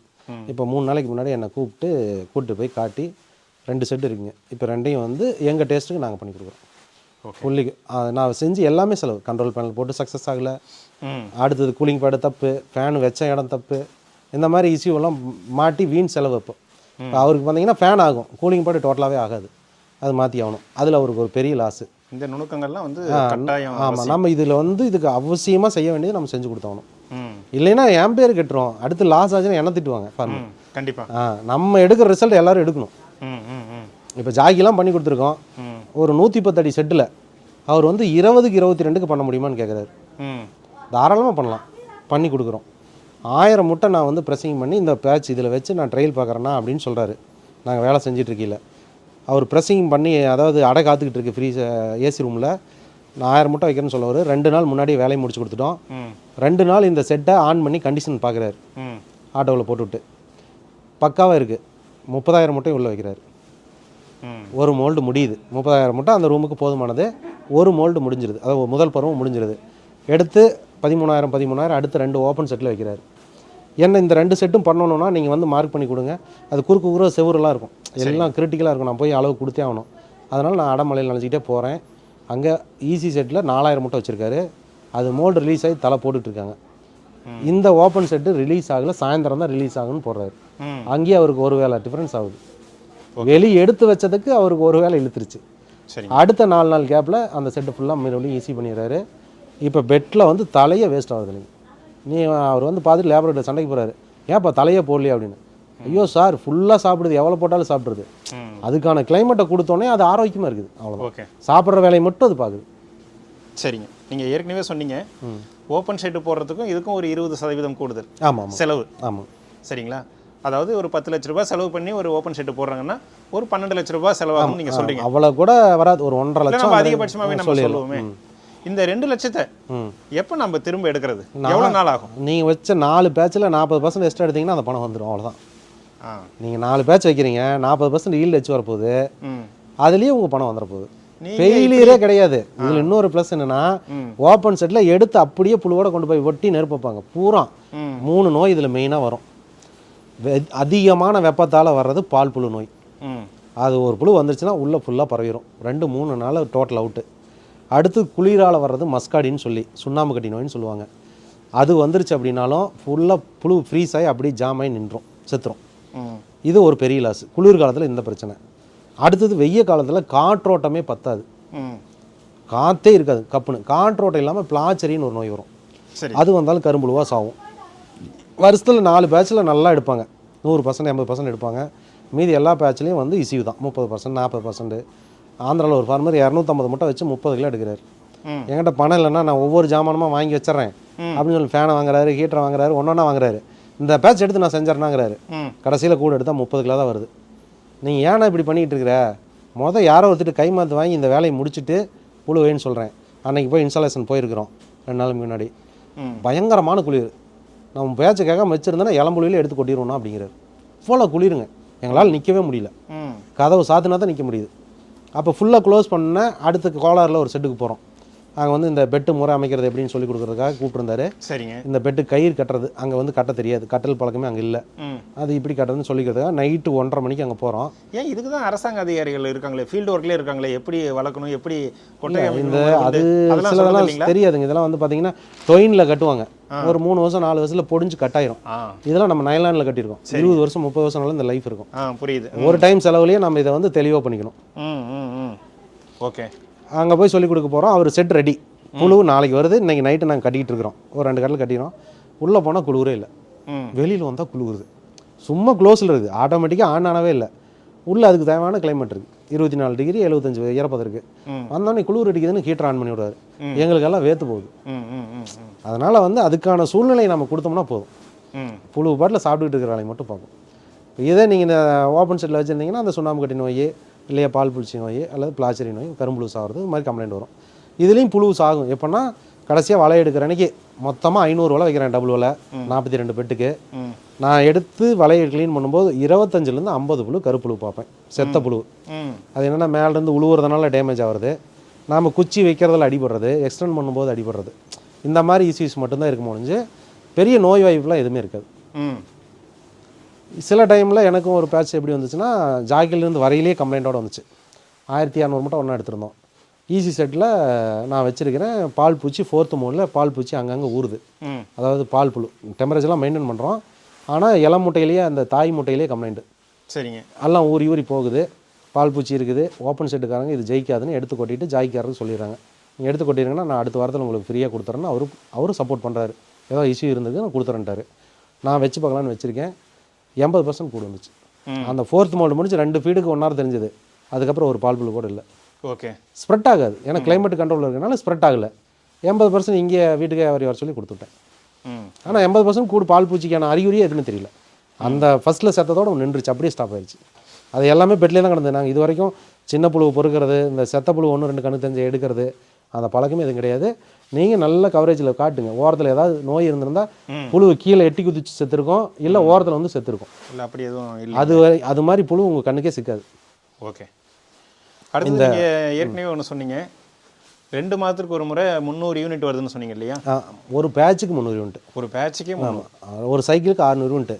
Speaker 2: இப்போ 3 நாளைக்கு முன்னாடி என்னை கூப்பிட்டு போய் காட்டி 2 செட்டு இருக்குங்க. இப்போ 2ஐயும் வந்து எங்கள் டேஸ்ட்டுக்கு நாங்கள் பண்ணி கொடுக்குறோம். ஃபுல்லிக்கு நான் செஞ்சு எல்லாமே செலவு. கண்ட்ரோல் பேனல் போட்டு சக்ஸஸ் ஆகலை. அடுத்தது கூலிங் பேடு தப்பு, ஃபேன் வச்ச இடம் தப்பு, இந்த மாதிரி இஷ்யூவெல்லாம் மாட்டி வீண் செலவு. இப்போ அவருக்கு பார்த்தீங்கன்னா ஃபேன் ஆகும், கூலிங் பேடு டோட்டலாகவே ஆகாது. அது மாற்றி ஆகணும். அதில் அவருக்கு ஒரு பெரிய லாஸு.
Speaker 1: இந்த நுணுக்கங்கள்லாம் வந்து கட்டாயம்.
Speaker 2: ஆமாம், நம்ம இதில் வந்து இதுக்கு அவசியமாக செய்ய வேண்டியது நம்ம செஞ்சு கொடுத்தோணும். இல்லைன்னா என் பேர் கட்டுறோம், அடுத்து லாஸ் ஆச்சுன்னா என்ன திட்டுவாங்க ஃபார்மர்.
Speaker 1: கண்டிப்பாக
Speaker 2: நம்ம எடுக்கிற ரிசல்ட் எல்லோரும் எடுக்கணும். இப்போ ஜாகிலாம் பண்ணி கொடுத்துருக்கோம். ஒரு 110 அடி செட்டில் அவர் வந்து 20க்கு 22க்கு பண்ண முடியுமான்னு கேட்குறாரு. தாராளமாக பண்ணலாம், பண்ணி கொடுக்குறோம். 1000 முட்டை நான் வந்து ப்ரெஸ்ஸிங் பண்ணி இந்த பேட்ச் இதில் வச்சு நான் ட்ரையல் பார்க்குறேன்னா அப்படின்னு சொல்கிறாரு. நாங்கள் வேலை செஞ்சிட்ருக்கீல அவர் ப்ரெஸ்ஸிங் பண்ணி அதாவது அடை காத்துக்கிட்டு இருக்கு ஃப்ரீ ஏசி ரூமில். நான் 1000 முட்டை வைக்கிறேன்னு சொல்லுவார். 2 நாள் முன்னாடி வேலையை முடிச்சு கொடுத்துட்டோம். 2 நாள் இந்த செட்டை ஆன் பண்ணி கண்டிஷன் பார்க்குறாரு. ஆட்டோவில் போட்டுவிட்டு பக்காவாக இருக்குது. 30,000 முட்டையும் உள்ளே வைக்கிறாரு. ஒரு மோல்டு முடியுது. 30,000 முட்டை அந்த ரூமுக்கு போதுமானது. ஒரு மோல்டு முடிஞ்சிருது. அதாவது முதல் பருவம் முடிஞ்சிருது. எடுத்து 13,000 அடுத்து 2 ஓப்பன் செட்டில் வைக்கிறாரு. என்ன இந்த 2 செட்டும் பண்ணணும்னா நீங்கள் வந்து மார்க் பண்ணி கொடுங்க. அது குறுக்கு குறுக்க செவரெலாம் இருக்கும், எல்லாம் கிரிட்டிக்கலாக இருக்கும். நான் போய் அளவு கொடுத்தே ஆகணும். அதனால் நான் அடமலையில் நினச்சிக்கிட்டே போகிறேன். அங்கே ஈஸி செட்டில் 4000 முட்டை வச்சுருக்காரு. அது மோல்டு ரிலீஸ் ஆகி தலை போட்டுட்ருக்காங்க. இந்த ஓப்பன் செட்டு ரிலீஸ் ஆகலை, சாயந்தரம் தான் ரிலீஸ் ஆகுன்னு போடுறாரு. அங்கேயே அவருக்கு ஒரு வேளை டிஃப்ரென்ஸ் ஆகுது. வெளியே எடுத்து வச்சதுக்கு அவருக்கு ஒரு வேளை இழுத்துருச்சு. அடுத்த 4 நாள் கேப்பில் அந்த செட்டு ஃபுல்லாக மறுபடியும் ஈஸி பண்ணிடுறாரு. இப்போ பெட்டில் வந்து தலையே வேஸ்ட் ஆகுது இல்லைங்க. அவர் வந்து பார்த்துட்டு லேபரேட்டரி சண்டைக்கு போகிறாரு. ஏன்ப்பா தலையே போடலையே அப்படின்னு. ஐயோ சார் ஃபுல்லாக சாப்பிடுது, எவ்வளோ போட்டாலும் சாப்பிட்றது. அதுக்கான கிளைமேட்டை கொடுத்தோன்னே அது ஆரோக்கியமாக இருக்குது. அவ்வளோ சாப்பிட்ற வேலையை மட்டும் அது பார்க்குது.
Speaker 1: சரிங்க, நீங்கள் ஏற்கனவே சொன்னீங்க ஓப்பன் ஷெட்டு போடுறதுக்கும் இதுக்கும் ஒரு 20% கூடுதல்.
Speaker 2: ஆமாம்
Speaker 1: செலவு.
Speaker 2: ஆமாம்
Speaker 1: சரிங்களா. அதாவது ஒரு 10 லட்ச ரூபாய் செலவு பண்ணி ஒரு ஓப்பன் ஷெட்டு போடுறாங்கன்னா ஒரு 12 லட்ச ரூபாய் செலவாகும் நீங்கள் சொல்றீங்க.
Speaker 2: அவ்வளோ கூட வராது, ஒரு 1.5 லட்சம்.
Speaker 1: நம்ம அதிகபட்சமாகவே நம்ம சொல்லுவோமே. இந்த 2 லட்சத்தை எப்போ நம்ம திரும்ப எடுக்கிறது? எவ்வளோ நாள் ஆகும்?
Speaker 2: நீங்கள் வச்ச 4 பேட்சில் 40% எக்ஸ்ட்ரா எடுத்தீங்கன்னா அந்த பணம் வந்துடும். அவ்வளோதான். நீங்கள் 4 பேட்ச் வைக்கிறீங்க, 40% ஈல்டு வச்சு வரப்போகுது. அதுலேயே உங்கள் பணம் வந்துட போகுது. ஃபெயிலியரே கிடையாது. இதில் இன்னொரு ப்ளஸ் என்னென்னா, ஓப்பன் செட்டில் எடுத்து அப்படியே புழுவோட கொண்டு போய் ஒட்டி நெருப்பாங்க. பூரா 3 நோய் இதில் மெயினாக வரும். அதிகமான வெப்பத்தால் வர்றது பால் புழு நோய். அது ஒரு புழு வந்துருச்சுன்னா உள்ளே ஃபுல்லாக பரவிடும். 2-3 நாள் டோட்டல் அவுட்டு. அடுத்து குளிரால் வர்றது மஸ்காடின்னு சொல்லி சுண்ணாம்பு கட்டி நோயின்னு சொல்லுவாங்க. அது வந்துருச்சு அப்படின்னாலும் ஃபுல்லாக புழு ஃப்ரீஸ் ஆகி அப்படியே ஜாம் ஆகி நின்றோம், செத்துரும். இது ஒரு பெரிய லாஸ். குளிர்காலத்தில் இந்த பிரச்சனை. அடுத்தது வெய்ய காலத்தில் காற்றோட்டமே பத்தாது, காற்றே இருக்காது. கப்புன்னு காற்றோட்டம் இல்லாமல் பிளாச்சரின்னு ஒரு நோய் வரும். அது வந்தாலும் கரும்புழுவாக சாகும். வருஷத்தில் 4 பேட்சில் நல்லா எடுப்பாங்க. 100%, 80% எடுப்பாங்க. மீதி எல்லா பேட்ச்லேயும் வந்து இசியூ தான். 30%, 40%. ஆந்திராவில் ஒரு ஃபார்மர் 250 முட்டை வச்சு 30 கிலோ எடுக்கிறாரு. என்கிட்ட பணம் இல்லைன்னா நான் ஒவ்வொரு ஜாமானமாக வாங்கி வச்சிட்றேன் அப்படின்னு சொல்லி ஃபேனை வாங்குறாரு, ஹீட்டரை வாங்குறாரு, ஒன்றா வாங்குறாரு. இந்த பேட்ச் எடுத்து நான் செஞ்சிடறாங்கிறாரு. கடைசியில் கூட எடுத்தால் 30 கிலோ தான் வருது. நீங்கள் ஏன்னா இப்படி பண்ணிகிட்டு இருக்கிற? யாரோ ஒருத்தர் கை மாற்று வாங்கி இந்த வேலையை முடிச்சுட்டு புழு வேணும்னு சொல்கிறேன். அன்றைக்கி போய் இன்ஸ்டாலேஷன் போயிருக்கிறோம் 2 நாளுக்கு முன்னாடி. பயங்கரமான குளிர். நம்ம பேட்சை கேட்காம வச்சுருந்தோன்னா இளம்புலியில் எடுத்து கொட்டிடுவோம்னா அப்படிங்கிறாரு. இவ்வளோ குளிருங்க, எங்களால் நிற்கவே முடியல. கதவு சாத்தினா தான் நிற்க முடியுது. அப்போ ஃபுல்லாக க்ளோஸ் பண்ண அடுத்த கோலாரில் ஒரு செட்டுக்கு போகிறோம். அங்கே வந்து இந்த பெட்டு முறை அமைக்கிறது எப்படின்னு சொல்லி கொடுக்குறதுக்காக கூப்பிட்டுருந்தாரு. சரிங்க. இந்த பெட்டு கயிறு கட்டுறது அங்கே வந்து கட்ட தெரியாது, கட்டல் பழக்கமே அங்கே இல்லை. அது இப்படி கட்டுறதுன்னு சொல்லிக்கிறதுக்காக நைட்டு 1:30 மணிக்கு அங்கே போகிறோம்.
Speaker 1: ஏன் இதுக்கு தான் அரசாங்க அதிகாரிகள் இருக்காங்களே, ஃபீல்டு ஒர்க்லேயே இருக்காங்களே, எப்படி வளர்க்கணும், எப்படி
Speaker 2: இந்த அது சிலதெல்லாம் தெரியாதுங்க. இதெல்லாம் வந்து பார்த்தீங்கன்னா தொயினில் கட்டுவாங்க. ஒரு 3 வருஷம் 4 வருஷத்தில் பொடிஞ்சு கட்டாயிரும். இதெல்லாம் நம்ம நைலானில் கட்டியிருக்கோம். 20 வருஷம் 30 வருஷம்னால இந்த லைஃப் இருக்கும். புரியுது. ஒரு டைம் செலவுலேயே நம்ம இதை வந்து தெளிவாக பண்ணிக்கணும்.
Speaker 1: ஓகே.
Speaker 2: அங்கே போய் சொல்லிக் கொடுக்க போகிறோம். அவர் செட் ரெடி. புழு நாளைக்கு வருது, இன்றைக்கி நைட்டு நாங்கள் கட்டிகிட்டு இருக்கிறோம். ஒரு 2 கட்டில் கட்டிக்கிறோம். உள்ளே போனால் குளிரே இல்லை, வெளியில் வந்தால் குளிருது. சும்மா க்ளோஸில் இருக்குது, ஆட்டோமேட்டிக்காக ஆன் ஆனவே இல்லை. உள்ளே அதுக்கு தேவையான கிளைமேட் இருக்குது. 24 டிகிரி 75 ஈரப்பதம் இருக்குது. வந்தோடனே குளிர் அடிக்குதுன்னு ஹீட்டர் ஆன் பண்ணி விடுவார். எங்களுக்கெல்லாம் வேத்து போகுது. அதனால் வந்து அதுக்கான சூழ்நிலையை நம்ம கொடுத்தோம்னா போதும். புழு பாட்டில் சாப்பிட்டுக்கிட்டு இருக்கிற வேலையை மட்டும் பார்க்கும். இதே நீங்கள் இந்த ஓப்பன் செட்டில் வச்சுருந்தீங்கன்னா அந்த சுண்ணாம்பு கட்டி நோய், இல்லையா பால் பூச்சி நோய், அல்லது பிளாச்சரி நோய், கரும்புழு சாகிறது, இது மாதிரி கம்ப்ளைண்ட் வரும். இதுலேயும் புழு சாகும். எப்போன்னா கடைசியாக வலை எடுக்கிற அன்றைக்கி மொத்தமாக 500 வலை வைக்கிறேன். டபுள் வலை 42 பெட்டுக்கு. நான் எடுத்து வலையை க்ளீன் பண்ணும்போது 25லேருந்து 50 புழு கருப்புழு பார்ப்பேன், செத்த புழு. அது என்னென்னா மேலேருந்து உழுவுறதுனால டேமேஜ் ஆகிறது, நாம் குச்சி வைக்கிறதில் அடிபடுறது, எக்ஸ்டெண்ட் பண்ணும்போது அடிபடுறது, இந்த மாதிரி இஷ்யூஸ் மட்டும்தான் இருக்க முடிஞ்சு பெரிய நோய் வாய்ப்புலாம் எதுவுமே இருக்காது. சில டைமில் எனக்கும் ஒரு பேட்ச் எப்படி வந்துச்சுன்னா, ஜாக்கிலேருந்து வரையிலே கம்ப்ளைண்ட்டோடு வந்துச்சு. 1200 முட்டை ஒன்றா எடுத்திருந்தோம். ஈஸி செட்டில் நான் வச்சுருக்கிறேன். பால் பூச்சி 4th மோடில் பால் பூச்சி அங்கங்கே ஊறுது. அதாவது பால் புழு டெம்பரேச்சர்லாம் மெயின்டைன் பண்ணுறோம். ஆனால் இளம் முட்டையிலேயே அந்த தாய் முட்டையிலேயே கம்ப்ளைண்ட்டு. சரிங்க. எல்லாம் ஊறி போகுது, பால் பூச்சி இருக்குது. ஓப்பன் செட்டுக்காரங்க இது ஜெயிக்காதுன்னு எடுத்து கொட்டிட்டு ஜாய்க்காரருக்கு சொல்லிடுறாங்க. நீங்கள் எடுத்து கொட்டிடுங்கன்னா நான் அடுத்த வாரத்தில் உங்களுக்கு ஃப்ரீயாக கொடுத்துறேன்னு அவரும் சப்போர்ட் பண்ணுறாரு. ஏதோ இஷ்யூ இருந்தது நான் கொடுத்துறேன்ட்டாரு. நான் வச்சு பார்க்கலான்னு வச்சுருக்கேன். 80% கூட வந்துச்சு. அந்த 4th மோடு முடிஞ்சு 2 ஃபீடுக்கு 1 ஹவர் தெரிஞ்சது. அதுக்கப்புறம் ஒரு பால் புழு கூட இல்லை. ஓகே. ஸ்ப்ரெட் ஆகாது, ஏன்னா கிளைமேட் கண்ட்ரோலில் இருக்கனால ஸ்ப்ரெட் ஆகலை. 80% இங்கே வீட்டுக்கே வர சொல்லி கொடுத்துட்டேன். ஆனால் 80% கூடு பால் பூச்சிக்கான அறிகுறியே எதுவுமே தெரியல. அந்த ஃபஸ்ட்டில் செத்ததோட நின்றுச்சு, அப்படியே ஸ்டாப் ஆயிடுச்சு. அது எல்லாமே பெட்லேயே தான் கிடந்தது. நாங்கள் இது வரைக்கும் சின்ன புழு பொறுக்கிறது, இந்த செத்த புழு 1-2 கணக்கு தெரிஞ்சு எடுக்கிறது, அந்த பழக்கமே எதுவும் கிடையாது. நீங்கள் நல்ல கவரேஜில் காட்டுங்க. ஓரத்தில் ஏதாவது நோய் இருந்திருந்தால் புழு கீழே எட்டி குதிச்சு செத்துருக்கும், இல்லை ஓரத்தில் வந்து செத்துருக்கும்.
Speaker 1: இல்லை அப்படி எதுவும் இல்லை.
Speaker 2: அது மாதிரி புழு உங்கள் கண்ணுக்கே சிக்காது.
Speaker 1: ஓகே. அடுத்து நீங்கள் ஏற்கனவே ஒன்று சொன்னீங்க, 2 மாதத்துக்கு ஒரு முறை 300 யூனிட் வருதுன்னு சொன்னீங்க இல்லையா?
Speaker 2: ஒரு பேட்சுக்கு 300 யூனிட்.
Speaker 1: ஒரு பேட்சுக்கே
Speaker 2: ஒரு சைக்கிளுக்கு 600 யூனிட்.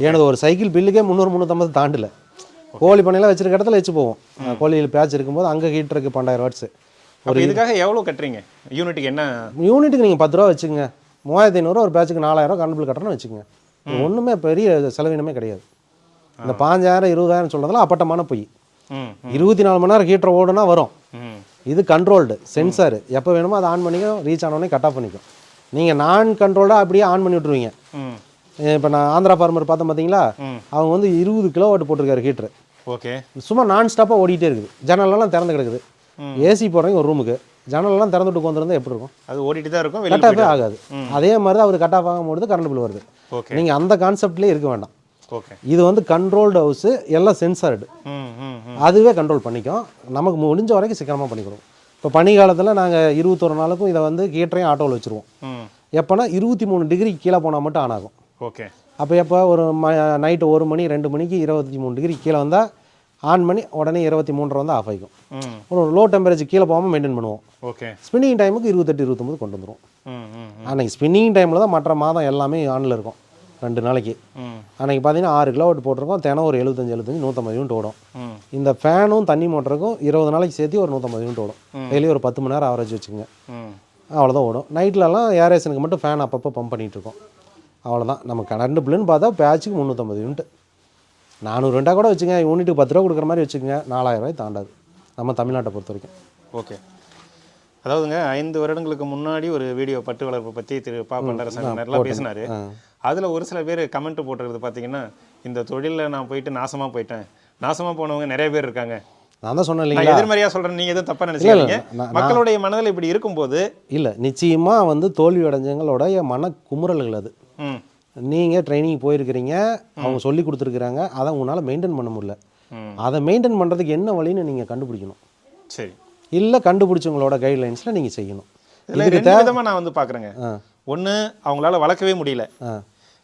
Speaker 2: எனது ஒரு சைக்கிள் பில்லுக்கே 300-350 தாண்டல. கோழி பண்ணையெல்லாம் வச்சிருக்க இடத்துல வச்சு போவோம். கோழியில் பேட்ச் இருக்கும்போது அங்கே ஹீட்டருக்கு 12,000 வாட்ஸ்.
Speaker 1: ஒரு இதுக்காக எவ்வளோ கட்டுறீங்க யூனிட்டுக்கு? என்ன
Speaker 2: யூனிட்டுக்கு நீங்கள் 10 ரூபா வச்சுக்கோங்க. 3500 ஒரு பேட்சுக்கு 4000 கரண்ட் பில் கட்டணும்னு வச்சுக்கோங்க. ஒன்றுமே பெரிய செலவினமே கிடையாது. இந்த 5000 20,000 சொல்கிறதுலாம் அப்பட்டமான பொய். 24 மணி நேரம் ஹீட்டர் ஓடுனா வரும். இது கண்ட்ரோல்டு சென்சார், எப்போ வேணுமோ அதை ஆன் பண்ணிக்கும், ரீச் ஆனோடனே கட் ஆஃப் பண்ணிக்கும். நீங்கள் நான் கண்ட்ரோல்டாக அப்படியே ஆன் பண்ணி விட்ருவீங்க. இப்போ நான் ஆந்திரா ஃபார்மர் பார்த்தேன் பார்த்தீங்களா, அவங்க வந்து 20 கிலோவாட் போட்டிருக்காரு ஹீட்ரு.
Speaker 1: ஓகே. சும்மா
Speaker 2: நான் ஸ்டாப்பாக ஓடிட்டே இருக்குது. ஜன்னலெல்லாம் திறந்து கிடக்குது. ஏசி போடுறீங்க ஒரு ரூமுக்கு, ஜன்னலெல்லாம் திறந்து விட்டு உட்காந்துருந்தா எப்படி இருக்கும்?
Speaker 1: அது ஓடிட்டு தான் இருக்கும்,
Speaker 2: கட் ஆஃபே ஆகாது. அதே மாதிரி தான் அவர் கட் ஆஃப் ஆகும்போது கரண்ட் பில் வருது. நீங்கள் அந்த கான்செப்ட்லேயே இருக்க வேண்டாம்.
Speaker 1: ஓகே.
Speaker 2: இது வந்து கண்ட்ரோல்டு ஹவுஸு, எல்லாம் சென்சார்டு. அதுவே கண்ட்ரோல் பண்ணிக்கும். நமக்கு முடிஞ்ச வரைக்கும் சீக்கிரமாக பண்ணிக்கிறோம். இப்போ பனி காலத்தில் நாங்கள் 21 நாளுக்கும் இதை வந்து ஹீட்டரையும் ஆட்டோவில் வச்சுருவோம். எப்போனா 23 டிகிரி கீழே போனால் மட்டும் ஆன் ஆகும்.
Speaker 1: ஓகே.
Speaker 2: அப்போ எப்போ ஒரு நைட்டு 1 மணி 2 மணிக்கு 23 டிகிரி கீழே வந்தால் ஆன் பண்ணி உடனே 23 வந்து ஆஃப் ஆகிக்கும். ஒரு லோ டெம்பரேச்சர் கீழே போகாமல் மெயின்டைன் பண்ணுவோம்.
Speaker 1: ஓகே.
Speaker 2: ஸ்பின்னிங் டைமுக்கு 28-29 கொண்டு வந்துடும். அன்றைக்கி ஸ்பின்னிங் டைமில் தான் மற்ற மாதம் எல்லாமே ஆனில் இருக்கும். 2 நாளைக்கு அன்றைக்கி பார்த்தீங்கன்னா 6 கிலோவாட் போட்டிருக்கோம். தினம் ஒரு 75 150 யூனிட் ஓடும். இந்த ஃபேனும் தண்ணி மோட்டருக்கும் 20 நாளைக்கு சேர்த்து ஒரு 150 யூனிட் ஓடும். டெய்லி ஒரு 10 மணி நேரம் ஆவரேஜ் வச்சுங்க, அவ்வளோதான் ஓடும். நைட்லலாம் ஏரேஷனுக்கு மட்டும் ஃபேன் அப்பப்போ பம்ப் பண்ணிகிட்ருக்கோம். அவ்வளோதான். நம்ம கரண்ட் பில்லுன்னு பார்த்தா பேட்சுக்கு 350 யூனிட், 400 யூனிட்டாக கூட வச்சுங்க. யூனிட்டுக்கு 10 ரூபா கொடுக்குற மாதிரி வச்சுக்கோங்க, 4000 ரூபாய் தாண்டாது நம்ம தமிழ்நாட்டை பொறுத்த வரைக்கும்.
Speaker 1: ஓகே. அதாவதுங்க 5 வருடங்களுக்கு முன்னாடி ஒரு வீடியோ பட்டு வளர்ப்பு பற்றி திரு பா பண்டரசங்கர்லாம் பேசினார். அதில் ஒரு சில பேர் கமெண்ட் போட்டுறது பார்த்தீங்கன்னா, இந்த தொழிலில் நான் போயிட்டு நாசமாக போயிட்டேன், நாசமாக போனவங்க நிறைய பேர் இருக்காங்க.
Speaker 2: நான் தான் சொன்னேன் இல்லைங்களா,
Speaker 1: எதிர்மறையாக சொல்கிறேன், நீங்கள் எதுவும் தப்பாக நினைச்சிருக்கீங்க. மக்களுடைய மனதில் இப்படி இருக்கும்போது
Speaker 2: இல்லை, நிச்சயமாக வந்து தோல்வி அடைஞ்சவங்களுடைய மன குமுறல்கள் அது. நீங்கள் ட்ரைனிங் போயிருக்கிறீங்க, அவங்க சொல்லி கொடுத்துருக்குறாங்க, அதை உங்களால் மெயின்டைன் பண்ண முடியல. அதை மெயின்டைன் பண்ணுறதுக்கு என்ன வழின்னு நீங்கள் கண்டுபிடிக்கணும்.
Speaker 1: சரி.
Speaker 2: இல்லை, கண்டுபிடிச்சவங்களோட கைட்லைன்ஸில் நீங்கள் செய்யணும்.
Speaker 1: இதுக்கு விதமாக நான் வந்து பார்க்குறேங்க. ஒன்று, அவங்களால வளர்க்கவே முடியல.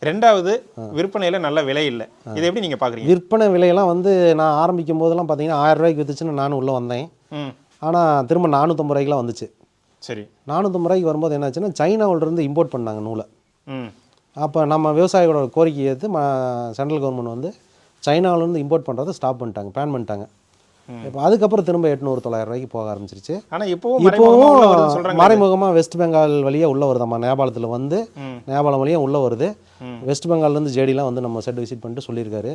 Speaker 1: 2வது, விற்பனையில் நல்ல விலை இல்லை. இதை எப்படி நீங்கள் பார்க்குறீங்க? விற்பனை
Speaker 2: விலையெல்லாம் வந்து நான் ஆரம்பிக்கும் போதெல்லாம் பார்த்தீங்கன்னா 1000 ரூபாய்க்கு விற்றுச்சுன்னு நானும் உள்ளே வந்தேன். ஆனால் திரும்ப 450 ரூபாய்க்குலாம் வந்துச்சு. சரி. 450 ரூபாய்க்கு வரும்போது என்னாச்சுன்னா, சைனாவிலிருந்து இம்போர்ட் பண்ணாங்க நூலை. அப்போ நம்ம விவசாயிகளோட கோரிக்கை ஏற்று சென்ட்ரல் கவர்மெண்ட் வந்து சைனாவிலேருந்து இம்போர்ட் பண்ணுறதை ஸ்டாப் பண்ணிட்டாங்க, பேன் பண்ணிட்டாங்க. இப்போ அதுக்கப்புறம் திரும்ப 800-900 ரூபாய்க்கு போக ஆரம்பிச்சிருச்சு. ஆனால் இப்போவும் மறைமுகமாக வெஸ்ட் பெங்கால் வழியாக உள்ளே வருதாம்மா. நேபாளத்தில் வந்து நேபாளம் வழியாக உள்ளே வருது. வெஸ்ட் பெங்கால்லேருந்து ஜேடிலாம் வந்து நம்ம செட் விசிட் பண்ணிட்டு சொல்லியிருக்காரு.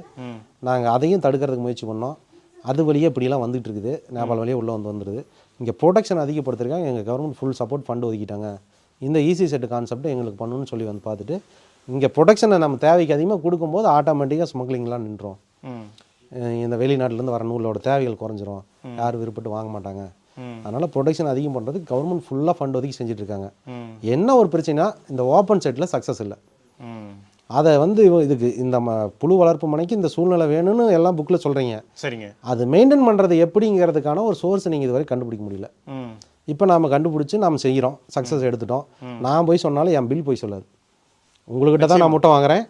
Speaker 2: நாங்கள் அதையும் தடுக்கிறதுக்கு முயற்சி பண்ணோம். அது வழியாக இப்படிலாம் வந்துட்டு இருக்குது. நேபாள் வழியாக உள்ளே வந்துடுது. இங்கே ப்ரொடக்ஷன் அதிகப்படுத்திருக்காங்க. எங்கள் கவர்மெண்ட் ஃபுல் சப்போர்ட் ஃபண்டு ஒதுக்கிட்டாங்க. இந்த ஈஸி செட்டு கான்செப்ட் எங்களுக்கு பண்ணணும்னு சொல்லி வந்து பார்த்துட்டு, இங்கே ப்ரொடக்ஷனை நம்ம தேவைக்கு அதிகமாக கொடுக்கும்போது ஆட்டோமேட்டிக்காக ஸ்மக்லிங்லாம் நின்றோம். இந்த வெளிநாட்டிலேருந்து வர நூலோட தேவைகள் குறைஞ்சிரும், யாரும் விருப்பப்பட்டு வாங்க மாட்டாங்க. அதனால் ப்ரொடக்ஷன் அதிகம் பண்ணுறதுக்கு கவர்மெண்ட் ஃபுல்லாக ஃபண்ட் ஒதுக்கி செஞ்சுட்ருக்காங்க. என்ன ஒரு பிரச்சனைனா, இந்த ஓப்பன் செட்டில் சக்ஸஸ் இல்லை. அதை வந்து இதுக்கு இந்த புழு வளர்ப்பு மனைக்கு இந்த சூழ்நிலை வேணும்னு எல்லாம் புக்கில் சொல்கிறீங்க. சரிங்க. அது மெயின்டைன் பண்ணுறது எப்படிங்கிறதுக்கான ஒரு சோர்ஸ் நீங்கள் இதுவரை கண்டுபிடிக்க முடியல. இப்போ நாம் கண்டுபிடிச்சி நாம் செய்கிறோம், சக்ஸஸ் எடுத்துட்டோம். நான் போய் சொன்னாலும் என் பில் போய் சொல்லாது. உங்கள்கிட்ட தான் நான் முட்டை வாங்குறேன்,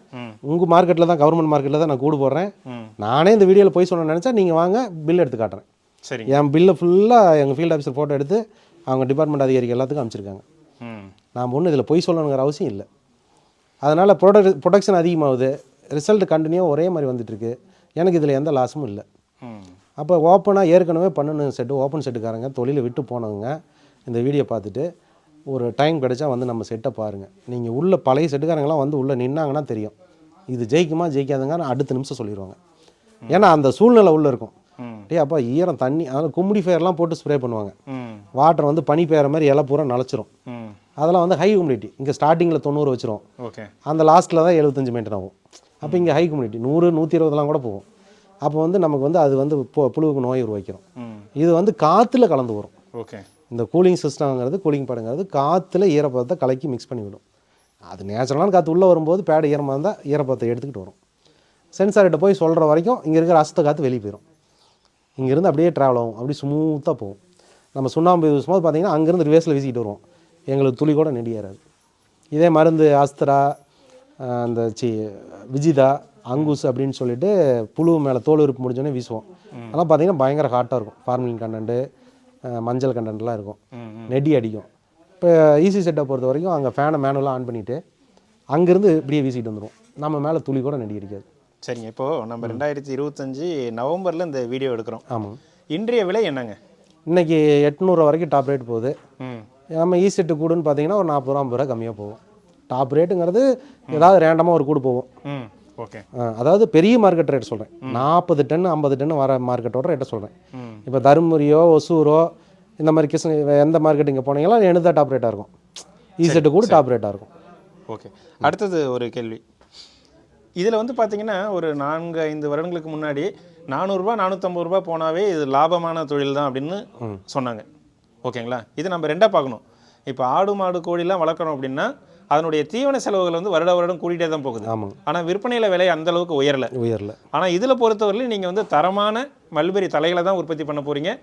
Speaker 2: உங்கள் மார்க்கெட்டில் தான், கவர்மெண்ட் மார்க்கெட்டில் தான் நான் கூடு போடுறேன். நானே இந்த வீடியோவில் போய் சொன்னேன்னு நினச்சா நீங்கள் வாங்க, பில் எடுத்து காட்டுறேன். சரி. என் பில்லை ஃபுல்லாக எங்கள் ஃபீல்டு ஆஃபீஸர் ஃபோட்டோ எடுத்து அவங்க டிபார்ட்மெண்ட் அதிகாரிகள் எல்லாத்துக்கும் அனுப்பிச்சிருக்காங்க. நாம் ஒன்றும் இதில் போய் சொல்லணுங்கிற அவசியம் இல்லை. அதனால் ப்ரொடக்ஷன் அதிகமாகுது, ரிசல்ட் கண்டினியூவாக ஒரே மாதிரி வந்துட்டுருக்கு. எனக்கு இதில் எந்த லாஸும் இல்லை. அப்போ ஓப்பனாக ஏற்கனவே பண்ணணும் செட்டு, ஓப்பன் செட்டுக்காரங்க தொழிலை விட்டு போனவங்க இந்த வீடியோ பார்த்துட்டு ஒரு டைம் கிடைச்சா வந்து நம்ம செட்டை பாருங்கள். நீங்கள் உள்ள பழைய செட்டுக்காரங்களாம் வந்து உள்ளே நின்னாங்கன்னா தெரியும் இது ஜெயிக்குமா ஜெயிக்காதுங்க அடுத்த நிமிஷம் சொல்லிடுவாங்க. ஏன்னா அந்த சூழ்நிலை உள்ளே இருக்கும். அப்போ ஈரம் தண்ணி, அதனால் கும்மிடி ஃபயர்லாம் போட்டு ஸ்ப்ரே பண்ணுவாங்க. வாட்டர் வந்து பனி பெய்கிற மாதிரி இலை பூரா நனைச்சிரும். அதெல்லாம் வந்து ஹை ஹியூமிடிட்டி. இங்கே ஸ்டார்டிங்கில் 90 வச்சிரும், அந்த லாஸ்ட்டில் தான் 75 மெயின்டைன் ஆகும். அப்போ இங்கே ஹை ஹியூமிடிட்டி 100 120 கூட போகும். அப்போ வந்து நமக்கு வந்து அது வந்து புழுவுக்கு நோய் உருவாக்கிறோம். இது வந்து காற்றுல கலந்து வரும். ஓகே. இந்த கூலிங் சிஸ்டம்ங்கிறது, கூலிங் படங்கிறது காற்றுல ஈரப்பதத்தை கலக்கி மிக்ஸ் பண்ணிவிடும். அது நேச்சுரலான காற்று உள்ளே வரும்போது பேடு ஈரமாக இருந்தால் ஈரப்பதத்தை எடுத்துக்கிட்டு வரும். சென்சார்கிட்ட போய் சொல்கிற வரைக்கும் இங்கே இருக்கிற அசுத்த காற்று வெளியே போயிடும். இங்கேருந்து அப்படியே ட்ராவல் ஆகும், அப்படியே ஸ்மூத்தாக போகும். நம்ம சுண்ணாம்பு யூஸ் போது பார்த்திங்கன்னா அங்கேருந்து ரிவேஸில் வீசிக்கிட்டு வருவோம், எங்களுக்கு துளி கூட நெடி ஏறாது. இதே மருந்து அஸ்திரா, அந்த விஜிதா, அங்குஸ் அப்படின்னு சொல்லிட்டு புழு மேலே தோல் உறுப்பு முடிஞ்சோடனே வீசுவோம். அதெல்லாம் பார்த்திங்கன்னா பயங்கர ஹாட்டாக இருக்கும். ஃபார்மலின் கண்டென்ட்டு, மஞ்சள் கண்டென்ட்லாம் இருக்கும், நெடி அடிக்கும். இப்போ ஈஸி செட்டை பொறுத்த வரைக்கும் அங்கே ஃபேனை மேனுவலாக ஆன் பண்ணிவிட்டு அங்கேருந்து இப்படியே வீசிட்டு வந்துடுவோம், நம்ம மேலே துளி கூட நெடி அடிக்காது.
Speaker 1: சரிங்க, இப்போது நம்ம 2025 நவம்பரில் இந்த வீடியோ எடுக்கிறோம்.
Speaker 2: ஆமாம்.
Speaker 1: இன்றைய விலை என்னங்க?
Speaker 2: இன்றைக்கி 800 வரைக்கும் டாப் ரேட் போகுது. நம்ம ஈ செட்டு கூடுன்னு பார்த்தீங்கன்னா ஒரு 40 ரூபா 50 ரூபா கம்மியாக போகும். டாப் ரேட்டுங்கிறது ஏதாவது ரேண்டமாக ஒரு கூடு போகும்.
Speaker 1: ஓகே,
Speaker 2: அதாவது பெரிய மார்க்கெட் ரேட் சொல்கிறேன், 40 டன் 50 டன் வர மார்க்கெட்டோட ரேட்டை சொல்கிறேன். இப்போ தருமபுரியோ ஒசூரோ இந்த மாதிரி எந்த மார்க்கெட் இங்கே போனீங்களோ எனக்கு டாப் ரேட்டாக இருக்கும், ஈ செட்டு கூட டாப் ரேட்டாக இருக்கும்.
Speaker 1: ஓகே, அடுத்தது ஒரு கேள்வி. இதில் வந்து பார்த்தீங்கன்னா ஒரு 4-5 வருடங்களுக்கு முன்னாடி 400 ரூபா 450 ரூபா போனாவே இது லாபமான தொழில் தான் அப்படின்னு சொன்னாங்க. ஓகேங்களா, இது நம்ம ரெண்டாக பார்க்கணும். இப்போ ஆடு மாடு கோழிலாம் வளர்க்குறோம் அப்படின்னா அதனுடைய தீவன செலவுகள் வந்து வருடம் கூட்டிகிட்டே தான் போகுது.
Speaker 2: ஆமாம்.
Speaker 1: ஆனால் விற்பனையில் விலை அந்த அளவுக்கு உயரல. ஆனால் இதில் பொறுத்தவரையிலும் நீங்கள் வந்து தரமான மல்பெரி தலைகளை தான் உற்பத்தி பண்ண போகிறீங்க,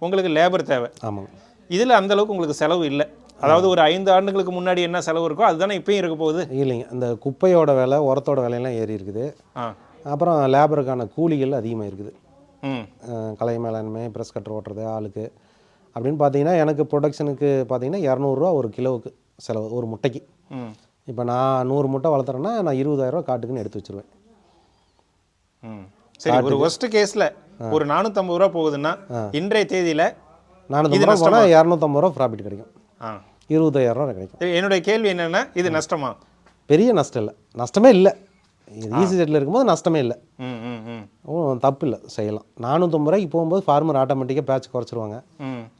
Speaker 1: உங்களுக்கு லேபர் தேவை.
Speaker 2: ஆமாம்.
Speaker 1: இதில் அந்த அளவுக்கு உங்களுக்கு செலவு இல்லை. அதாவது ஒரு 5 ஆண்டுகளுக்கு முன்னாடி என்ன செலவு இருக்கோ அதுதானே இப்பயும் இருக்க போகுது.
Speaker 2: இல்லைங்க, இந்த குப்பையோட விலை, உரத்தோட விலையெல்லாம் ஏறி இருக்குது. அப்புறம் லேபருக்கான கூலிகள் அதிகமாக இருக்குது. கலை மேலாண்மை, ப்ரெஸ் கட்டர் ஓட்டுறது ஆளுக்கு அப்படின்னு பார்த்தீங்கன்னா எனக்கு ப்ரொடக்ஷனுக்கு பார்த்தீங்கன்னா 200 ரூபா ஒரு கிலோவுக்கு செலவு ஒரு முட்டைக்கு. இப்போ நான் 100 முட்டை வளர்த்துறேன்னா நான் 20,000 ரூபா காட்டுக்குன்னு எடுத்து வச்சுருவேன்.
Speaker 1: சரி, ஒரு ஒஸ்ட் கேஸில் ஒரு 450 ரூபா போகுதுன்னா இன்றைய தேதியில்
Speaker 2: 450 ரூபா போனால் 250 ரூபா ப்ராஃபிட் கிடைக்கும், 20,000 ரூபா கிடைக்கும்.
Speaker 1: என்னுடைய கேள்வி என்னென்னா இது நஷ்டமா?
Speaker 2: பெரிய நஷ்டம் இல்லை, நஷ்டமே இல்லை. ஈஸி செட்டில் இருக்கும்போது நஷ்டமே இல்லை, தப்பு இல்லை, செய்யலாம். 450 ரூபாய்க்கு போகும்போது ஃபார்மர் ஆட்டோமேட்டிக்காக பேட்ச் குறைச்சிருவாங்க.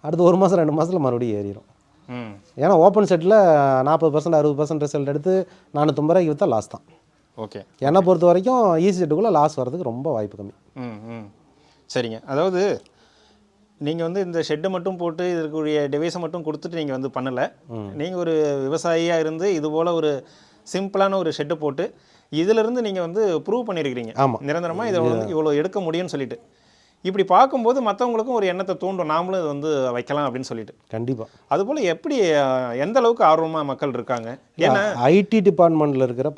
Speaker 2: அடுத்து 1 மாதம் 2 மாதத்தில் மறுபடியும் ஏறிடும். ஏன்னா ஓப்பன் செட்டில் 40% 60% ரிசல்ட் எடுத்து 450 ரூபாய்க்கு விற்றா லாஸ் தான்.
Speaker 1: ஓகே,
Speaker 2: என்னை பொறுத்த வரைக்கும் ஈஸி செட்டுக்குள்ளே லாஸ் வர்றதுக்கு ரொம்ப வாய்ப்பு கம்மி.
Speaker 1: சரிங்க, அதாவது நீங்கள் வந்து இந்த ஷெட்டை மட்டும் போட்டு இதற்குரிய டிவைஸை மட்டும் கொடுத்துட்டு நீங்கள் வந்து பண்ணலை. நீங்கள் ஒரு விவசாயியாக இருந்து இதுபோல் ஒரு சிம்பிளான ஒரு ஷெட்டை போட்டு இதிலிருந்து நீங்கள் வந்து ப்ரூவ் பண்ணியிருக்கிறீங்க.
Speaker 2: ஆமாம்,
Speaker 1: நிரந்தரமாக இதை வந்து இவ்வளோ எடுக்க முடியும்னு சொல்லிட்டு. இப்படி பார்க்கும்போது மற்றவங்களுக்கும் ஒரு எண்ணத்தை தூண்டும், நாமளும் இதை வந்து வைக்கலாம் அப்படின்னு சொல்லிட்டு.
Speaker 2: கண்டிப்பாக.
Speaker 1: அதுபோல் எப்படி எந்த அளவுக்கு ஆர்வமாக மக்கள் இருக்காங்க? ஏன்னா
Speaker 2: ஐடி டிபார்ட்மெண்ட்டில் இருக்கிற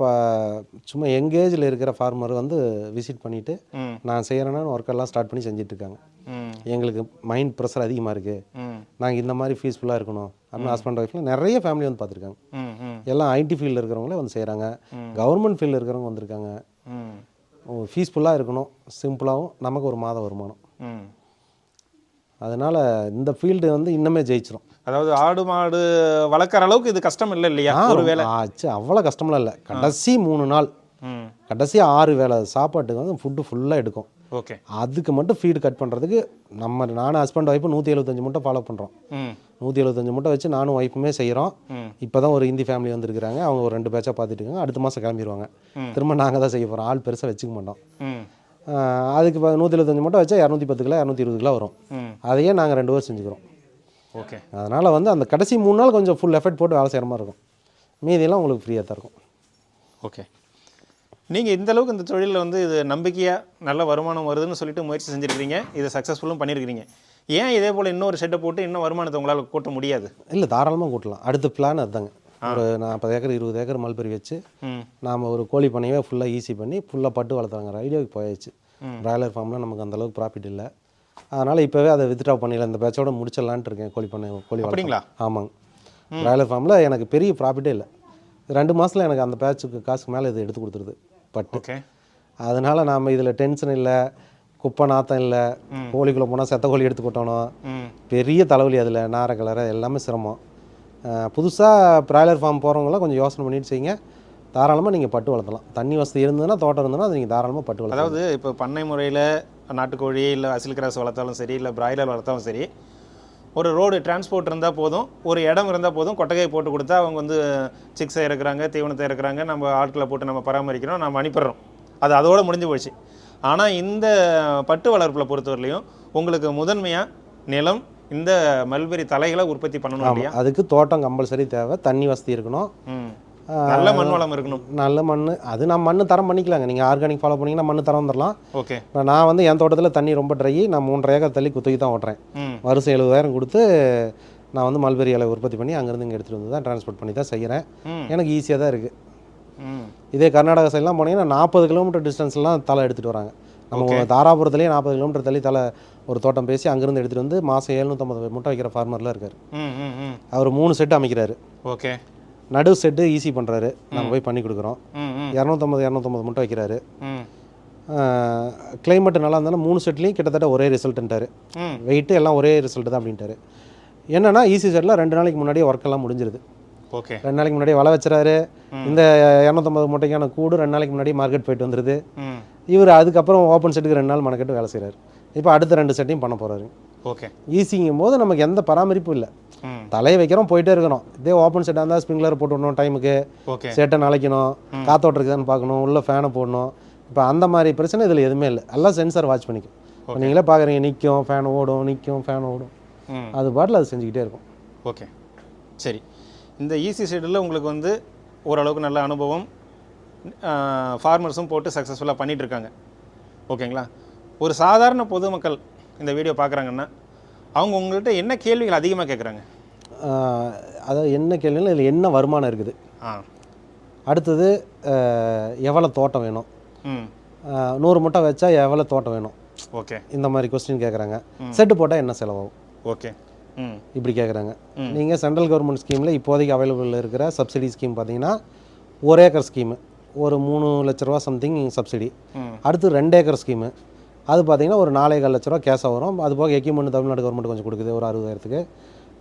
Speaker 2: சும்மா எங்கேஜில் இருக்கிற ஃபார்மர் வந்து விசிட் பண்ணிவிட்டு நான் செய்கிறேன்னா ஒர்க்கெல்லாம் ஸ்டார்ட் பண்ணி செஞ்சிட்ருக்காங்க. எங்களுக்கு மைண்ட் ப்ரெஷர் அதிகமாக இருக்குது, நாங்கள் இந்த மாதிரி ஃபீஸ்ஃபுல்லாக இருக்கணும் அப்படின்னு ஹஸ்பண்ட் ஒய்ஃபில் நிறைய ஃபேமிலி வந்து பார்த்துருக்காங்க. எல்லாம் ஐடி ஃபீல்டில் இருக்கிறவங்களே வந்து செய்கிறாங்க, கவர்மெண்ட் ஃபீல்டில் இருக்கிறவங்க வந்திருக்காங்க. ஃபீஸ்ஃபுல்லாக இருக்கணும், சிம்பிளாகவும் நமக்கு ஒரு மாத வருமானம். அதனால் இந்த ஃபீல்டு வந்து இன்னமே ஜெயிச்சிடும்.
Speaker 1: அதாவது ஆடு மாடு வளர்க்குற அளவுக்கு இது கஷ்டம் இல்லை இல்லையா? ஒரு வேலை
Speaker 2: ஆச்சு, அவ்வளோ கஷ்டம்லாம் இல்லை. கடைசி 3 நாள் கடைசி 6 வேளை சாப்பாட்டுக்கு வந்து ஃபுட்டு ஃபுல்லாக எடுக்கும்.
Speaker 1: ஓகே,
Speaker 2: அதுக்கு மட்டும் ஃபீடு கட் பண்ணுறதுக்கு நானும் ஹஸ்பண்ட் ஒய்ஃபு 175 முட்டை ஃபாலோ பண்ணுறோம். 175 முட்டை வச்சு நானும் ஒய்ஃபுமே செய்கிறோம். இப்போ தான் ஒரு ஹிந்தி ஃபேமிலி வந்துருக்குறாங்க, அவங்க ஒரு 2 பேட்சாக பார்த்துட்டு இருக்காங்க. அடுத்த மாதம் கிளம்பிடுவாங்க. திரும்ப நாங்கள் தான் செய்ய போகிறோம், ஆள் பெருசாக வச்சுக்க மாட்டோம். அதுக்கு 175 முட்டை வச்சா 210 கிலோ 220 கிலோ வரும். அதையே நாங்கள் 2 பேர் செஞ்சுக்கிறோம்.
Speaker 1: ஓகே,
Speaker 2: அதனால் வந்து அந்த கடைசி 3 நாள் கொஞ்சம் ஃபுல் எஃபர்ட் போட்டு வேலை செய்கிற மாதிரி இருக்கும், மீதியெல்லாம் உங்களுக்கு ஃப்ரீயாக தான் இருக்கும்.
Speaker 1: ஓகே, நீங்கள் இந்த அளவுக்கு இந்த தொழிலில் வந்து இது நம்பிக்கையாக நல்ல வருமானம் வருதுன்னு சொல்லிட்டு முயற்சி செஞ்சுருக்கிறீங்க, இதை சக்ஸஸ்ஃபுல்லும் பண்ணியிருக்கிறீங்க. ஏன் இதே போல் இன்னொரு ஷெட்டை போட்டு இன்னும் வருமானத்தை உங்களால் கூட்ட முடியாது? இல்லை,
Speaker 2: தாராளமாக கூட்டலாம். அடுத்த பிளான் அதுதாங்க. ஒரு 40 ஏக்கர் 20 ஏக்கர் மல்பெரி வச்சு நாம் ஒரு கோழி பண்ணையே ஃபுல்லாக ஈஸி பண்ணி ஃபுல்லாக பட்டு வளர்த்தாங்கிற ஐடியாவுக்கு போயாச்சு. பிராய்லர் ஃபார்மில் நமக்கு அந்தளவுக்கு ப்ராஃபிட் இல்லை, அதனால் இப்போவே அதை வித்ட்ரா பண்ணிடலாம், இந்த பேட்சோட முடிச்சிடலான்ட்டு இருக்கேன். கோழி
Speaker 1: அப்படிங்களா?
Speaker 2: ஆமாங்க. பிராய்லர் ஃபார்மில் எனக்கு பெரிய ப்ராஃபிட்டே இல்லை. 2 மாதத்தில் எனக்கு அந்த பேட்சுக்கு காசுக்கு மேலே இது எடுத்து கொடுத்துருது பட்டு.
Speaker 1: ஓகே,
Speaker 2: அதனால் நாம் இதில் டென்ஷன் இல்லை, குப்பை நாத்தம் இல்லை, கோழிக்குள்ளே போனால் செத்த கோழி எடுத்து கொட்டணும், பெரிய தலைவலி, அதில் நார கலரை எல்லாமே சிரமம். புதுசாக பிராய்லர் ஃபார்ம் போகிறவங்களாம் கொஞ்சம் யோசனை பண்ணிட்டு செய்யுங்க, தாராளமாக நீங்கள் பட்டு வளர்த்தலாம். தண்ணி வசதி இருந்ததுன்னா, தோட்டம் இருந்ததுன்னா அது நீங்கள் தாராளமாக பட்டு வளர்த்தலாம்.
Speaker 1: அதாவது இப்போ பண்ணை முறையில் நாட்டுக்கோழி இல்லை அசில் கிராஸ் வளர்த்தாலும் சரி, இல்லை பிராய்லர் வளர்த்தாலும் சரி, ஒரு ரோடு டிரான்ஸ்போர்ட் இருந்தால் போதும், ஒரு இடம் இருந்தால் போதும், கொட்டகையை போட்டு கொடுத்தா அவங்க வந்து சிக்ஸை இறக்குறாங்க, தீவனத்தை இறக்குறாங்க, நம்ம ஆட்களை போட்டு நம்ம பராமரிக்கிறோம், நம்ம அனுப்பிடுறோம், அது அதோடு முடிஞ்சு போச்சு. ஆனால் இந்த பட்டு வளர்ப்பில் பொறுத்தவரையிலையும் உங்களுக்கு முதன்மையாக நிலம், இந்த மல்பெரி தலைகளை உற்பத்தி பண்ணணும் இல்லையா?
Speaker 2: அதுக்கு தோட்டம் கம்பல்சரி தேவை, தண்ணி வசதி இருக்கணும்,
Speaker 1: நல்ல மண் வளம் இருக்கணும்.
Speaker 2: நல்ல மண் அது நம்ம மண் தரம் பண்ணிக்கலாங்க. நீங்கள் ஆர்கானிக் ஃபாலோ பண்ணிங்கன்னா மண் தரம் வந்துடலாம்.
Speaker 1: ஓகே.
Speaker 2: இப்போ நான் வந்து என் தோட்டத்தில் தண்ணி ரொம்ப ட்ரை, நான் 3 ஏக்கர் தள்ளி குத்தகை தான் ஓட்டுறேன். வருஷம் 70,000 கொடுத்து நான் வந்து மல்பெரி இலை உற்பத்தி பண்ணி அங்கேருந்து இங்கே எடுத்துகிட்டு வந்து தான் ட்ரான்ஸ்போர்ட் பண்ணி தான் செய்கிறேன். எனக்கு ஈஸியாக தான் இருக்குது. இதே கர்நாடகா சைட்லாம் போனீங்கன்னா 40 கிலோமீட்டர் டிஸ்டன்ஸ்லாம் தலை எடுத்துகிட்டு வராங்க. நம்ம தாராபுரத்துலேயே 40 கிலோமீட்டர் தள்ளி தலை ஒரு தோட்டம் பேசி அங்கேருந்து எடுத்துகிட்டு வந்து மாதம் 750 முட்டை வைக்கிற ஃபார்மர்லாம் இருக்கார். அவர் 3 செட்டு அமைக்கிறாரு.
Speaker 1: ஓகே.
Speaker 2: நடு செட்டு ஈஸி பண்ணுறாரு, நம்ம போய் பண்ணி கொடுக்குறோம். 250 முட்டை வைக்கிறாரு. கிளைமேட் நல்லா இருந்தாலும் 3 செட்லேயும் கிட்டத்தட்ட ஒரே ரிசல்ட்டுன்ட்டார். வெயிட்டு எல்லாம் ஒரே ரிசல்ட்டு தான் அப்படின்ட்டாரு. என்னன்னா ஈஸி செட்டில் 2 நாளைக்கு முன்னாடியே ஒர்க் எல்லாம் முடிஞ்சிருது.
Speaker 1: ஓகே.
Speaker 2: 2 நாளைக்கு முன்னாடியே வலை வச்சுறாரு. இந்த 250 முட்டைக்கான கூடு 2 நாளைக்கு முன்னாடி மார்க்கெட் போயிட்டு வந்துடுது. இவர் அதுக்கப்புறம் ஓப்பன் செட்டுக்கு 2 நாள் மனக்கெட்டு வேலை செய்கிறாரு. இப்போ அடுத்த 2 செட்டையும் பண்ண போகிறாரு.
Speaker 1: ஓகே.
Speaker 2: ஈஸிங்கும் போது நமக்கு எந்த பராமரிப்பும் இல்லை. தலையை வைக்கிறோம், போயிட்டே இருக்கணும். இதே ஓப்பன் செட்டாக இருந்தால் ஸ்ப்ரிங்க்லர் போட்டு விடணும், டைமுக்கு செட்டை நாளைக்கணும், காத்தோட்டருக்குதான்னு பார்க்கணும், உள்ளே ஃபேனை போடணும். இப்போ அந்த மாதிரி பிரச்சனை இதில் எதுவுமே இல்லை. எல்லாம் சென்சார் வாட்ச் பண்ணிக்கும். நீங்களே பார்க்குறீங்க, நிற்கும் ஃபேன் ஓடும், நிற்கும் ஃபேன் ஓடும், அது பாட்டில் அது செஞ்சுக்கிட்டே இருக்கும்.
Speaker 1: ஓகே, சரி. இந்த ஈஸி ஷெட்டில் உங்களுக்கு வந்து ஓரளவுக்கு நல்ல அனுபவம், ஃபார்மர்ஸும் போட்டு சக்ஸஸ்ஃபுல்லாக பண்ணிகிட்ருக்காங்க. ஓகேங்களா? ஒரு சாதாரண பொதுமக்கள் இந்த வீடியோ பார்க்குறாங்கன்னா அவங்க உங்கள்கிட்ட என்ன கேள்விகள் அதிகமாக கேட்குறாங்க?
Speaker 2: அதாவது என்ன கேள்விகள், இதில் என்ன வருமானம் இருக்குது, அடுத்தது எவ்வளோ தோட்டம் வேணும், 100 முட்டை வச்சா எவ்வளோ தோட்டம் வேணும்,
Speaker 1: ஓகே, இந்த
Speaker 2: மாதிரி கொஸ்டின் கேட்குறாங்க. செட்டு போட்டால் என்ன செலவாகும்,
Speaker 1: ஓகே,
Speaker 2: இப்படி கேட்குறாங்க. நீங்கள் சென்ட்ரல் கவர்மெண்ட் ஸ்கீமில் இப்போதைக்கு அவைலபிள் இருக்கிற சப்சிடி ஸ்கீம் பார்த்தீங்கன்னா 1 ஏக்கர் ஸ்கீமு ஒரு 3 லட்ச ரூபா சம்திங் சப்சிடி. அடுத்து 2 ஏக்கர் ஸ்கீமு, அது பார்த்தீங்கன்னா ஒரு 4,4 லட்ச ரூபா கேஷாக வரும். அது போக எக்யூப்மெண்ட் தமிழ்நாடு கவர்மெண்ட் கொஞ்சம் கொடுக்குது, ஒரு 60,000க்கு.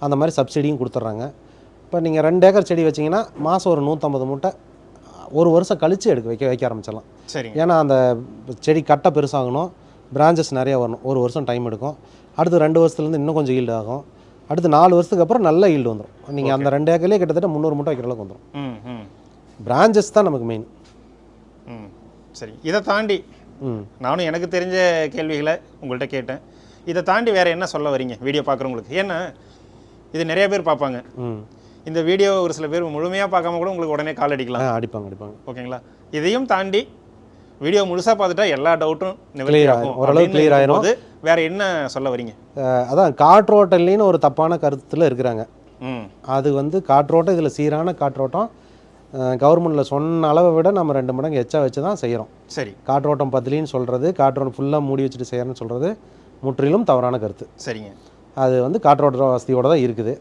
Speaker 2: அந்த மாதிரி சப்சிடியும் கொடுத்துட்றாங்க. இப்போ நீங்கள் 2 ஏக்கர் செடி வச்சிங்கன்னா மாதம் ஒரு 150 முட்டை ஒரு வருஷம் கழித்து வைக்க ஆரம்பிச்சிடலாம்.
Speaker 1: சரி.
Speaker 2: ஏன்னா அந்த செடி கட்டை பெருசாகணும், பிரான்ச்சஸ் நிறையா வரணும், ஒரு வருஷம் டைம் எடுக்கும். அடுத்து 2 வருஷத்துலேருந்து இன்னும் கொஞ்சம் ஈல்டு ஆகும். அடுத்து 4 வருஷத்துக்கு அப்புறம் நல்ல ஈல்டு வந்துடும். நீங்கள் அந்த 2 ஏக்கர்லேயே கிட்டத்தட்ட 300 முட்டை வைக்கிற அளவுக்கு வந்துடும். பிரான்ச்சஸ் தான் நமக்கு மெயின்.
Speaker 1: சரி, இதை தாண்டி நானும் எனக்கு தெரிஞ்ச கேள்விகளை உங்கள்கிட்ட கேட்டேன். இதை தாண்டி வேறு என்ன சொல்ல வரீங்க வீடியோ பார்க்குறவங்களுக்கு? ஏன்னா இது நிறைய பேர் பார்ப்பாங்க. இந்த வீடியோ ஒரு சில பேர் முழுமையாக பார்க்காம கூட உங்களுக்கு உடனே கால் அடிக்கலாம், அடிப்பாங்க. ஓகேங்களா? இதையும் தாண்டி வீடியோ முழுசாக பார்த்துட்டா எல்லா டவுட்டும்
Speaker 2: ஓரளவு கிளியர் ஆயிரும்.
Speaker 1: வேறு என்ன சொல்ல வரீங்க?
Speaker 2: அதான் காற்றோட்டல்லின்னு ஒரு தப்பான கருத்தில் இருக்கிறாங்க. அது வந்து காற்றோட்டம், இதில் சீரான காற்றோட்டம் கவர்மெண்ட்டில் சொன்ன அளவை விட நம்ம 2 மடங்கு எச்சா வச்சு தான் செய்கிறோம்.
Speaker 1: சரி.
Speaker 2: காற்றோட்டம் பத்தலின்னு சொல்கிறது, காற்றோட்டம் ஃபுல்லாக மூடி வச்சுட்டு செய்கிறேன்னு சொல்கிறது முற்றிலும் தவறான கருத்து.
Speaker 1: சரிங்க.
Speaker 2: அது வந்து காற்றோட்ட வசதியோடு தான் இருக்குது.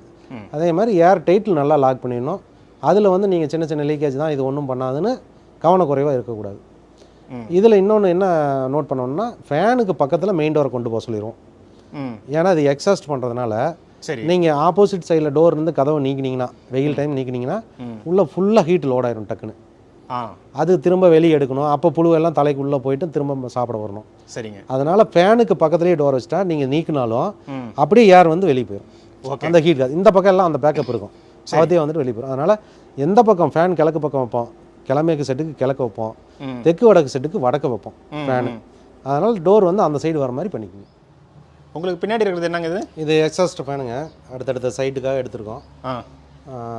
Speaker 2: அதே மாதிரி ஏர் டைட்டில் நல்லா லாக் பண்ணிடணும். அதில் வந்து நீங்கள் சின்ன சின்ன லீக்கேஜ் தான், இது ஒன்றும் பண்ணாதுன்னு கவனக்குறைவாக இருக்கக்கூடாது. இதில் இன்னொன்று என்ன நோட் பண்ணோம்னா, ஃபேனுக்கு பக்கத்தில் மெயின் டோரை கொண்டு போக சொல்லிடுவோம். ஏன்னா அது எக்ஸாஸ்ட் பண்ணுறதுனால
Speaker 1: சரி,
Speaker 2: நீங்கள் ஆப்போசிட் சைடில் டோர் இருந்து கதவை நீக்கினீங்கன்னா, வெயில் டைம் நீக்கினீங்கன்னா உள்ளே ஃபுல்லாக ஹீட் லோட் ஆயிரும் டக்குன்னு. அது திரும்ப வெளியே எடுக்கணும். அப்போ புழுவெல்லாம் தலைக்கு உள்ளே போயிட்டு திரும்ப சாப்பிட வரணும்.
Speaker 1: சரிங்க.
Speaker 2: அதனால் ஃபேனுக்கு பக்கத்துலேயே டோர் வச்சுட்டா நீங்கள் நீக்கினாலும் அப்படியே ஏர் வந்து வெளியே போயிடும். அந்த ஹீட் இந்த பக்கம் எல்லாம் அந்த பேக்கப் இருக்கும், அவத்தையே வந்துட்டு வெளியே போயிடும். அதனால் எந்த பக்கம் ஃபேன் கிழக்கு பக்கம் வைப்போம், கிழமேற்கு செட்டுக்கு கிழக்கு வைப்போம், தெற்கு வடக்கு செட்டுக்கு வடக்கு வைப்போம் ஃபேனு. அதனால் டோர் வந்து அந்த சைடு வர மாதிரி பண்ணிக்கோங்க.
Speaker 1: உங்களுக்கு பின்னாடி இருக்கிறது என்னங்க இது?
Speaker 2: இது எக்ஸாஸ்ட் ஃபேனுங்க, அடுத்தடுத்த சைட்டுக்காக எடுத்துருக்கோம்.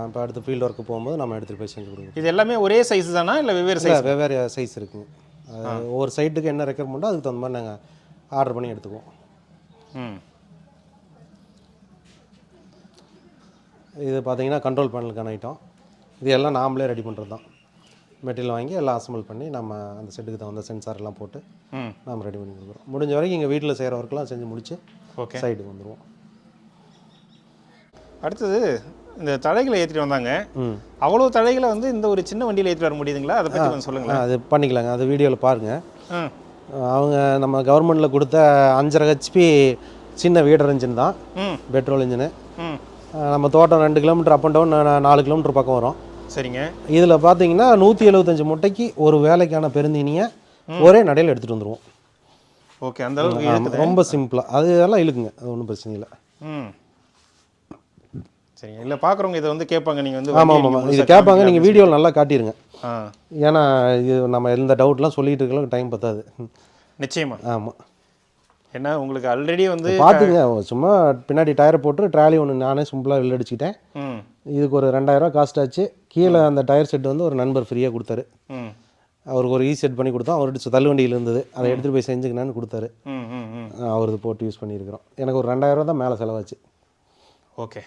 Speaker 2: இப்போ அடுத்த ஃபீல்டு ஒர்க்கு போகும்போது நம்ம எடுத்துகிட்டு போய் செஞ்சு கொடுங்க.
Speaker 1: இது எல்லாமே ஒரே சைஸ் தானா இல்லை வெவ்வேறு சைஸ்?
Speaker 2: வெவ்வேறு சைஸ் இருக்குங்க. ஒவ்வொரு சைட்டுக்கு என்ன ரெக்யர்மெண்ட்டோ அதுக்கு தகுந்த மாதிரி நாங்கள் ஆர்டர் பண்ணி எடுத்துக்குவோம். இது பார்த்தீங்கன்னா கண்ட்ரோல் பேனலுக்கான ஐட்டம். இது எல்லாம் நாமளே ரெடி பண்ணுறது தான். மெட்டீரியல் வாங்கி எல்லாம் அசம்பிள் பண்ணி நம்ம அந்த செட்டுக்கு தகுந்த சென்சார் எல்லாம் போட்டு நம்ம ரெடி பண்ணி கொடுக்குறோம். முடிஞ்ச வரைக்கும் இங்கே வீட்டில் செய்கிற ஒர்க்கெலாம் செஞ்சு முடிச்சு சைட்டுக்கு வந்துடுவோம்.
Speaker 1: அடுத்தது இந்த தழைகளை ஏற்றிட்டு வந்தாங்க, அவ்வளோ தழைகளை வந்து இந்த ஒரு சின்ன வண்டியில் ஏற்றிட்டு வர முடியுதுங்களா? அதை பற்றி கொஞ்சம் சொல்லுங்களேன்.
Speaker 2: அது பண்ணிக்கலாங்க, அது வீடியோவில் பாருங்கள். அவங்க நம்ம கவர்மெண்ட்டில் கொடுத்த 5.5 HP சின்ன வீடர் இன்ஜின் தான், பெட்ரோல் இன்ஜினு. நம்ம தோட்டம் 2 kilometre up and down 4 kilometre பக்கம் வரும். சரிங்க. இதில் பார்த்தீங்கன்னா 175 முட்டைக்கு ஒரு வேலைக்கான பெருந்தீனியை ஒரே நடையில் எடுத்துகிட்டு வந்துடுவோம்.
Speaker 1: ஓகே, அந்த அளவுக்கு
Speaker 2: ரொம்ப சிம்பிளாக அது எல்லாம் இழுக்குங்க, அது ஒன்றும் பிரச்சனை இல்லை.
Speaker 1: சரிங்க. இல்லை பார்க்குறவங்க இதை வந்து கேட்பாங்க, நீங்கள் வந்து
Speaker 2: ஆமாம் இது கேட்பாங்க, நீங்கள் வீடியோவில் நல்லா காட்டிடுங்க. ஏன்னா இது நம்ம எந்த டவுட்லாம் சொல்லிகிட்டு இருக்கலாம், டைம் பத்தாது.
Speaker 1: நிச்சயமா.
Speaker 2: ஆமாம்.
Speaker 1: ஏன்னா உங்களுக்கு ஆல்ரெடி வந்து
Speaker 2: பார்த்துங்க சும்மா பின்னாடி டயரை போட்டு ட்ராலி ஒன்று நானே சிம்பிளாக வெளில அடிச்சுக்கிட்டேன்.
Speaker 1: ம்
Speaker 2: இதுக்கு ஒரு 2000 காஸ்ட் ஆச்சு. கீழே அந்த டயர் செட் வந்து ஒரு நண்பர் ஃப்ரீயாக கொடுத்தாரு.
Speaker 1: ம்
Speaker 2: அவருக்கு ஒரு செட் பண்ணி கொடுத்தோம். அவர்கிட்ட தள்ளுவண்டியில் இருந்தது, அதை எடுத்துகிட்டு போய் செஞ்சுக்கணுன்னு கொடுத்தாரு.
Speaker 1: ம் ம் ம்
Speaker 2: அவரது போட்டு யூஸ் பண்ணியிருக்கிறோம். எனக்கு ஒரு 2000 தான் மேலே செலவாச்சு.
Speaker 1: ஓகே,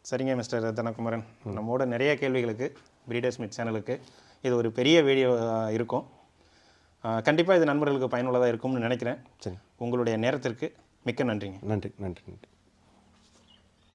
Speaker 1: சரிங்க மிஸ்டர் தனகுமரன். நம்மோட நிறைய கேள்விகளுக்கு பிரீடர்ஸ் மீட் சேனலுக்கு இது ஒரு பெரிய வீடியோ இருக்கும். கண்டிப்பாக இது நண்பர்களுக்கு பயனுள்ளதாக இருக்கும்னு நினைக்கிறேன்.
Speaker 2: சரி,
Speaker 1: உங்களுடைய நேரத்திற்கு மிக்க நன்றிங்க.
Speaker 2: நன்றி நன்றி நன்றி.